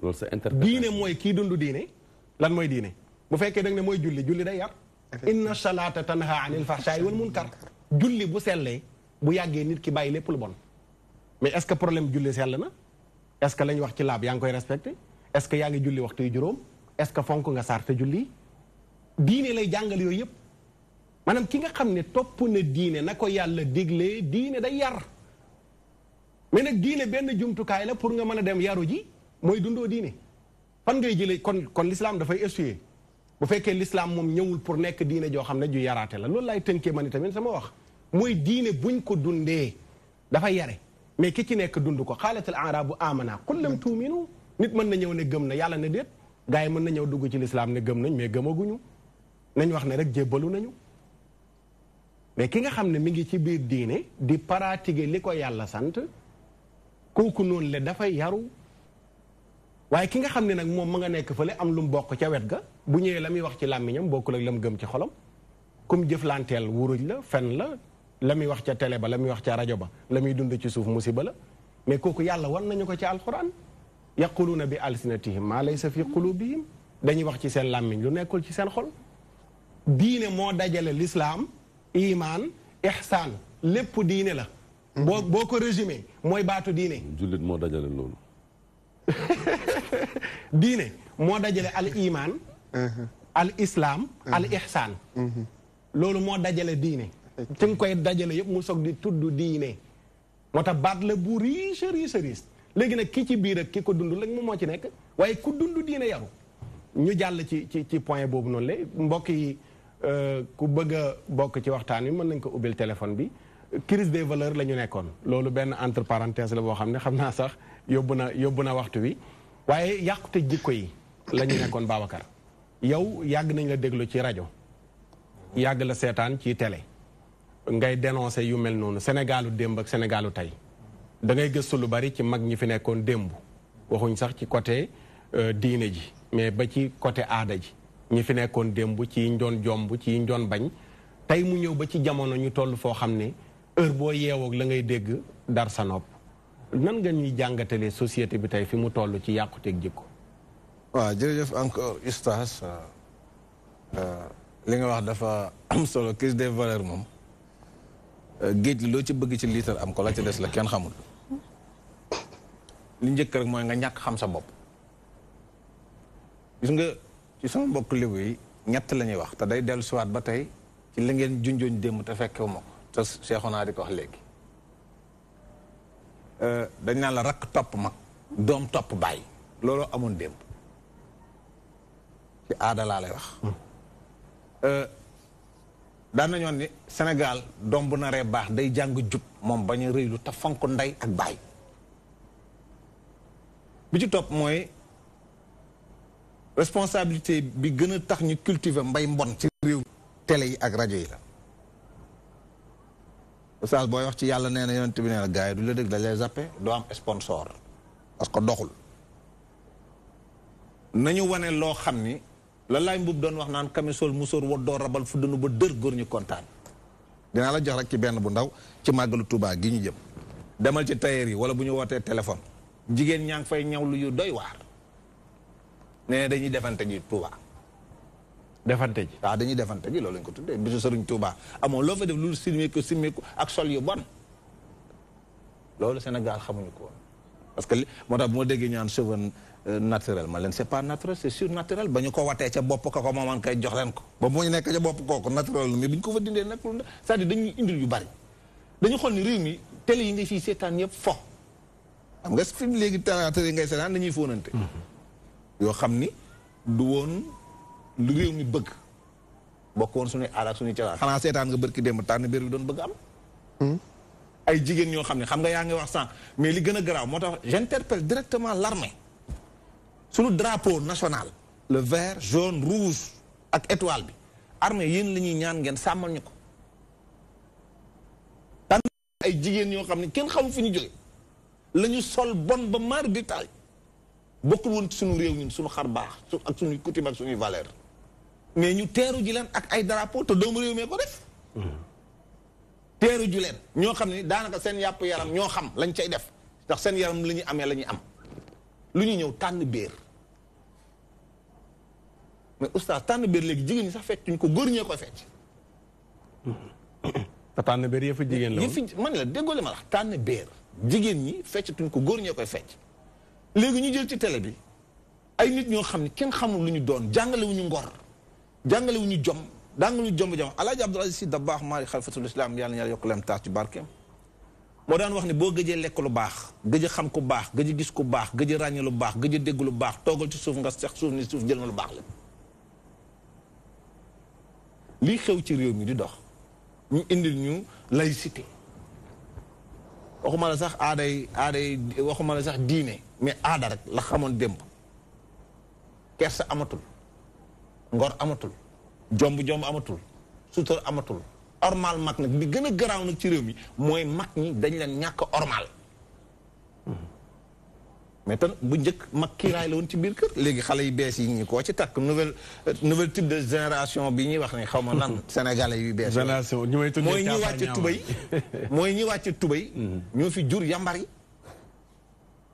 loolu sa interprétation diine mooy kii dund diine lan mooy diine bu fekkee da nga ne mooy julli day yar inna salaata tanha anil fahshaai wal munkar julli bu sellee bu yàggee nit ki bàyyi lépp lu bon mais est-ce que problème julli sell na est-ce que lañ wax ci laab yaa ngi koy respecté est-ce que yaa ngi julli waxtu yu juróom est-ce que fonk nga sarte julli diine lay jàngal yooyu yëpp maanaam ki nga xam ne topp na diine na ko yàlla diglee diine day yar mais nag diine benn jumtukaay la pour nga mën a dem yaru ji mooy dundoo diine fan ngay jëlee kon l'islam dafay essuyer bu fekkee l'islam moom ñëwul pour nekk diine joo xam ne ju yaraate la loolu laay tënkee ma ni tamit sama wax mooy diine buñ ko dundee dafay yare mais ki ci nekk dund ko xaalatal arabu amana qul lam tuuminu nit mën na ñëw ne gëm na yàlla ne déet gars yi mën na ñëw dugg ci l'islam ne gëm nañ mais gëmaguñu nañ wax ne rek jébbalu nañu mais ki nga xam ne mi ngi ci biir diine di pratiquer li ko yàlla sant kooku noonu le dafay yaru waaye ki nga xam ne nag moom ma nga nekk fële am lu mu bokk ca wet ga bu ñëwee la muy wax ci làmmiñam bokkul ak la mu gëm ci xolam comme jëflanteel wuruj la fen la muy wax ca télé ba la muy wax ca rajo ba la muy dund ci suuf musiba la mais kooku yàlla wan nañu ko ci alquran yaquluuna bi alsinatihim maa laysa fi qulubihim dañuy wax ci seen làmmiñ lu nekkul ci seen xol diine moo dajale l'islam iman ihsaan lépp diine la boo ko résumé mooy baatu diine jullit moo dajale loolu diine moo dajale al iman al islam al ihsaan loolu moo dajale diine ci nga koy dajale yëpp mu soog di tudd diine moo tax baat la bu riche riche léegi nag ki ci biir ak ki ko dund léegi moom moo ci nekk waaye ku dund diine yaru ñu jàll ci point boobu noonu la mbokk yi ku bëgg a bokk ci waxtaan wi mën nañ ko ubbil téléphone bi crise des valeurs la ñu nekkoon loolu benn entre parenthèse la boo xam ne xam naa sax yóbbu na waxtu wi waaye yàqute jikko yi la ñu nekkoon Babacar yow yàgg nañ la déglu ci rajo yàgg la seetaan ci télé ngay dénoncer yu mel noonu Sénégalu démb ak Sénégalu tey da ngay gëstu lu bari ci mag ñi fi nekkoon démb waxuñ sax ci côté diine ji mais ba ci côté aada ji ñi fi nekkoon démb ci yiñ doon jomb ci yiñ doon bañ tey mu ñëw ba ci jamono ñu toll foo xam ne heure boo yeewoog la ngay dégg dar sa nopp nan nga ñuy jàngatalee société bi tey fi mu toll ci yàquteeg jikko waaw jërëjëf encore Oustaz li nga wax dafa am solo crise des valeurs moom géej loo ci bëgg ci liitar am ko la ci des la kenn xamul li njëkk rek mooy nga ñàkk xam sa bopp gis nga ci sama mbokk lébu yi ñett la ñuy wax te day dellu siwaat ba tey ci li ngeen junjoon démb te fekkewu ma ko te Cheikhouna di ko wax léegi dañ naan la rakk topp mag doom topp bàyyi loolu amoon démb ci aada laa lay wax daan nañoon ni Sénégal doom bu naree baax day jàng jub moom bañ a rëylu te fonk ndey ak baay bi ci topp mooy responsabilité bi gën a tax ñu cultiver mbay mbon ci réew télé yi ak rajo yi la Oustaz booy wax ci yàlla nee na yonent bi nee na gars yi du la dégg dañ lay zappe doo am sponsor parce que doxul nañu wane loo xam ni la laay mbub doon wax naan camisole musóor waddoo rabal fu dunu ba dër góor ñu kontaan dinaa la jox rek ci benn bu ndaw ci màggalu Touba gi ñu jëm demal ci tailleur yi wala bu ñu wootee téléphone jigéen ñaa ngi fay ñawlu yu doy waar nee dañuy defante ji Touba defante ji waaw dañuy defante ji loolu lañ ko tuddee bisu Sëriñ Tuubaa amoo loo fa def lu simmeeku ak sol yu bon loolu Sénégal xamuñu ko woon parce que moo tax bu ma déggee ñaan cheveux naturel ma leen c'est pas naturel c'est surnaturel ba ñu ko watee ca bopp ka ko mooman kay jox leen ko ba mu nekk ca bopp kooku naturel mais bu ñu ko fa dindee nag c'est-à-dire dañuy indil yu bari dañu xool ni réew mi télé yi nga fii seetaan yëpp fo xam nga fi léegi théâtre yi ngay seetaan dañuy fóonante yoo xam ni du woon lu réew mi bëgg bokk woon suñuy aada ak suñuy cosaan xanaa seetaan nga bërki démb tànn béer bi doon bëgg am ay jigéen ñoo xam ne xam nga yaa ngi wax sànq mais li gën a garaaw moo tax j'interpelle directement l'armée suñu drapeau national le vert jaune rouge ak étoile bi armée yéen la ñuy ñaan ngeen sàmmal ñu ko tànn ay jigéen ñoo xam ne kenn xamul fi ñu jóge la ñu sol bon ba maar détail bokkul woon suñu réew ñun suñu xar baax ak suñuy coutume ak suñuy valeur mais ñu teeru ji leen ak ay drapeau te doomu réew mee ko def teeru ju leen ñoo xam ne daanaka seen yàpp yaram ñoo xam lañ cay def ndax seen yaram la ñuy amee la ñuy am lu ñu ñëw tànn béer mais oustaz tànn béer léegi jigéen ñi sax feccuñ ko góor ñee koy fecc te tànn béer yëfu jigéen la yëfi man la déggoo li ma la tànn béer jigéen ñi feccatuñ ko góor ñee koy fecc léegi ñu jël ci télé bi ay nit ñoo xam ne kenn xamul lu ñu doon jàngalewuñu ngor jàngalewuñu jom daangaluñu jom jom alaaji Abdul Aziz Si Dabaax maari xalifatul islam yàlla na yàlla yokk leen taas ci barkeem moo daan wax ne boo gëjee lekk lu baax gëj a xam ku baax gëj a gis ku baax gëj a ràññe lu baax gëj a dégg lu baax toogal ci suuf nga sex suuf ni suuf jël na lu baax la lii xew ci réew mi di dox ñu indil ñu laïcité waxuma la sax aaday waxuma la sax diine mais aada rek la xamoon démb kersa amatul ngor amatul jomb amatul sutur amatul ormal mag nag li gën a garaaw nag ci réew mi mooy mag ñi dañ leen ñàkk ormal mais tan bu njëkk mag kiiraay la woon ci biir kër léegi xale yu bees yi ñi koo ci takk nouvelle type de génération bi ñuy wax ne xaw ma nan sénégalais yu bees mooy ñi wàcce tubay mooy ñi wàcce tubay ñoo fi jur yambar yi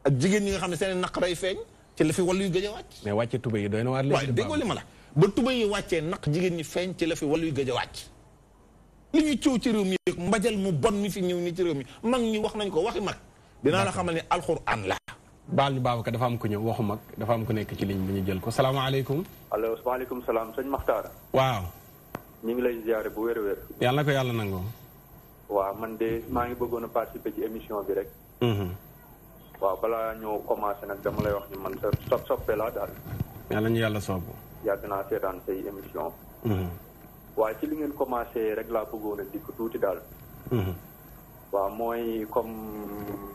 ak jigéen ñi nga xam ne seen naq day feeñ ci la fi wàllu yu gëj a wàcc mais wàcce tubay yi doy na waar léegi waaye déggoo li ma la ba tubay yi wàccee naq jigéen ñi feeñ ci la fi wàllu yu gëj a wàcc li ñuy coow ci réew mi mbajal mu bon mi fi ñëw ni ci réew mi mag ñi wax nañ ko waxi mag dinaa la xamal ne alxuraan la baal ñu Babacar dafa am ku ñëw waxu mag dafa am ku nekk ci ligne bi ñu jël ko salaamaaleykum allo waaleykum salaam sëñ Maxtaar waaw ñu ngi lay ziare bu wér a wér yàlla na ko yàlla nangoo waaw man de maa ngi bëggoon a participer ci émission bi rek waaw balaa ñoo commencé nag dama lay wax ni man sa soppe laa daal yàlla ñu yàlla soobu yàgg naa seetaan say émission waaye ci li ngeen commencé rek laa bëggoon a dikk tuuti daal waaw mooy comme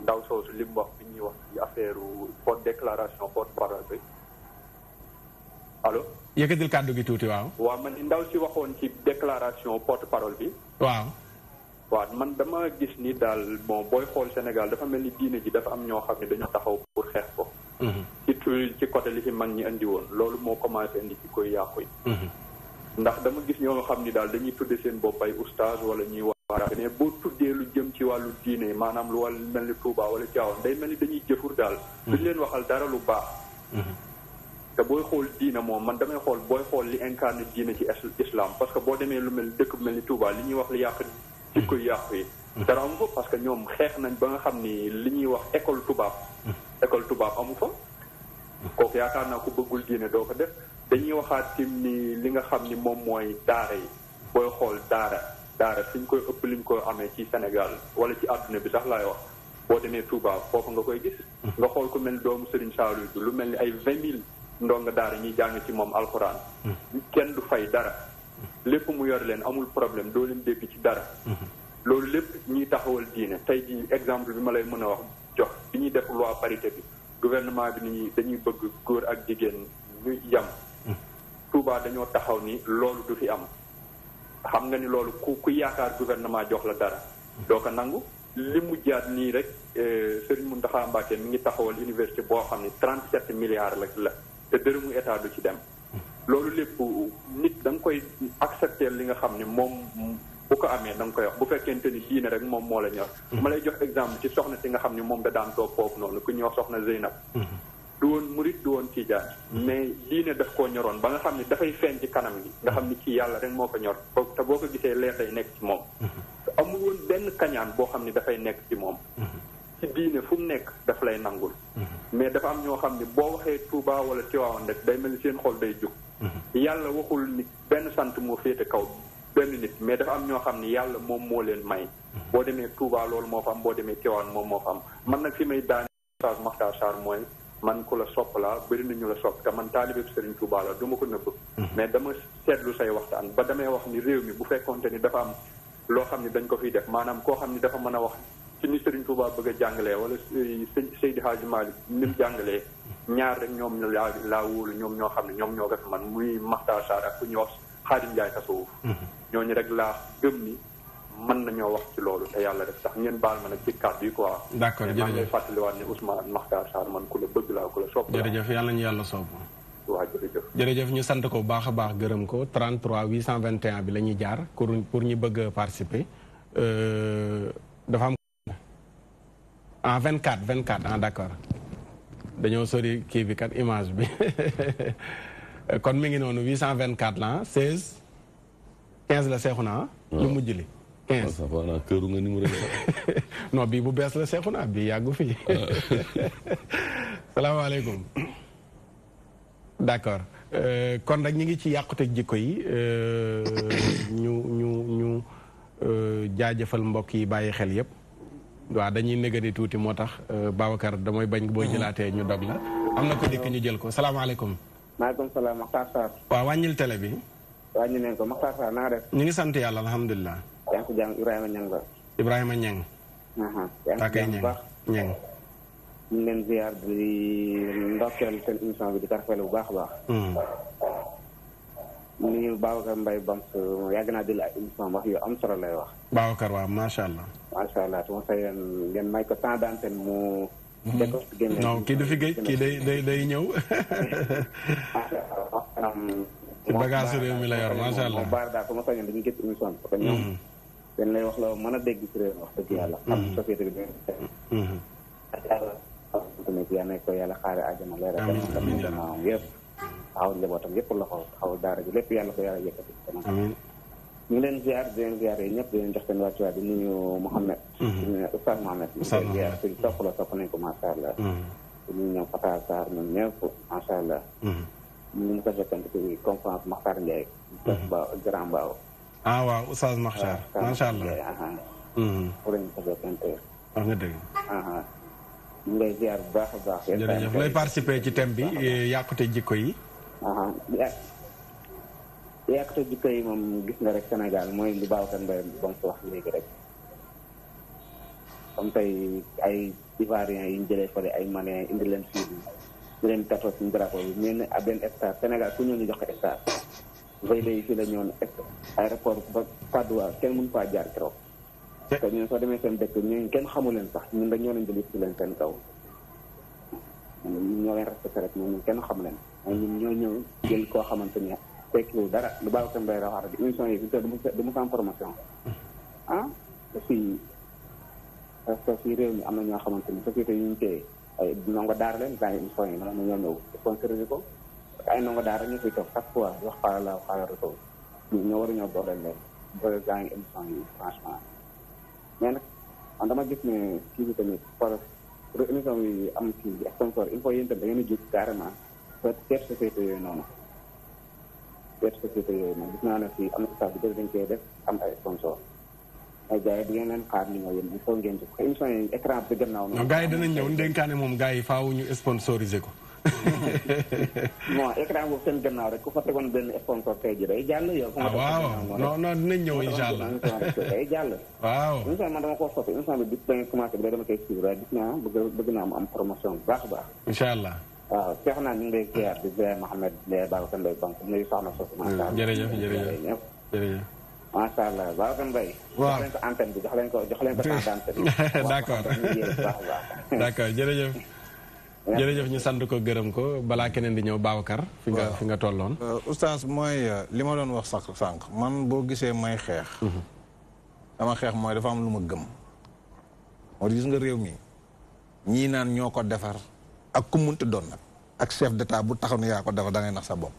ndaw soosu li mu wax bi ñuy wax ci affaire porte déclaration porte parole bi allo yëkkatil kàddu gi tuuti waaw waaw man ndaw si waxoon ci déclaration porte parole bi waaw man dama gis ni daal bon booy xool Sénégal dafa mel ni diine ji dafa am ñoo xam ne dañoo taxaw pour xeex ko surtout ci côté li fi mag ñi indi woon loolu moo commencé indi ci koy yàqu yi ndax dama gis ñoo xam ni daal dañuy tudde seen bopp ay oustaz wala ñuy wax mais boo tuddee lu jëm ci wàllu diine maanaam lu wàll mel ni Touba wala Tivaouane day mel ni dañuy jëfur daal duñ leen waxal dara lu baax te booy xool diine moom man damay xool booy xool li incarne diine ci islam parce que boo demee lu mel dëkk bu mel ni Touba li ñuy wax li yàq ci koy yàqu yi dara amu fa parce que ñoom xeex nañ ba nga xam ni li ñuy wax école tubaab amu fa kooku yaakaar naa ko bëggul diine doo ko def dañuy waxaat tim ni li nga xam ni moom mooy daara yi booy xool daara fi ñu koy ëpp li ñu koy amee ci Sénégal wala ci àdduna bi sax laay wax boo demee Touba foofu nga koy gis nga xool ko mel ni doomu Serigne Saliou bi lu mel ni ay 20 000 ndonga daara ñuy jàng ci moom alxuraan kenn du fay dara lépp mu yor leen amul problème doo leen dégg ci dara loolu lépp ñuy taxawal diine tey ji exemple bi ma lay mën a wax jox bi ñuy def loi parité bi gouvernement bi ni dañuy bëgg góor ak jigéen ñu yam Touba dañoo taxaw ni loolu du fi am xam nga ni loolu ku yaakaar gouvernement jox la dara doo ko nangu li mu jaat nii rek Serigne Mountakha Mbacké mi ngi taxawal université boo xam ni 37 milliards la te dërëmu état du ci dem loolu lépp nit da nga koy accepter li nga xam ni moom bu ko amee da nga koy wax bu fekkente ni diine rek moom moo la ñor ma lay jox exemple ci soxna si nga xam ni moom da daan toog foofu noonu ku ñuy wax soxna Zeynab du woon murit du woon tijaan mais diine daf koo ñoroon ba nga xam ne dafay feeñ ci kanam gi nga xam ni kii yàlla rek moo ko ñor te boo ko gisee leer day nekk ci moom amul woon benn kañaan boo xam ne dafay nekk ci moom ci diine fu mu nekk daf lay nangul mais dafa am ñoo xam ne boo waxee Touba wala Tiwaawan rek day mel ni seen xol day jug yàlla waxul ni benn sant moo féete kaw benn nit mais dafa am ñoo xam ne yàlla moom moo leen may boo demee Touba loolu moo fa am boo demee Tiwaawan moom moo fa am man nag fi may daane Oustaz Makhtar Sarr mooy man ku la sopp laa bëri na ñu la sopp te man taalibe Serigne Touba la du ma ko nëbb mais dama seetlu say waxtaan ba damay wax ni réew mi bu fekkonte ni dafa am loo xam ne dañ ko fiy def maanaam koo xam ne dafa mën a wax ci ni Serigne Touba bëgg a jàngalee wala Seydi Hadji Malick ni mu jàngalee ñaar rek ñoom laa wóolu ñoom ñoo xam ne ñoom ñoo ko fi man muy Makhtar Sarr ak ku ñuy wax Khadim Ndiaye tasawuf ñooñu rek laa gëm ni mën nañoo wax ci loolu te yàlla rek tax ngeen baal ma nag ci kàddu yi quoi. d'accord jërëjëf maa ngi lay fàttaliwaat ne Ousmane Makhtar Sarr man ku la bëgg laa ku la sopp. jërëjëf yàlla ñu yàlla sopp. waaw jërëjëf. jërëjëf ñu sant ko bu baax a baax gërëm ko 33 821 bi la ñuy jaar pour ñu bëgg a participer dafa am. 24 d'accord dañoo sori kii bi kat image bi kon mi ngi noonu 824 la 16 15 la seexu naa. lu mujj li 15 këru nga numéro non bii bu bees la seexu naa bii yàggu fii salaamaaleykum d'accord kon rek ñu ngi ci yàquteg jikko yi ñu jaajëfal mbokk yi bàyyi xel yépp waaw dañuy négadi tuuti moo tax Babacar damay bañ boo jëlaatee ñu dog la am na ko dikk ñu jël ko salaamaaleykum. maaleykum salaam Makhtar Sarr. waaw wàññil télé bi. wàññi neen ko Makhtar Sarr na nga def. ñu ngi sant yàlla alhamdulilah. yaa ngi ko jàmm Ibrahima Niang la. Ibrahima Niang. yaa ngi ko baax Niang. ñu ngi leen ziar di ndokkeel seen émission bi di ko rafetlu bu baax a baax. nuyu Babacar Mbaye Bams yàgg naa jël ay émission wax yu am solo lay wax. Babacar waaw macha allah. macha allah su ma sayoon ngeen may ko temps d'antenne mu. non kii du fi géej kii day ñëw. ci bagage réew mi la yor macha allah. baar daal su ma sayoon dañuy gis émission bi. parce que ñoom dañ lay wax la mën a dégg ci réew wax dëgg yàlla. xam société bi yaa nekk ko yàlla xaare àjjana leeral am yëpp taxaw njabootam yëpp loxo taxaw daara ji lépp yàlla ko yàlla yëkkati ñu ngi leen ziar di leen ziar yi ñëpp di leen jox seen wàccuwaay di nuyu Mouhamed Oustaz Mohamed ñu ngi ziar suñ topp la topp nañ ko macha allah di nuyu ñoom Fatar Sarr ñoom ñëpp macha allah ñu ngi ko fekkante ci conférence Makhtar Ndiaye ba Grand Mbao ah waaw Oustaz Makhtar macha allah pour ñu ko fekkante wax nga dëgg ñu ngi lay ziar bu baax a baax. jërëjëf lay participer ci thème bi yàqute jikko yi. yàqute jikko yi moom gis nga rek Sénégal mooy li Babacar Mbaye ba mu wax léegi rek comme tey ay Ivoiriens yi ñu jëlee fële ay Maliens indi leen fii di leen tatoo suñu drapeau bi mel ni ab benn hectare Sénégal ku ñëw ñu jox ko hectare. Veyde yi fii la ñëwoon aéroport ba Padoua kenn mënu faa jaar keroog. te ñun soo demee seen dëkk ñun kenn xamu leen sax ñun dañ ñoo leen jël ci leen seen kaw ñun ñoo leen respecté rek ñun kenn xamu leen ñun ñoo ñëw jël koo xamante ni tekkiwul dara lu baax seen mbay wax rek émission yi bi du mu am formation aussi parce que fii réew mi am na ñoo xamante ni société yi ñu téye ay ndongo daara leen gaa yi émission yi noonu ñoo ñëw sponsorisé ko ay ndongo daara ñu fiy toog chaque fois wax xaaral la xaaral retour ñoo war a ñoo booleel leen ba gaa ngi émission yi franchement mais nag man dama gis ne kii bi tamit pour émission bi am kii sponsor il faut yéen tamit da ngeen a jóg carrément seet société yooyu noonu seet société yooyu noonu gis naa ne fii am na staff bi dañ koy def am ay sponsor ay gars yi di ngeen leen xaar li nga yéen il faut ngeen jóg émission yi écran bi gannaaw noonu gars yi danañ ñëw ndénkaane moom gars yi faaw ñu sponsorisé ko bon écran boobu seen gannaaw rek ku fa tegoon benn sponsor tey ji day jàll yow. waaw non dinañ ñëw incha allah day jàll. waaw émission man dama koo soppi émission bi bis ba nga commencé bi dama koy suivre gis naa bëgg naa mu am promotion bu baax a baax. incha allah. waaw feex naa ñu ngi lay ziar di ziar Mouhamed Babacar Mbaye Bank nuyu soxna Sow. jërëjëf macha allah Babacar Mbaye. waaw jox leen ko antenne bi jox leen ko temps d'antenne. d'accord d'accord jërëjëf. jërëjëf ñu sant ko gërëm ko balaa keneen di ñëw Babacar fi nga tolloon. oustaz mooy li ma doon wax sax sànq man boo gisee may xeex. dama xeex mooy dafa am lu ma gëm. moo gis nga réew mi ñii naan ñoo ko defar ak ku munti doon nag ak chef d'état bu taxaw ne yaa ko dafa da ngay nax sa bopp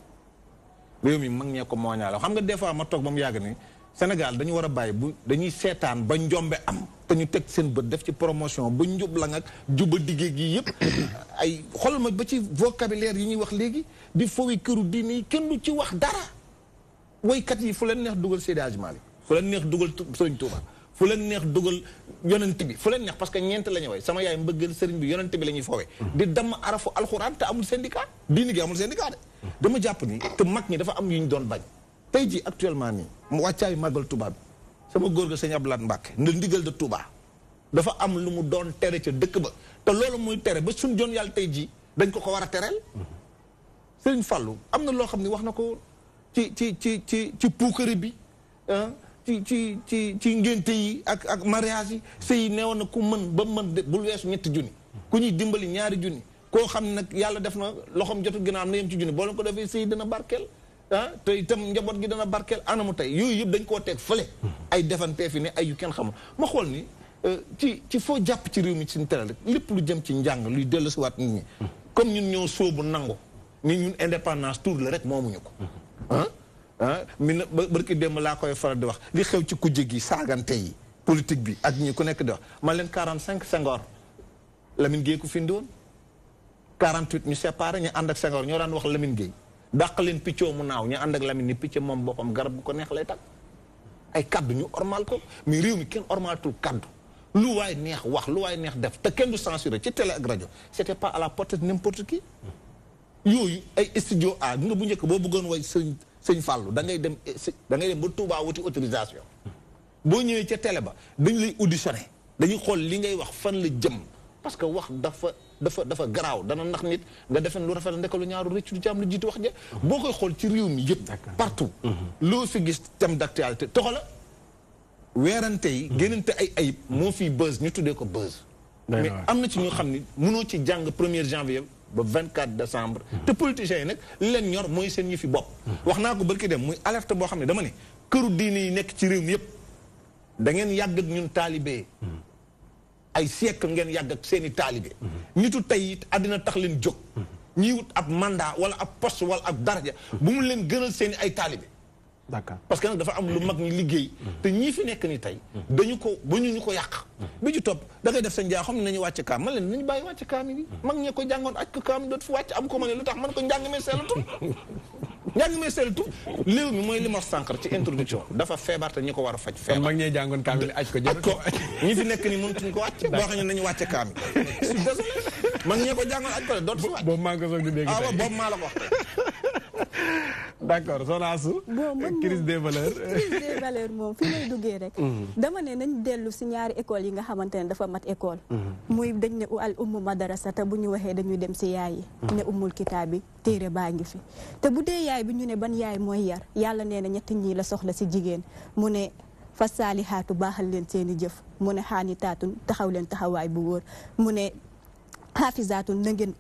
réew mi mag ñee ko mooñaale xam nga des fois ma toog ba mu yàgg ni Sénégal dañu war a bàyyi bu dañuy seetaan ba njombe am te ñu teg seen bët def ci promotion ba njub la nga juba diggee gi yëpp ay xool ma ba ci vocabulaire yi ñuy wax léegi di foowi këru diine yi kenn du ci wax dara woykat yi fu leen neex dugal Seydi Hadji Malick fu leen neex dugal Sëriñ Tuuba fu leen neex dugal yonent bi fu leen neex parce que ñeent la ñu woy sama yaay mbëggal sëriñ bi yonent bi la ñuy foowee di damm arafu alxuraan te amul syndicat diine gi amul syndicat de dama jàpp ni te mag ñi dafa am yu ñu doon bañ tey ji actuellement nii mu wàccaayu màggal Touba bi sama góor ga sëñ Abdoulaye Mbacke nda ndigal de Touba dafa am lu mu doon tere ca dëkk ba te loolu muy tere ba suñ joon yàlla tey ji dañ ko war a tereel Sëriñ Fallou am na loo xam ne wax na ko ci puukare bi ci ngénte yi ak mariage yi sëy neewoon na ku mën ba mën bul weesu 7 junni ku ñuy dimbali 2 junni koo xam ne nag yàlla def na loxoom jotul ginnaaw am na yem ci junni boo leen ko defee sëy dina barkeel te itam njaboot gi dana barkeel anamu tey yooyu yëpp dañ koo teg fële ay defantee fi ne ay yu kenn xamul ma xool ni ci foo jàpp ci réew mi ci télé rek lépp lu jëm ci njàng luy dellu si waat nit ñi comme ñun ñoo sóobu nangu ni ñun indépendance tour la rek moomuñu ko mi na barki démb laa koy faral di wax li xew ci kujje gi saagante yi politique bi ak ñi ku nekk di wax man leen 45 Senghor Lamine Gueye ku fi indi woon 48 ñu séparé ñu ànd ak Senghor ñoo daan wax Lamine Gueye dàq leen piccoo mu naaw ñu ànd ak Lamine ni picc moom boppam garab bu ko neex lay tag ay kaddu ñu ormal ko mais réew mi kenn ormaltul kaddu lu waay neex wax lu waay neex def te kenn du censuré ci télé ak rajo c'était pas à la portée de n'importe qui yooyu ay studio A nga bu njëkk boo bëggoon way sëñ Fallou da ngay dem ba Touba wuti autorisation boo ñëwee ca télé ba dañu lay auditionné dañuy xool li ngay wax fan la jëm parce que wax dafa garaaw dana ndax nit nga defen lu rafet ndeka lu ñaaru rëcc du ci am lu jiitu wax ja boo koy xool ci réew mi yëpp partout loo fi gis thème d'actualité toxala weerante yi génnante ay ayib moo fii buzz ñu tuddee ko buzz mais am na ci ñoo xam ni mënoo ci jàng 1er janvier ba 24 décembre te politiciens yi nag li leen ñor mooy seen ñi fi bopp wax naa ko barki dem muy alerte boo xam ne dama ne këru diine yi nekk ci réew mi yëpp da ngeen yàgg ak ñun taalibe ay siècle ngeen yàgg ak seeni taalibe nitu tey it àddina tax leen jóg ñiy wut ab mandat wala ab poste wala ab daraja bu mu leen gënal seeni ay taalibe d'accord parce que nag dafa am lu mag ñi liggéey te ñii fi nekk ni tey dañu ko ba ñu ko yàq bi ci topp da ngay def sa njaa xam ne nañu wàcc kaam man leen nañu bàyyi wàcc kaam yi mag ñee ko jàngoon aj ko kaam dootu fi wàcc am ko ma ne lu tax man ko njàng mee seelatu léew mi mooy li ma sànqar ci introduction dafa feebar te ñi ko war a faj feebar mag ñee jàngoon kaam yi aj ko ñi fi nekk ni mënutuñ ko wàcc boo xam ne nañu wàcc kaam yi désolé mag ñee ko jàngoon aj ko de dootu fi wàcc boobu maa ngi ko soog di dégg tey boobu maa la ko wax d'accord Soxna Astou crise des valeurs crise des valeurs moom fi may duggee rek dama ne nañ dellu si ñaari école yi nga xamante ne dafa mat école muy dañ ne al ummu madarasa te bu ñu waxee dañuy dem si yaay yi ne ummul kitaab bi téere baa ngi fi te bu dee yaay bi ñu ne ban yaay mooy yar yàlla nee na ñett ñii la soxla si jigéen mu ne fa saalihaatu baaxal leen seeni jëf mu ne xaanitaatun taxaw leen taxawaay bu wóor mu ne xaafisaatun na ngeen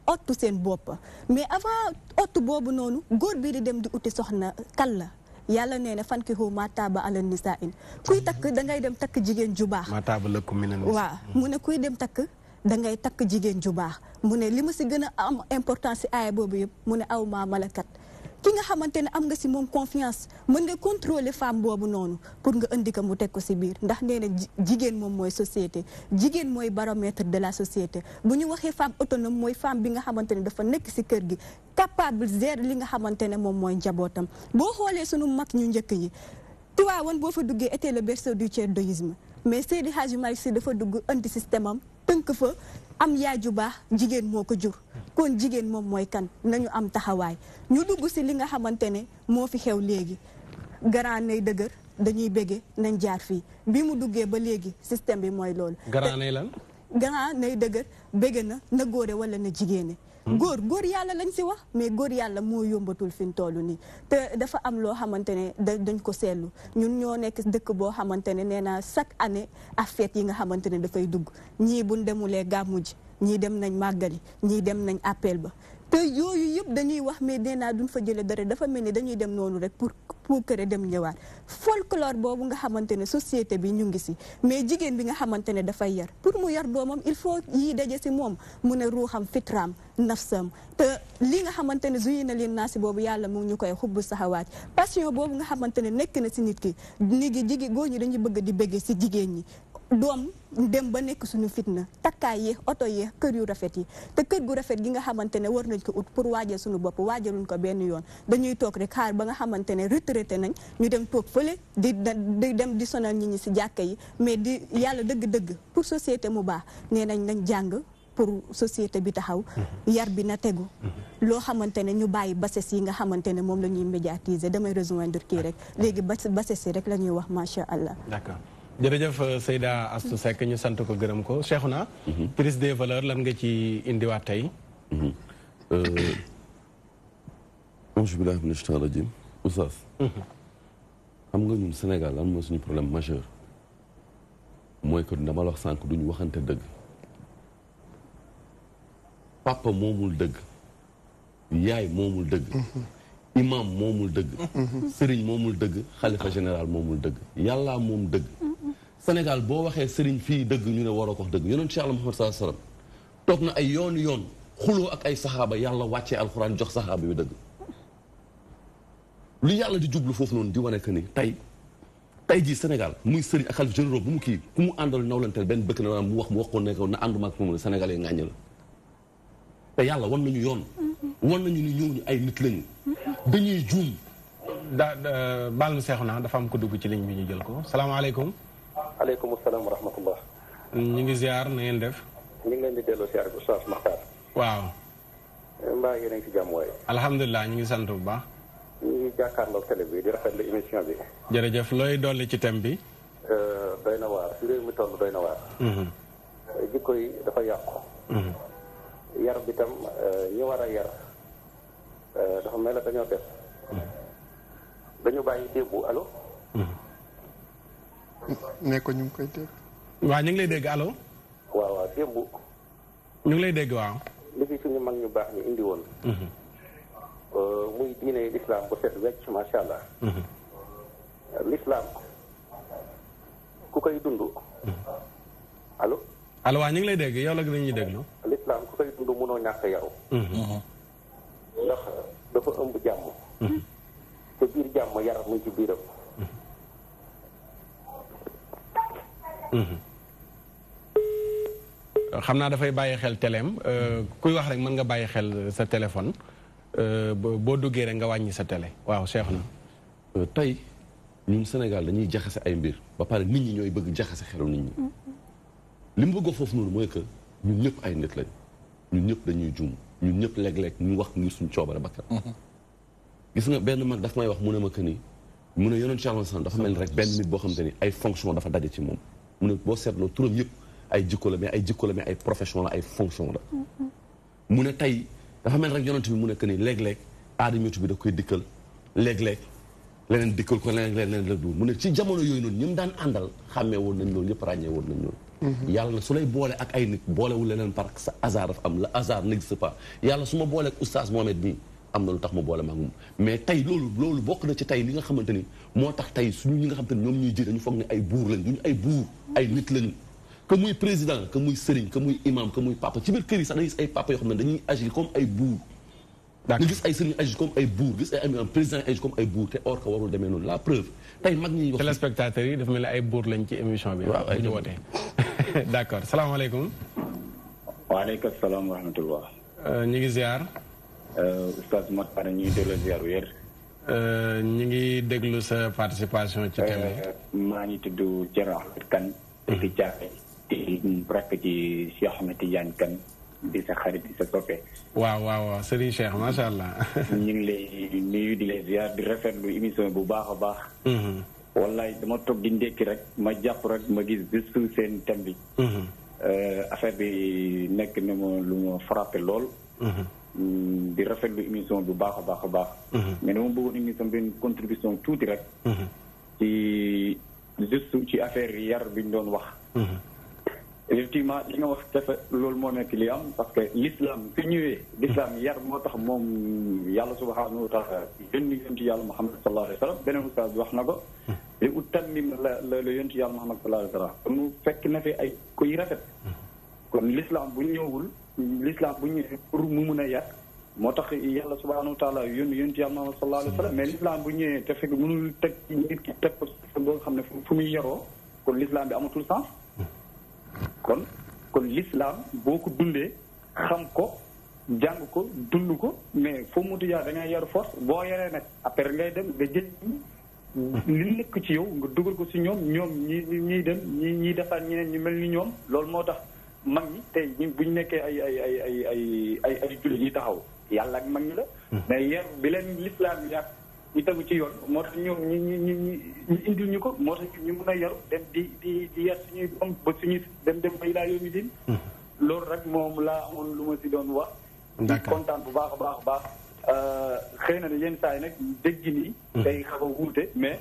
ottu seen bopp mais avant ottu boobu noonu góor bi di dem di uti soxna kan la yàlla nee na fankihu maa taaba ala nisaa in kuy takk da ngay dem takk jigéen ju baax maa taaba lakum mina nisaa waaw mu ne kuy dem takk da ngay takk jigéen ju baax mu ne li ma si gën a am importance si aaya boobu yëpp mu ne aw maa malakat ki nga xamante ne am nga si moom confiance mën nga contrôler femme boobu noonu pour nga indi ko mu teg ko si biir ndax nee na jigéen moom mooy société jigéen mooy baromètre de la société bu ñu waxee femme autonome mooy femme bi nga xamante ne dafa nekk si kër gi capable gérer li nga xamante ne moom mooy njabootam boo xoolee sunu mag ñu njëkk yi Tiwaawan boo fa duggee était le berceau du ceddoïsme mais Seydi Hadji Malick Sy dafa dugg indi système am tënk fa am yaay ju baax jigéen moo ko jur kon jigéen moom mooy kan nañu am taxawaay ñu dugg si li nga xamante ne moo fi xew léegi garant nay dëgër dañuy bége nañ jaar fii bi mu duggee ba léegi système bi mooy loolu garant nay lan garant nay dëgër bége na góore wala na jigéene góor yàlla lañ si wax mais góor yàlla moo yombatul fi mu toll nii te dafa am loo xamante ne dañ ko seetlu ñun ñoo nekk dëkk boo xamante ne nee naa chaque année ak fête yi nga xamante ne dafay dugg ñii buñ demulee gàmmu ji ñii dem nañ màggali ñii dem nañ appel ba te yooyu yëpp dañuy wax mais nee naa duñ fa jëlee dara dafa mel ni dañuy dem noonu rek pour puukare dem ñëwaat folklore boobu nga xamante ne société bi ñu ngi si mais jigéen bi nga xamante ne dafay yar pour mu yar doomam il faut yii daje si moom mu ne ruuxam fitraam nafsam te li nga xamante ne zuyina lin naasi boobu yàlla mu ngi ñu koy xubbu saxawaat passion boobu nga xamante ne nekk na si nit ki nit gi jigéen góor ñi dañuy bëgg di bëgge si jigéen ñi doom dem ba nekk suñu fitna takkaay yeex oto yeex kër yu rafet yi te kër gu rafet gi nga xamante ne war nañ ko ut pour waajal suñu bopp waajaluñ ko benn yoon dañuy toog rek xaar ba nga xamante ne retraité nañ ñu dem toog fële di dem di sonal nit ñi si jàkka yi mais di yàlla dëgg-dëgg pour société mu baax nee nañ jàng pour société bi taxaw yar bi na tegu loo xamante ne ñu bàyyi bases yi nga xamante ne moom la ñuy médiatiser damay rejoindre kii rek léegi bases yi rek la ñuy wax macha allah. D'accord. jërëjëf Seyda Astou Seck ñu sant ko gërëm ko Cheikhouna prise des valeurs lan nga ci indiwaat tey auzu billaahi mina shaytaani rajiim oustaz xam nga ñun Sénégal lan mooy suñu problème majeur mooy que dama la wax sànq duñu waxante dëgg papa moomul dëgg yaay moomul dëgg imam moomul dëgg sëriñ moomul dëgg xalifa général moomul dëgg yàllaa moom dëgg Sénégal boo waxee sëriñ fii dëgg ñu ne waroo ko wax dëgg yonent Yàlla Muhammad sallallahu alayhi wa sallam toog na ay yoon xuloo ak ay saxaaba yàlla wàccee alxuraan jox saxaaba bi dëgg lu yàlla di jublu foofu noonu di wane que ni tey jii Sénégal muy sëriñ ak xalif généraux bu mu kii ku mu àndal nawlanteel benn bëkk na mu wax ko ne na ànduma ak moom Sénégalais ngàññ la te yàlla wan nañu yoon wan nañu ni ñooñu ay nit lañu dañuy juum baal mu Cheikhouna dafa am ko dugg ci ligne bi ñu jël ko salaamaaleykum aleykum salaam wa rahmatullah ñu ngi ziar na ngeen def ñu ngi leen di delloo ziar bi Oustaz Makhtar waaw mbaa yéen a ngi ci jàmm waaye alhamdulilah ñu ngi sant bu baax ñu ngi jàkkaarloog télé bi di rafetlu émission bi jërëjëf looy dolli ci thème bi doy na waar fi réew mi toll doy na waar jikko yi dafa yàqu yar bi tam ñi war a yar dafa mel ne dañoo def dañu bàyyi démb allo ne ko ñu ngi koy dégg waaw ñu ngi lay dégg allo waaw démb ñu ngi lay dégg waaw li fi suñu mag ñu baax ñu indi woon muy diine l'islam bu set wecc macha allah l'islam ku koy dund allo waaw ñu ngi lay dégg yow la ñuy déglu l'islam ku koy dund mënoo ñàkk yaru ndax dafa ëmb jàmm te biir jàmm yar mu ci biiram xam naa dafay bàyyi xel teleem kuy wax rek mën nga bàyyi xel sa téléphone boo duggee rek nga wàññi sa télé waaw Cheikhouna tey ñun Sénégal dañuy jaxase ay mbir ba pare nit ñi ñooy bëgg jaxase xelu nit ñi li mu bëgg foofu noonu mooy que ñun ñëpp ay nit lañ ñun ñëpp dañuy juum ñun ñëpp léeg-léeg ñu wax ngir suñ coobare bakkan gis nga benn mag daf may wax mu ne ma que ni mu ne yonent Yàlla san dafa mel ni rek benn nit boo xam te ni ay fonction dafa daje ci moom mu ne boo seetloo turam yëpp ay jikko la mais ay profession la ay fonction la mu ne tey dafa mel rek yonent bi mu ne que ni léeg-léeg aadamatu bi da koy dikkal léeg-léeg leneen dikkal ko leneen la du mu ne ci jamono yooyu noonu ñoom daan àndal xàmmee woon nañ loolu yëpp ràññee woon nañ loolu yàlla na su lay boole ak ay nit boolewul leneen parce que sa hasard dafa am la hasard n'existe pas yàlla su ma boole ak oustaz Mohamed nii am na lu tax ma boole ma ak moom mais tey loolu bokk na ci tey li nga xamante ni moo tax tey suñu ñi nga xamante ni ñoom ñuy ji dañu foog ne ay buur lañ duñu ay buur ay nit lañu que muy président que muy sëriñ que muy imam que muy papa ci biir kër yi sax dañuy gis ay papa yoo xam ne dañuy agir comme ay buur nga gis ay sëriñ agir comme ay buur gis ay président agir comme ay buur te or que warul demee noonu la preuve tey mag ñi wax téléspectateurs yi dafa mel ni ay buur lañ ci émission bi waaw bu ñu wootee d'accord salaamaaleykum waaleykum salaam wa rahmatullah ñu ngi ziar oustaz Makhtar ñu ngi delloo ziar wér ñu ngi déglu sa participation ci thème maa ngi tudd Thierno Ahmed Kane dëkk Thiaroye di rakk ci Cheikh Ahmed Tidiane Kane di sa xarit di sa soppe waaw Serigne Cheikh macha allah ñu ngi lay nuyu di lay ziar di rafetlu émission bu baax a baax wallaay dama toog di ndékki rek ma jàpp rek ma gis juste seen thème bi affaire bi nekk na ma lu ma frappé lool di rafetlu émission bu baax a baax a baax mais dama bëggoon émission benn contribution tuuti rek ci juste ci affaire yar bi ñu doon wax effectivement li nga wax dafa loolu moo nekk li am parce que l'islam fi ñëwee l'islam yar moo tax moom yàlla subhanahu wa taala yonti yàlla Muhammad sallallahu alayhi wa sallam beneen ustaas wax na ko li utammim la yonti yàlla Muhammad sallallahu alayhi wa sallam kon mu fekk na fi ay koy rafet kon l'islam bu ñëwul l'islam bu ñëwee pour mu mun a yar moo tax yàlla subhanahu wa taala yonti yàlla Muhammad sallallahu alayhi wa sallam mais l'islam bu ñëwee te fekk mënul teg nit ki teg ko boo xam ne fu muy yaroo kon l'islam bi amatul sens kon l'islam boo ko dundee xam ko jàng ko dund ko mais foo mutu yaa da ngay yaru force boo yaree nag après ngay dem nga jël li nekk ci yow nga dugal ko si ñoom ñiy dem ñiy defaat ñeneen ñu mel ni ñoom loolu moo tax mag ñi tey bu ñu nekkee ay jullit ñi taxaw yàlla ak mag ñi la mais yar bi leen l'islam yar ñu tegu ci yoon moo tax ñoom ñi indil ñu ko moo tax ñu mun a yaru dem di yar suñuy doom ba suñuy dem ba ilaa yow mi din loolu rek moom laa amoon lu ma si doon wax di kontaan bu baax a baax xëy na ne yenn saa yi nag dégg nii day xaw a wuute mais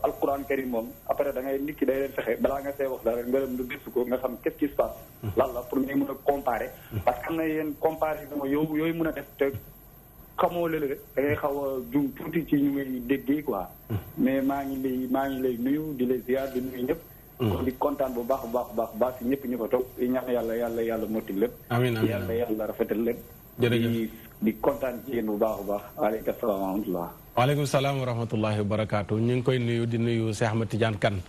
alquran karim moom après da ngay nit ki day leen fexe balaa nga see wax dara nga dem nga gëstu ko nga xam qu'est-ce qui se passe lan la pour ngay mën a comparer parce que am na yenn comparaison yooyu mën a def te xamoo la rek da ngay xaw a jum tuuti ci ñu ngay déggee quoi mais maa ngi lay nuyu di lay ziar di nuyu ñëpp kon di kontaan bu baax baax si ñëpp ñu ko toog di ñaan yàlla motil lépp amiin yàlla rafetal lépp jërëjëf di kontaan ci yéen bu baax waaleykum salaam wa rahmatullah waaleykum salaam wa rahmatullahi wa barakaatu ñu ngi koy nuyu di nuyu Cheikh Ahmed Tidiane Kane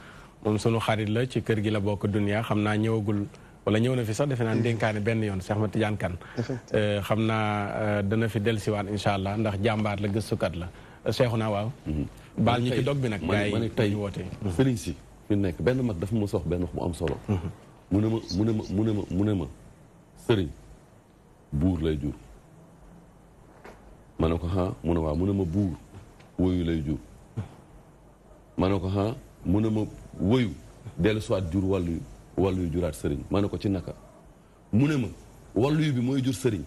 moom sunu xarit la ci kër gi la bokk dunia xam naa ñëwagul wala ñëw na fi sax defe naa dénkaane benn yoon Cheikh Ahmed Tidiane Kane xam naa dana fi dellusiwaat incha allah ndax jàmbaar la gëstukat la Cheikhu naa waaw baal ñu ci dog bi nag gars yi tey woote sëriñ si fi nekk benn mag dafa ma sox benn wax mu am solo mu ne ma sëriñ buur lay jur ma ne ko mu ne waaw mu ne ma buur woyu lay jur ma ne ko mu ne ma woyu dellu soit jur wàllu yu juraat sëriñ ma ne ko ci naka mu ne ma wàllu yu bi mooy jur sëriñ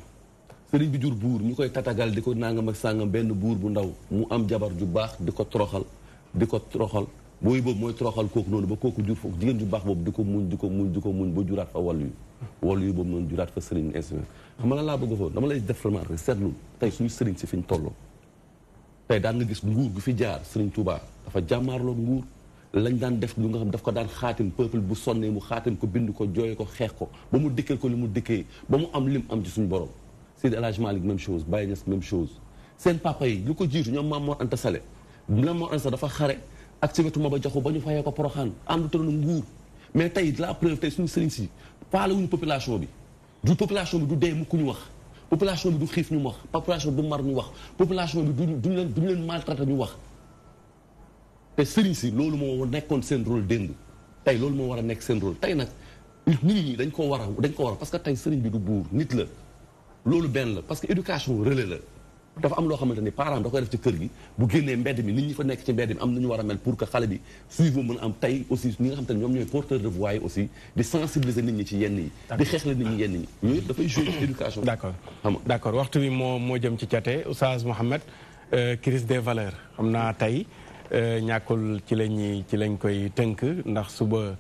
bi jur buur ñu koy tatagal di ko nangam ak sàngam benn buur bu ndaw mu am jabar ju baax di ko toroxal booyu boobu mooy toroxal kooku noonu ba kooku jur foofu jigéen ju baax boobu di ko muñ ba juraat fa wàllu yu boobu noonu juraat fa sëriñ instrument xam nga lan laa bëgg foofu dama lay def remarque seetlu tey suñu sëriñ si fi ñu tolloo tey daan nga gis nguur gu fi jaar sëriñ Touba dafa jàmmaarloo nguur lañ daan def lu nga xam daf ko daan xaatim peuple bu sonnee mu xaatim ko bind ko jooye ko xeex ko ba mu dikkal ko li mu dikkee ba mu am lim am ci suñu borom Seydi El Hadji Malick même chose Baye Niass même chose seen papa yi lu ko jiitu ñoom Maam Mor Anta Sale Maam Mor Anta Sale dafa xare ak ci wetu Maba Jaxu ba ñu fayee ko Poroxaan ànd tëral nguur mais tey la preuve tey suñu sëriñ si faale wuñu population bi du dee mu ku ñu wax population bi du xiif ñu wax population bi du mar ñu wax population bi duñu leen maltraité ñu wax te sëriñ si loolu moo nekkoon seen rôle démb tey loolu moo war a nekk seen rôle tey nag nit ñi dañ ko war a parce que tey sëriñ bi du buur nit la loolu benn la parce que éducation relais la dafa am loo xamante ni parent da koy def ci kër gi bu génnee mbedd mi nit ñi fa nekk ci mbedd mi am nañu war a mel pour que xale bi suivre mën a am tey aussi ñi nga xamante ne ñoom ñooy porteur de voix yi aussi di sensibiliser nit ñi ci yenn yi di xeexle nit ñi yenn yi yooyu yëpp dafay jouer ci éducation d'accord waxtu wi moo jëm ci cate Oustaz Mouhamed crise des valeurs xam naa tey ñàkkul ci lañ koy tënk ndax suba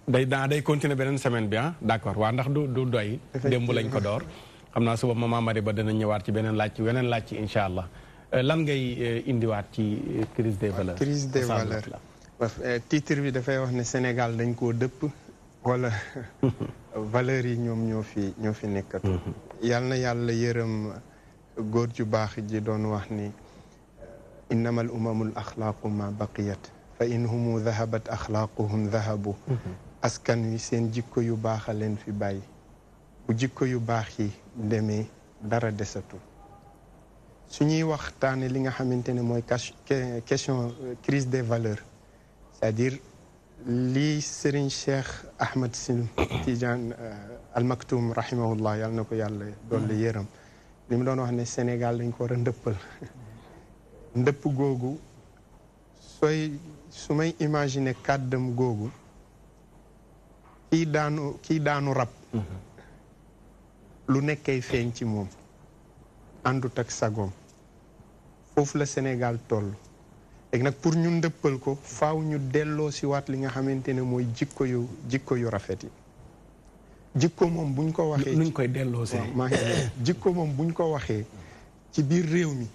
day continuer beneen semaine bi d'accord waa ndax du doy démb lañ ko door xam naa suba Mama Mari ba dana ñëwaat ci weneen laaj ci incha allah lan ngay indiwaat ci crise des valeurs crise des valeurs titre bi dafay wax ne Sénégal dañ koo dëpp wala valeurs yi ñoom ñoo fi nekkatu yal na yàlla yërëm góor ju baax ji doon wax ni innamal umamul axlaaqu ma baqiyat fa in humu dahabat axlaaquhum dahabu askan wi seen jikko yu baax a leen fi bàyyi bu jikko yu baax yi demee dara desatul su ñuy waxtaane li nga xamante ne mooy question crise des valeurs c'est-à-dire lii Serigne Cheikh Ahmed Tidiane Al Maktoum rahimahullah yàlla na ko yàlla dolli yërëm li mu doon wax ne Sénégal dañ ko war a ndëppal ndëpp googu su may imaginer kàddam googu kii daanu rab lu nekkay feeñ ci moom àndut ak sagoom foofu la Sénégal toll léegi nag pour ñu ndëppal ko faaw ñu delloo si waat li nga xamante ne mooy jikko yu rafet yi jikko moom buñ ko waxee nuñ koy delloo si jikko moom buñ ko waxee ci biir réew mi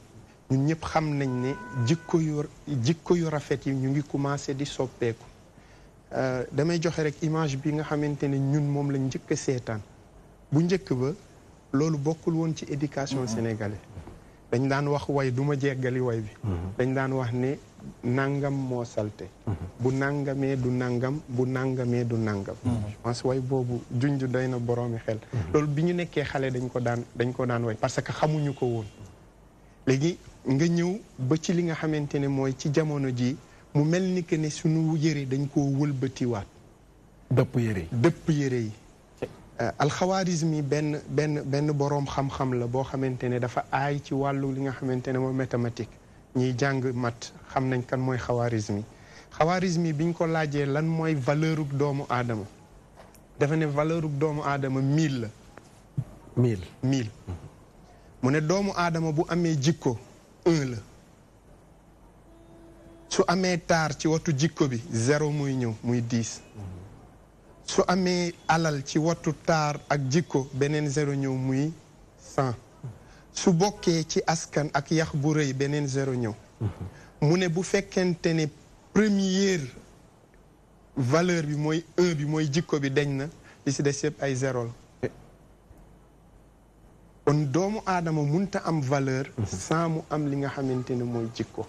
ñun ñëpp xam nañ ne jikko yu rafet yi ñu ngi commencé di soppeeku damay joxe rek image bi nga xamante ne ñun moom lañ njëkk a seetaan bu njëkk ba loolu bokkul woon ci éducation sénégalais dañ daan wax way du ma jeggali way bi dañ daan wax ne nangam moo salte bu nangamee du nangam bu nangamee du nangam je pense way boobu junj doy na boroomi xel loolu bi ñu nekkee xale dañ ko daan way parce que xamuñu ko woon léegi nga ñëw ba ci li nga xamante ne mooy ci jamono ji mu mel ni que ne suñu yëre dañ koo wëlbatiwaat dëpp yëre yi alxawaarismi benn boroom xam-xam la boo xamante ne dafa aay ci wàllu li nga xamante ne mooy mathématique ñiy jàng mat xam nañ kan mooy xawaarismi biñ ko laajee lan mooy valeurug doomu aadama dafa ne valeurug doomu aadama 1000 la 1000 mu ne doomu aadama bu amee jikko 1 la su amee taar ci watu jikko bi 0 muy ñëw muy 10 su amee alal ci watu taar ak jikko beneen 0 ñëw muy 100 su bokkee ci askan ak yax bu rëy beneen 0 ñëw mu ne bu fekkente ne première valeur bi mooy 1 bi mooy jikko bi deñ na li si des yëpp ay 0 la kon doomu aadama munta am valeur sans mu am li nga xamante ne mooy jikko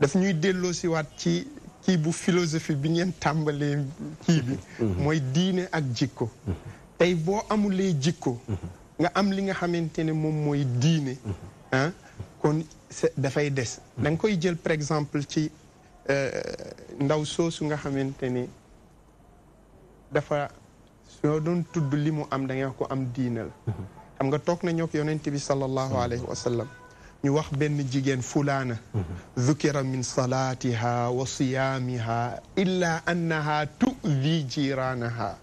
daf ñuy delloo si waat ci kii bu philosophie bi ngeen tàmbalee kii bi mooy diine ak jikko tey boo amulee jikko nga am li nga xamante ne moom mooy diine ah kon dafay des da nga koy jël par exemple ci ndaw soosu nga xamante ne dafa soo doon tudd li mu am da nga ko am diine la xam nga toog na ñoo ko yonent bi sallallahu alayhi wa sallam ñu wax benn jigéen fulaana dhukira min salaatiha wa siyaamiha illa annaha tu'di jiraanaha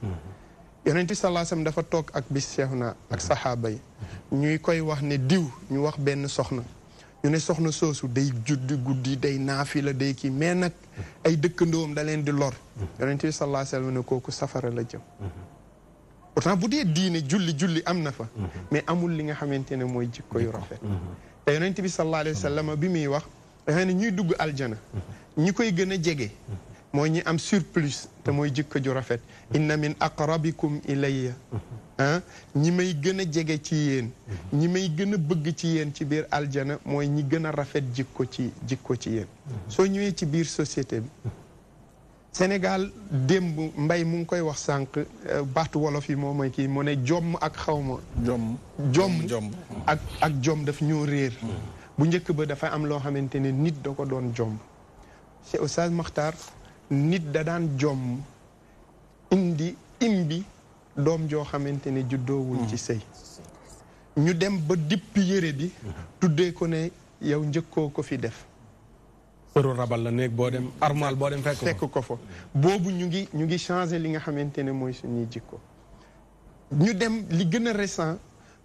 yonent bi sallallahu alayhi wa sallam dafa toog ak bis Seexuna ak saxaaba yi ñuy koy wax ne diw ñu wax benn soxna ñu ne soxna soosu day juddi guddi day naafila day kii mais nag ay dëkkandoom da leen di lor yonent bi sallallahu alayhi wa sallam ne kooku safara la jëm pourtant bu dee diine julli am na fa mais amul li nga xamante ne mooy jikko yu rafet te yonent bi sallallahu alayhi wa sallam bi muy wax dafa ne ñuy dugg aljana ñi koy gën a jege mooy ñi am surplus te mooy jikko ju rafet inna min aqrabikum ilayya ah ñi may gën a jege ci yéen ñi may gën a bëgg ci yéen ci biir aljana mooy ñi gën a rafet jikko ci yéen soo ñëwee ci biir société bi Sénégal démb mbay mu ngi koy wax sànq baatu wolof yi moom mooy kii mu ne jomm ak xawma jomm ak jomm daf ñoo réer bu njëkk ba dafa am loo xamante ne nit da ko doon jomm Cheikh Oustaz Makhtar nit da daan jomm imbi doom joo xamante ne juddoowul ci sëy ñu dem ba dipp yére bi tuddee ko ne yow njëkkoo ko fi def sëru rabal la néeg boo dem armal boo dem fekk ko fa boobu ñu ngi changé li nga xamante ne mooy suñuy jikko ñu dem li gën a récent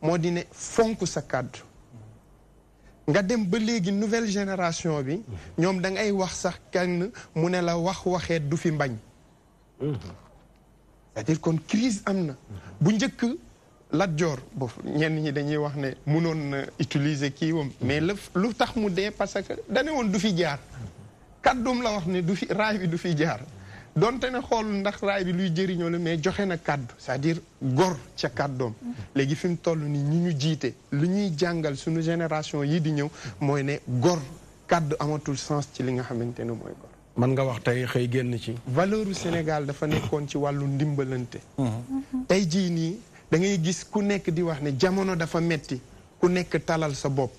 moo di ne fonk sa kàddu nga dem ba léegi nouvelle génération bi ñoom da ngay wax sax kenn mu ne la waxeet du fi mbañ c'est-à-dire kon crise am na bu njëkk Lat Joor boofu ñenn ñi dañuy wax ne mënoon na utiliser kii wam mais lu tax mu dee parce que dane woon du fi jaar kàddum la wax ne du fi raay bi du fi jaar donte ne xool ndax raay bi luy jëriñoo la mais joxe na kàddu c'est-à-dire gor ca kàddoom léegi fi mu toll ni ñi ñu jiite lu ñuy jàngal suñu génération yi di ñëw mooy ne gor kàddu amatul sens ci li nga xamante ne mooy gor man nga wax tey xëy génn ci valeuru Sénégal dafa nekkoon ci wàllu ndimbalante tey jii nii da ngay gis ku nekk di wax ne jamono dafa metti ku nekk talal sa bopp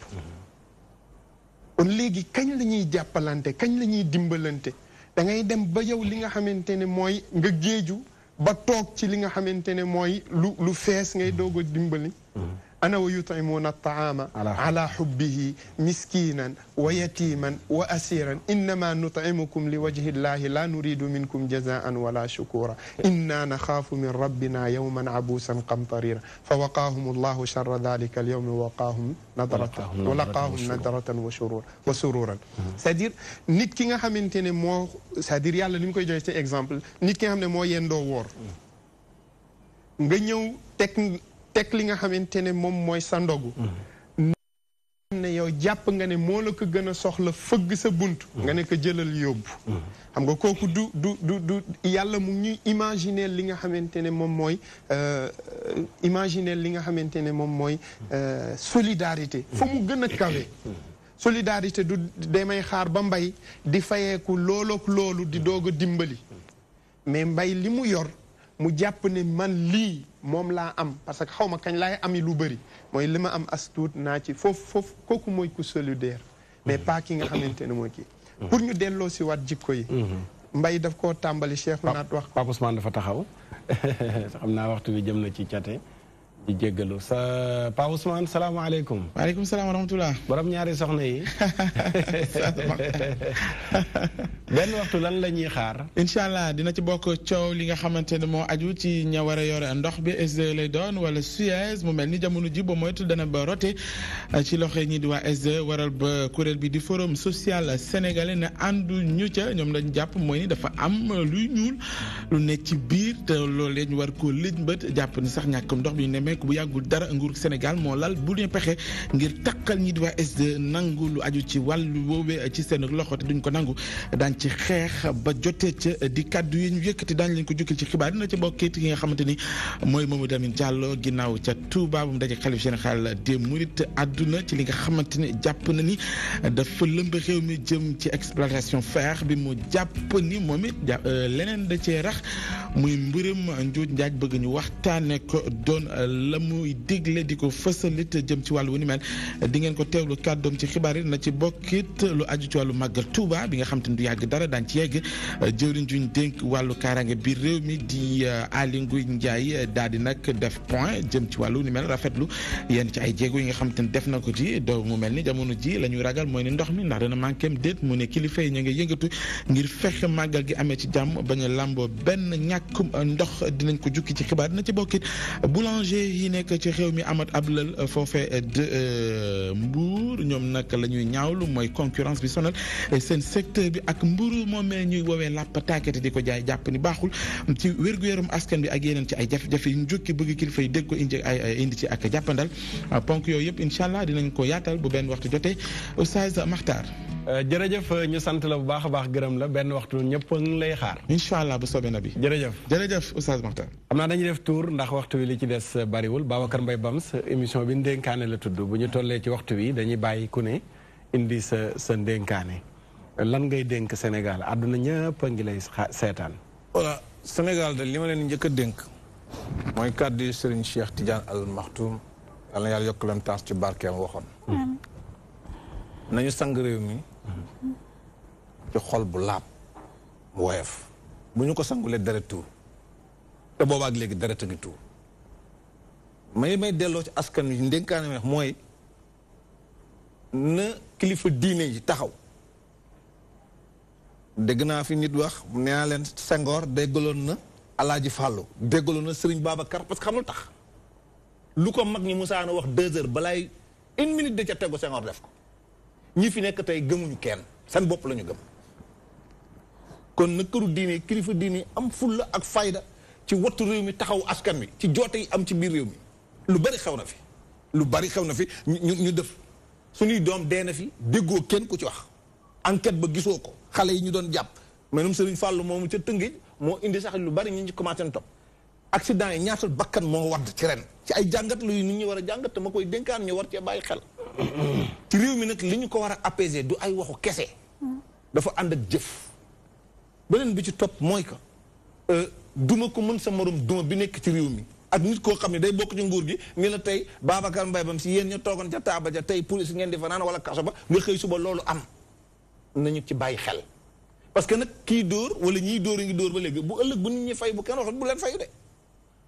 kon léegi kañ la ñuy jàppalante kañ la ñuy dimbalante da ngay dem ba yow li nga xamante ne mooy nga géeju ba toog ci li nga xamante ne mooy lu fees ngay doog a dimbali ana wa yut'imuna at-ta'ama ala hubbihi miskinan wa yatiman wa asiran innama nut'imukum li wajhi llahi la nuridu minkum jazaan wala shukura inna nakhafu min rabbina yawman abusan qamtarira fa waqahum allahu sharra dhalika al-yawm wa waqahum nadratan wa sururan c'est-à-dire nit ki nga xamantene moo c'est-à-dire yàlla li mu koy joxe ci exemple nit ki nga xam ne moo yendoo woor nga ñëw teg li nga xamante ne moom mooy sa ndogu ne yow jàpp nga ne moo la ko gën a soxla fëgg sa bunt nga ne ko jëlal yóbbu xam nga kooku du yàlla mu ñuy imaginer li nga xamante ne moom mooy imaginer li nga xamante ne moom mooy solidarité fa mu gën a kawe solidarité du damay xaar ba mbay di fayeeku loolook loolu di doog a dimbali mais mbay li mu yor mu jàpp ne man lii moom laa am parce que xaw ma kañ laay ami lu bëri mooy li ma am as tuut naa ci foofu kooku mooy ku solidaire mais pas ki nga xamante ne mooy kii pour ñu delloo si waat jikko yi mbay daf koo tàmbali Cheikh naat wax Pape Ousmane dafa taxaw xam naa waxtu bi jëm na ci cate di jéggalu sa Pa Ousmane salaamaaleykum. waaleykum salaam wa rahmatulah. borom ñaari soxna yi. benn waxtu lan la ñuy xaar. incha allah dina ci bokk coow li nga xamante ne moo aju ci ña war a yore ndox bi SDE lay doon wala Suez mu mel ni jamono ji ba moytu dana ba rote ci loxo ñi di waa SDE waral ba kuréel bi di forum social sénégalais ne àndu ñu ca ñoom lañ jàpp mooy ni dafa am luy ñuul lu nekk ci biir te loolu ñu war koo lëj mbët jàpp ni sax ñàkkum ndox bi ñu ne ku bu yàggul dara nguur Sénégal moo lal bu ñu pexe ngir takkal ñi di waa SDE nangu lu aju ci wàllu woowee ci seen loxo te duñ ko nangu daañ ci xeex ba jotee ca di kaddu yi ñu yëkkati daañ leen ko jukkil ci xibaar dina ci bokkit ki nga xamante ni mooy Mamadou Amine Diallo ginnaaw ca Touba bu mu daje xalif général des Mourides àdduna ci li nga xamante ni jàpp na ni dafa lëmb réew mi jëm ci exploitation fer bi mu jàpp ni moom it leneen da cee rax muy mbirum njuuj njaaj bëgg ñu waxtaane ko doon la muy digle di ko fësalit jëm ci wàllu wu ni mel di ngeen ko teewlu kàddoom ci xibaar yi na ci bokkit lu aju ci wàllu màggal Touba bi nga xam te ne du yàgg dara daan ci yegg jëwriñ juñ dénk wàllu kaaraange biir réew mi di Aly Ngouille Ndiaye daal di nag def point jëm ci wàllu wu ni mel rafetlu yenn ci ay jéego yi nga xam te ne def na ko ci doo mu mel ni jamono ji la ñuy ragal mooy ni ndox mi ndax dana manqué déet mu ne kilifa yi ñu ngi yëngatu ngir fexe màggal gi amee ci jàmm bañ a làmboo benn ñàkkum ndox dinañ ko jukki ci xibaar dina ci bokkit boulanger yi nekk ci xew mi amat ab lël foofee de Mbour ñoom nag la ñuy ñaawlu mooy concurrence bi sonal seen secteur bi ak mburu moomee ñuy woowee làpp taakete di ko jaay jàpp ni baaxul ci wér-gu-yaram askan bi ak yeneen ci ay jafe-jafe yu ñu jukki bëgg kilifa yi dégg ko indi ci ak jàppandal ponk yooyu yëpp incha allah dinañ ko yaatal bu benn waxtu jotee Oustaz Makhtar. jërëjëf ñu sant la bu baax a baax gërëm la benn waxtu ñëpp ngi lay xaar. incha allah bu soobee na bi. jërëjëf Oustaz Makhtar. xam naa dañuy def tour ndax waxtu wi li ci des bariwul Babacar Mbaye Bams émission bi ndénkaane la tudd bu ñu tollee ci waxtu wi dañuy bàyyi ku ne indi sa ndénkaane lan ngay dénk Sénégal àdduna ñëpp a ngi lay seetaan. voilà Sénégal de li ma leen njëkk a dénk mooy kàddu Serigne Cheikh Tidiane Al Maktoum yal na yàlla yokk leen taas ci barkeem waxoon. nañu sang réew mi ci xol bu laab mu woyof bu ñu ko sangulee deret tuur te boobaak léegi deret a ngi tuur may delloo ci askan wi ndénkaane wax mooy na kilifa diine yi taxaw dégg naa fi nit wax nee naa leen Senghor déggaloon na Alaaji Fàllu déggaloon na Sëriñ Babacar parce que xamul tax lu ko mag ñi musaana wax 2 heures balaay 1 minute de ca tegu Senghor def ko ñi fi nekk tey gëmuñu kenn seen bopp la ñu gëm kon na këru diine kilifa diine am fulla ak fayda ci wattu réew mi taxaw askan wi ci joote yi am ci biir réew mi lu bari xew na fi ñu def suñuy doom dee na fi déggoo kenn ku ci wax enquête ba gisoo ko xale yi ñu doon jàpp mais ñoom Serigne Fallou moomu ca Tëngéej moo indi sax lu bari ñu ci commencé na topp accident yi ñaatal bakkan moo wadd ci ren ci ay jàngat lu nit ñi war a jàngat te ma koy dénkaan ñu war cee bàyyi xel ci réew mi nag li ñu ko war a apaiser du ay waxu kese dafa ànd ak jëf beneen bi ci topp mooy que duma ko mën sa morom duma bi nekk ci réew mi ak nit koo xam ne day bokk ci nguur gi ni la tey Babacar Mbaye Bam si yéen ña toogoon ca taaba ja tey police ngeen di fanaan wala kaso ba nga xëy suba loolu am nañu ci bàyyi xel parce que nag kii dóor wala ñiy dóor a ngi dóor ba léegi bu ëllëg bu nit ñi fay bu kenn waxat bu leen fayu de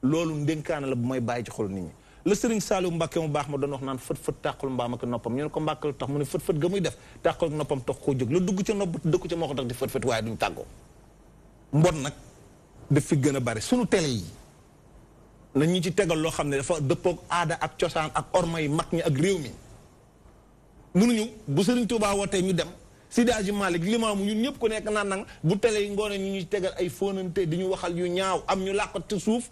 loolu ndénkaana la bu may bàyyi ci xol nit ñi la Serigne Saliou Mbacke mu baax ma doon wax naan fët tàqul mbaam ak noppam ñu ne ko Mbacke lu tax mu ne fët ga muy def tàqul ak noppam tax koo jóg la dugg ca nopp dëkku ca moo ko tax di fët waaye duñ tàggoo mbon nag daf fi gën a bari sunu télé yi na ñu ci tegal loo xam ne dafa dëppoog aada ak cosaan ak orma yi mag ñi ak réew mi mënuñu bu Serigne Touba wootee ñu dem Seydi Hadji Malick Limaamu ñun ñëpp ku nekk naan nang bu télé yi ngoone ñu ñuy tegal ay fóonante di ñu waxal yu ñaaw am ñu làqat suuf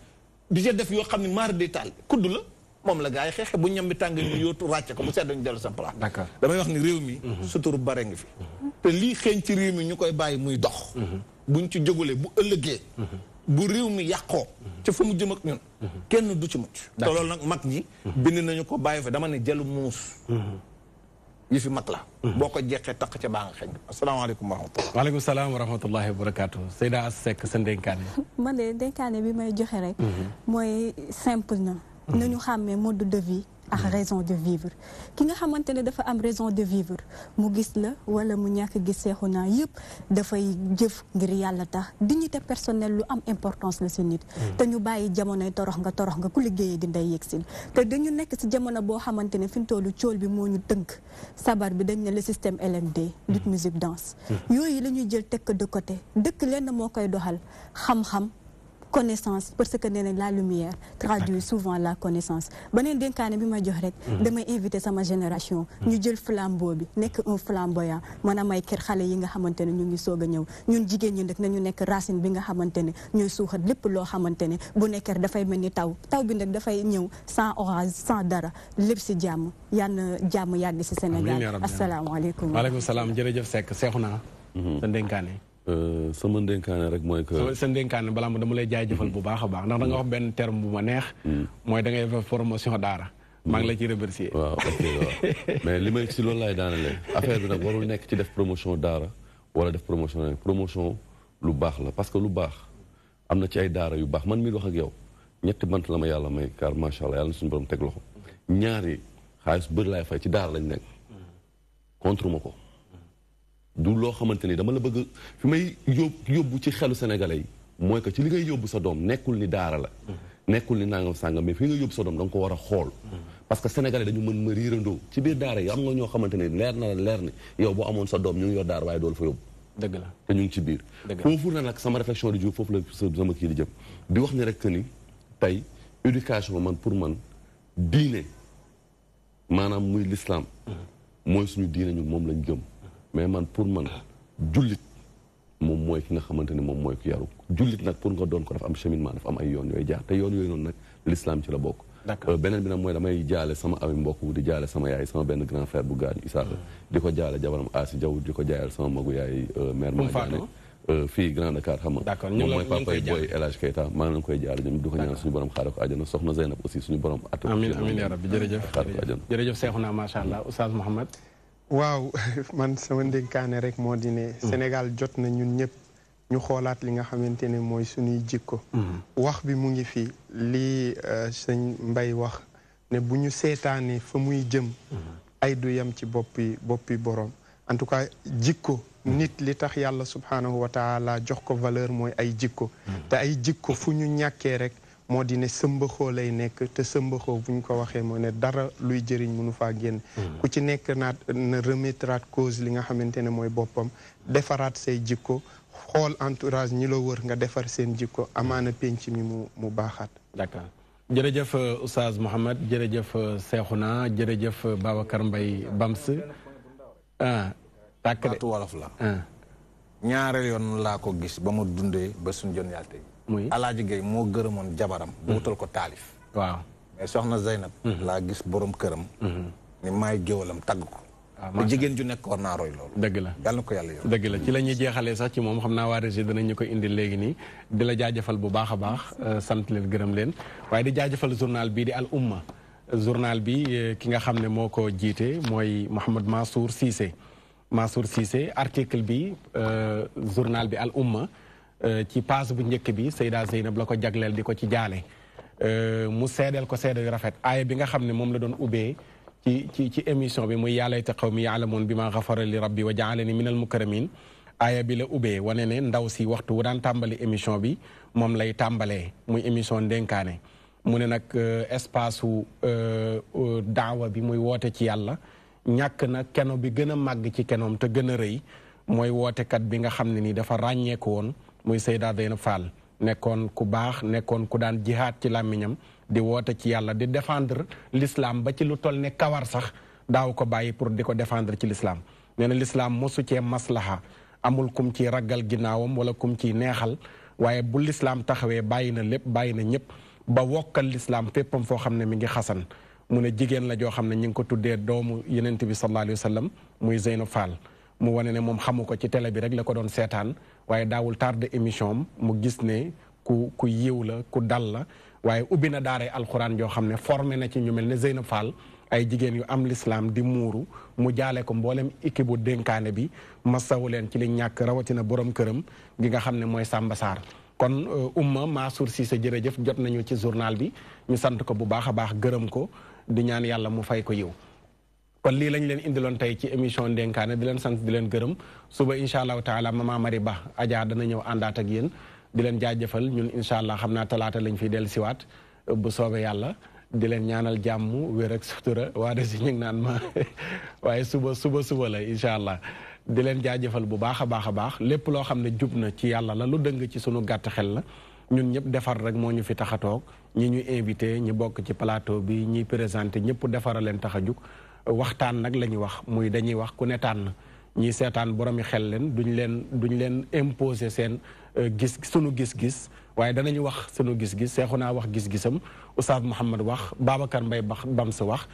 di ca def yoo xam ne maar de taal kudd la moom la gaa yi xeexe bu ñam bi tàng ñu yóotu ràcce ko bu sedd ñu dellu sa place. D'accord damay wax ni réew mi suturu bare ngi fi te lii xeeñ ci réew mi ñu koy bàyyi muy dox buñ ci jógulee bu ëllëgee bu réew mi yàqoo ca fa mu jëm ak ñun kenn du ci mucc te loolu nag mag ñi bind nañu ko bàyyi fa dama ne jëlu muus yi fi mag la boo ko jeexee taq ca baa nga xeeñ asalaamaaleykum wa rahmatulah waaleykum salaam wa rahmatullahi wa barakaatu Seyda As Seck sa ndénkaane man de ndénkaane bi may joxe rek mooy simple na nañu xàmmee mode de vie ak raison de vivre ki nga xamante ne dafa am raison de vivre mu gis la wala mu ñàkk gis Seexuna yëpp dafay jëf ngir yàlla tax dignité personnelle lu am importance la si nit te ñu bàyyi jamonoy torox nga ku liggéeyee di nday yegsil te dañu nekk si jamono boo xamante ne fi mu tollu cool bi moo ñu tënk sabar bi dañ ne le système LMD lutte musique danse yooyu la ñuy jël teg ko de côté dëkk lenn moo koy doxal xam-xam connaissance parce que nee nañ la lumière traduit souvent la connaissance beneen dénkaane bi ma jox rek damay invité sama génération ñu jël flambeau bi nekk un flamboyant mën a may kër xale yi nga xamante ne ñu ngi soog a ñëw ñun jigéen ñi nag nañu nekk racine bi nga xamante ne ñooy suuxat lépp loo xamante ne bu nekkee dafay mel ni taw bi nag dafay ñëw sans orage sans dara lépp si jàmm yal na jàmm yàgg si Sénégal asalaamaaleykum waaleykum salaam jërëjëf Seck Seexuna sa dénkaane sama ndénkaane rek mooy que sa ndénkaane balaa ma dama lay jaajëfal bu baax a baax ndax da nga wax benn terme bu ma neex mooy da ngay def promotion daara maa ngi la ci remercier waaw ok waaw mais li may si loolu laay daanale affaire bi nag warul nekk ci def promotion daara wala def promotion lu baax la parce que lu baax am na ci ay daara yu baax man mii wax ak yow ñetti bant la ma yàlla may car macha allah yàlla na suñu borom teg loxo ñaari xaalis bëri laay fay ci daara lañ nekk contre ma ko du loo xamante ni dama la bëgg fi may yóbbu ci xelu sénégalais yi mooy que ci li ngay yóbbu sa doom nekkul ni daara la nekkul ni nangam sàngam mais fi nga yóbbu sa doom da nga ko war a xool parce que sénégalais dañu mën ma riirandoo ci biir daara yi am nga ñoo xamante ni leer na la leer ni yow boo amoon sa doom ñu ngi yor daara waaye doolu fa yóbbu dëgg la te ñu ngi ci biir foofu na nag sama réflexion di jóg foofu la sama kii di jëm di wax ni rek que ni tey éducation man pour man diine maanaam muy l'islam mooy suñu diine ñun moom lañ gëm mais man pour man jullit moom mooy ki nga xamante ni moom mooy ku yaru jullit nag pour nga doon ko dafa am cheminement dafa am ay yoon yooyu jaar te yoon yooyu noonu nag l'islam ci la bokk beneen bi nag mooy damay jaale sama ami mbokk di jaale sama yaay sama benn grand frère bu gaañu Isaaka di ko jaale jabaram Asi Jaw di ko jaayal sama magu yaay mère Madiane fii Grand Dakar xam nga moom mooy papa booy El Hadj Keita maa ngi leen koy jaale ñoom di ko ñaan suñu borom xaare ko àjjana soxna Zeynab aussi suñu borom at amiin amiin yaa rabbi jërëjëf jërëjëf Seexuna macha allah Oustaz Mouhamed waaw man sama ndénkaane rek moo di ne Sénégal jot na ñun ñëpp ñu xoolaat li nga xamante ne mooy suñuy jikko wax bi mu ngi fi lii sëñ Mbay wax ne bu ñu seetaanee fa muy jëm ay du yem ci boppi borom en tout cas jikko nit li tax yàlla subhaanahu wa taala jox ko valeur mooy ay jikko te ay jikko fu ñu ñàkkee rek moo di ne sëmbaxoo lay nekk te sëmbaxoo bu ñu ko waxee moo ne dara luy jëriñ mënu faa génn ku ci nekk naat na remettraat cause li nga xamante ne mooy boppam defaraat say jikko xool entourage ñi la wër nga defar seen jikko amaana penc mi mu baaxaat d'accord jërëjëf Oustaz Mouhamed jërëjëf Seexuna jërëjëf Babacar Mbaye Bams tàkk de wolof la ñaareel yoon laa ko gis ba mu dundee ba suñ jon yàlla tey Alaaji Gay moo gërëmoon jabaram bu wutal ko taalif waaw mais soxna Zeynab laa gis borom këram ni maay géwalam tagg ko te jigéen ju nekk war naa roy loolu dëgg la yàlla na ko yàlla yow dëgg la ci la ñuy jeexalee sax ci moom xam naa waa régie danañ ñu ko indi léegi nii di la jaajëfal bu baax a baax sant leen gërëm leen waaye di jaajëfal journal bii di Al Umma journal bi ki nga xam ne moo ko jiite mooy Mouhamed Mansour Cissé article bi journal bi Al Umma ci page bu njëkk bi Seyda Zeynab la ko jagleel di ko ci jaale mu seedeel ko seedeel rafet aaya bi nga xam ne moom la doon ubbee ci émission bi muy yaa layta qawmi ya'lamuun bimaa ghafara li rabbi wa ja'alani minal mukramiin aaya bi la ubbee wane ne ndaw si waxtu wu daan tàmbali émission bi moom lay tàmbalee muy émission ndénkaane mu ne nag espace u daawa bi muy woote ci yàlla ñàkk na keno bi gën a màgg ci kenoom te gën a rëy mooy wootekat bi nga xam ne ni dafa ràññeeku woon muy Seyda Zeynab Fall nekkoon ku baax nekkoon ku daan jihaad ci làmmiñam di woote ci yàlla di défendre l'islam ba ci lu toll ne kawar sax daaw ko bàyyi pour di ko défendre ci l'islam nee na l'islam mosu cee maslaha amul kum ci ragal ginnaawam wala kum ci neexal waaye bu l'islam taxawee bàyyi na lépp bàyyi na ñëpp ba wokkal l'islam féppam foo xam ne mi ngi xasan mu ne jigéen la joo xam ne ñi ngi ko tuddee doomu yenent bi sallallahu alayhi wa sallam muy Zeynab Fall mu wane ne moom xamu ko ci télé bi rek la ko doon seetaan waaye daawul tardé émission mu gis ne ku yiw la ku dal la waaye ubbi na daaray alxuraan joo xam ne formé na ci ñu mel ne Zeynab Fall ay jigéen yu am l'islam di muuru mu jaale ko mboolem équipe bu dénkaane bi masawu leen ci li ñàkk rawatina borom këram gi nga xam ne mooy Samba Sarr kon umma Mansour Cissé jërëjëf jot nañu ci journal bi ñu sant ko bu baax a baax gërëm ko di ñaan yàlla mu fay ko yiw kon lii lañ leen indiloon tey ci émission dénkaane di leen sant di leen gërëm suba incha allahu taala mama Mari Ba Adja dana ñëw àndaat ak yéen di leen jaajëfal ñun incha allah xam naa talaata lañ fiy dellu siwaat bu soobee yàlla di leen ñaanal jàmm wér ak sutura waa de si ñu ngi naan ma waaye suba la incha allah di leen jaajëfal bu baax a baax lépp loo xam ne jub na ci yàlla la lu dëng ci sunu gàtt xel la ñun ñëpp defar rek moo ñu fi tax a toog ñi ñu invité ñi bokk ci plateau bi ñiy présenté ñëpp defara leen tax a jug waxtaan nag la ñuy wax muy dañuy wax ku ne tànn ñiy seetaan boromi xel leen duñ leen imposer seen sunu gis-gis waaye danañu wax sunu gis-gis Seexuna wax gis-gisam Oustaz Mouhamed wax Babacar Mbaye Bams wax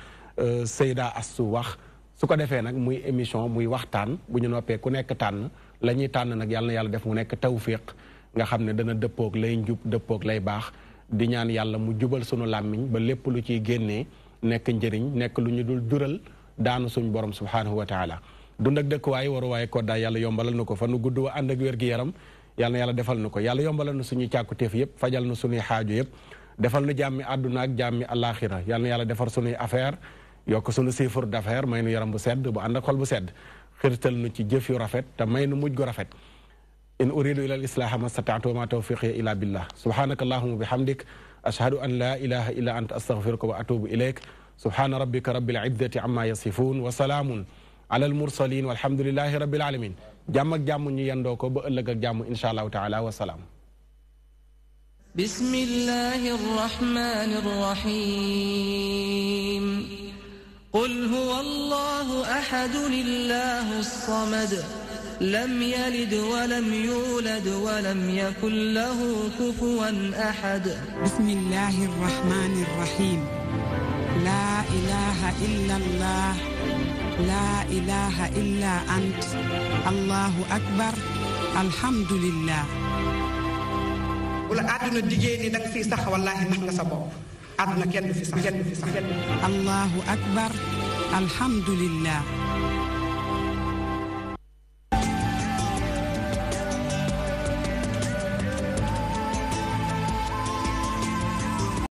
Seyda Astou wax su ko defee nag muy émission muy waxtaan bu ñu noppee ku nekk tànn la ñuy tànn nag yàlla na yàlla def mu nekk tawfiq nga xam ne dana dëppoog lay njub dëppoog lay baax di ñaan yàlla mu jubal sunu làmmiñ ba lépp lu ciy génnee nekk njëriñ nekk lu ñu dul jural daanu suñ borom subhanahu wa taala dund ak dëkkuwaay waruwaay koddaay yàlla yombalal na ko fa nu gudd wa ànd ak wér-gi-yaram yàlla na yàlla defal na ko yàlla yombalal na suñuy càkkutéef yëpp fajal na suñuy xaaju yëpp defal nu jàmmi àdduna ak jàmmi àllaaxira yàlla na yàlla defar suñuy affaire yokk suñu chiffre d'affaires may nu yaram bu sedd bu ànd ak xol bu sedd xirtal nu ci jëf yu rafet te may nu mujj gu rafet in uridu ila al islaha ma stata'tu wa ma tawfiqi illa billah subhanaka allahumma bihamdik ashhadu an la ilaha illa anta astaghfiruka wa atubu ilayk subhana rabbika rabbil izzati amma yasifun wa salaamun ala al mursalin walhamdulillahi rabbil alamin jàmm ak jàmm ñu yendoo ko ba ëllëg ak jàmm insha allahu taala wa salaam bismillahi rrahmani rrahim qul huwa allahu ahadu lillahu samad لم يلد ولم يولد ولم يكن له كفوا أحد بسم الله الرحمن الرحيم لا إله إلا الله لا إله إلا أنت الله أكبر الحمد لله wala àdduna diggée ni danga fi sax wallahi nax nga sa bopp àdduna kenn du fi sax الله أكبر الحمد لله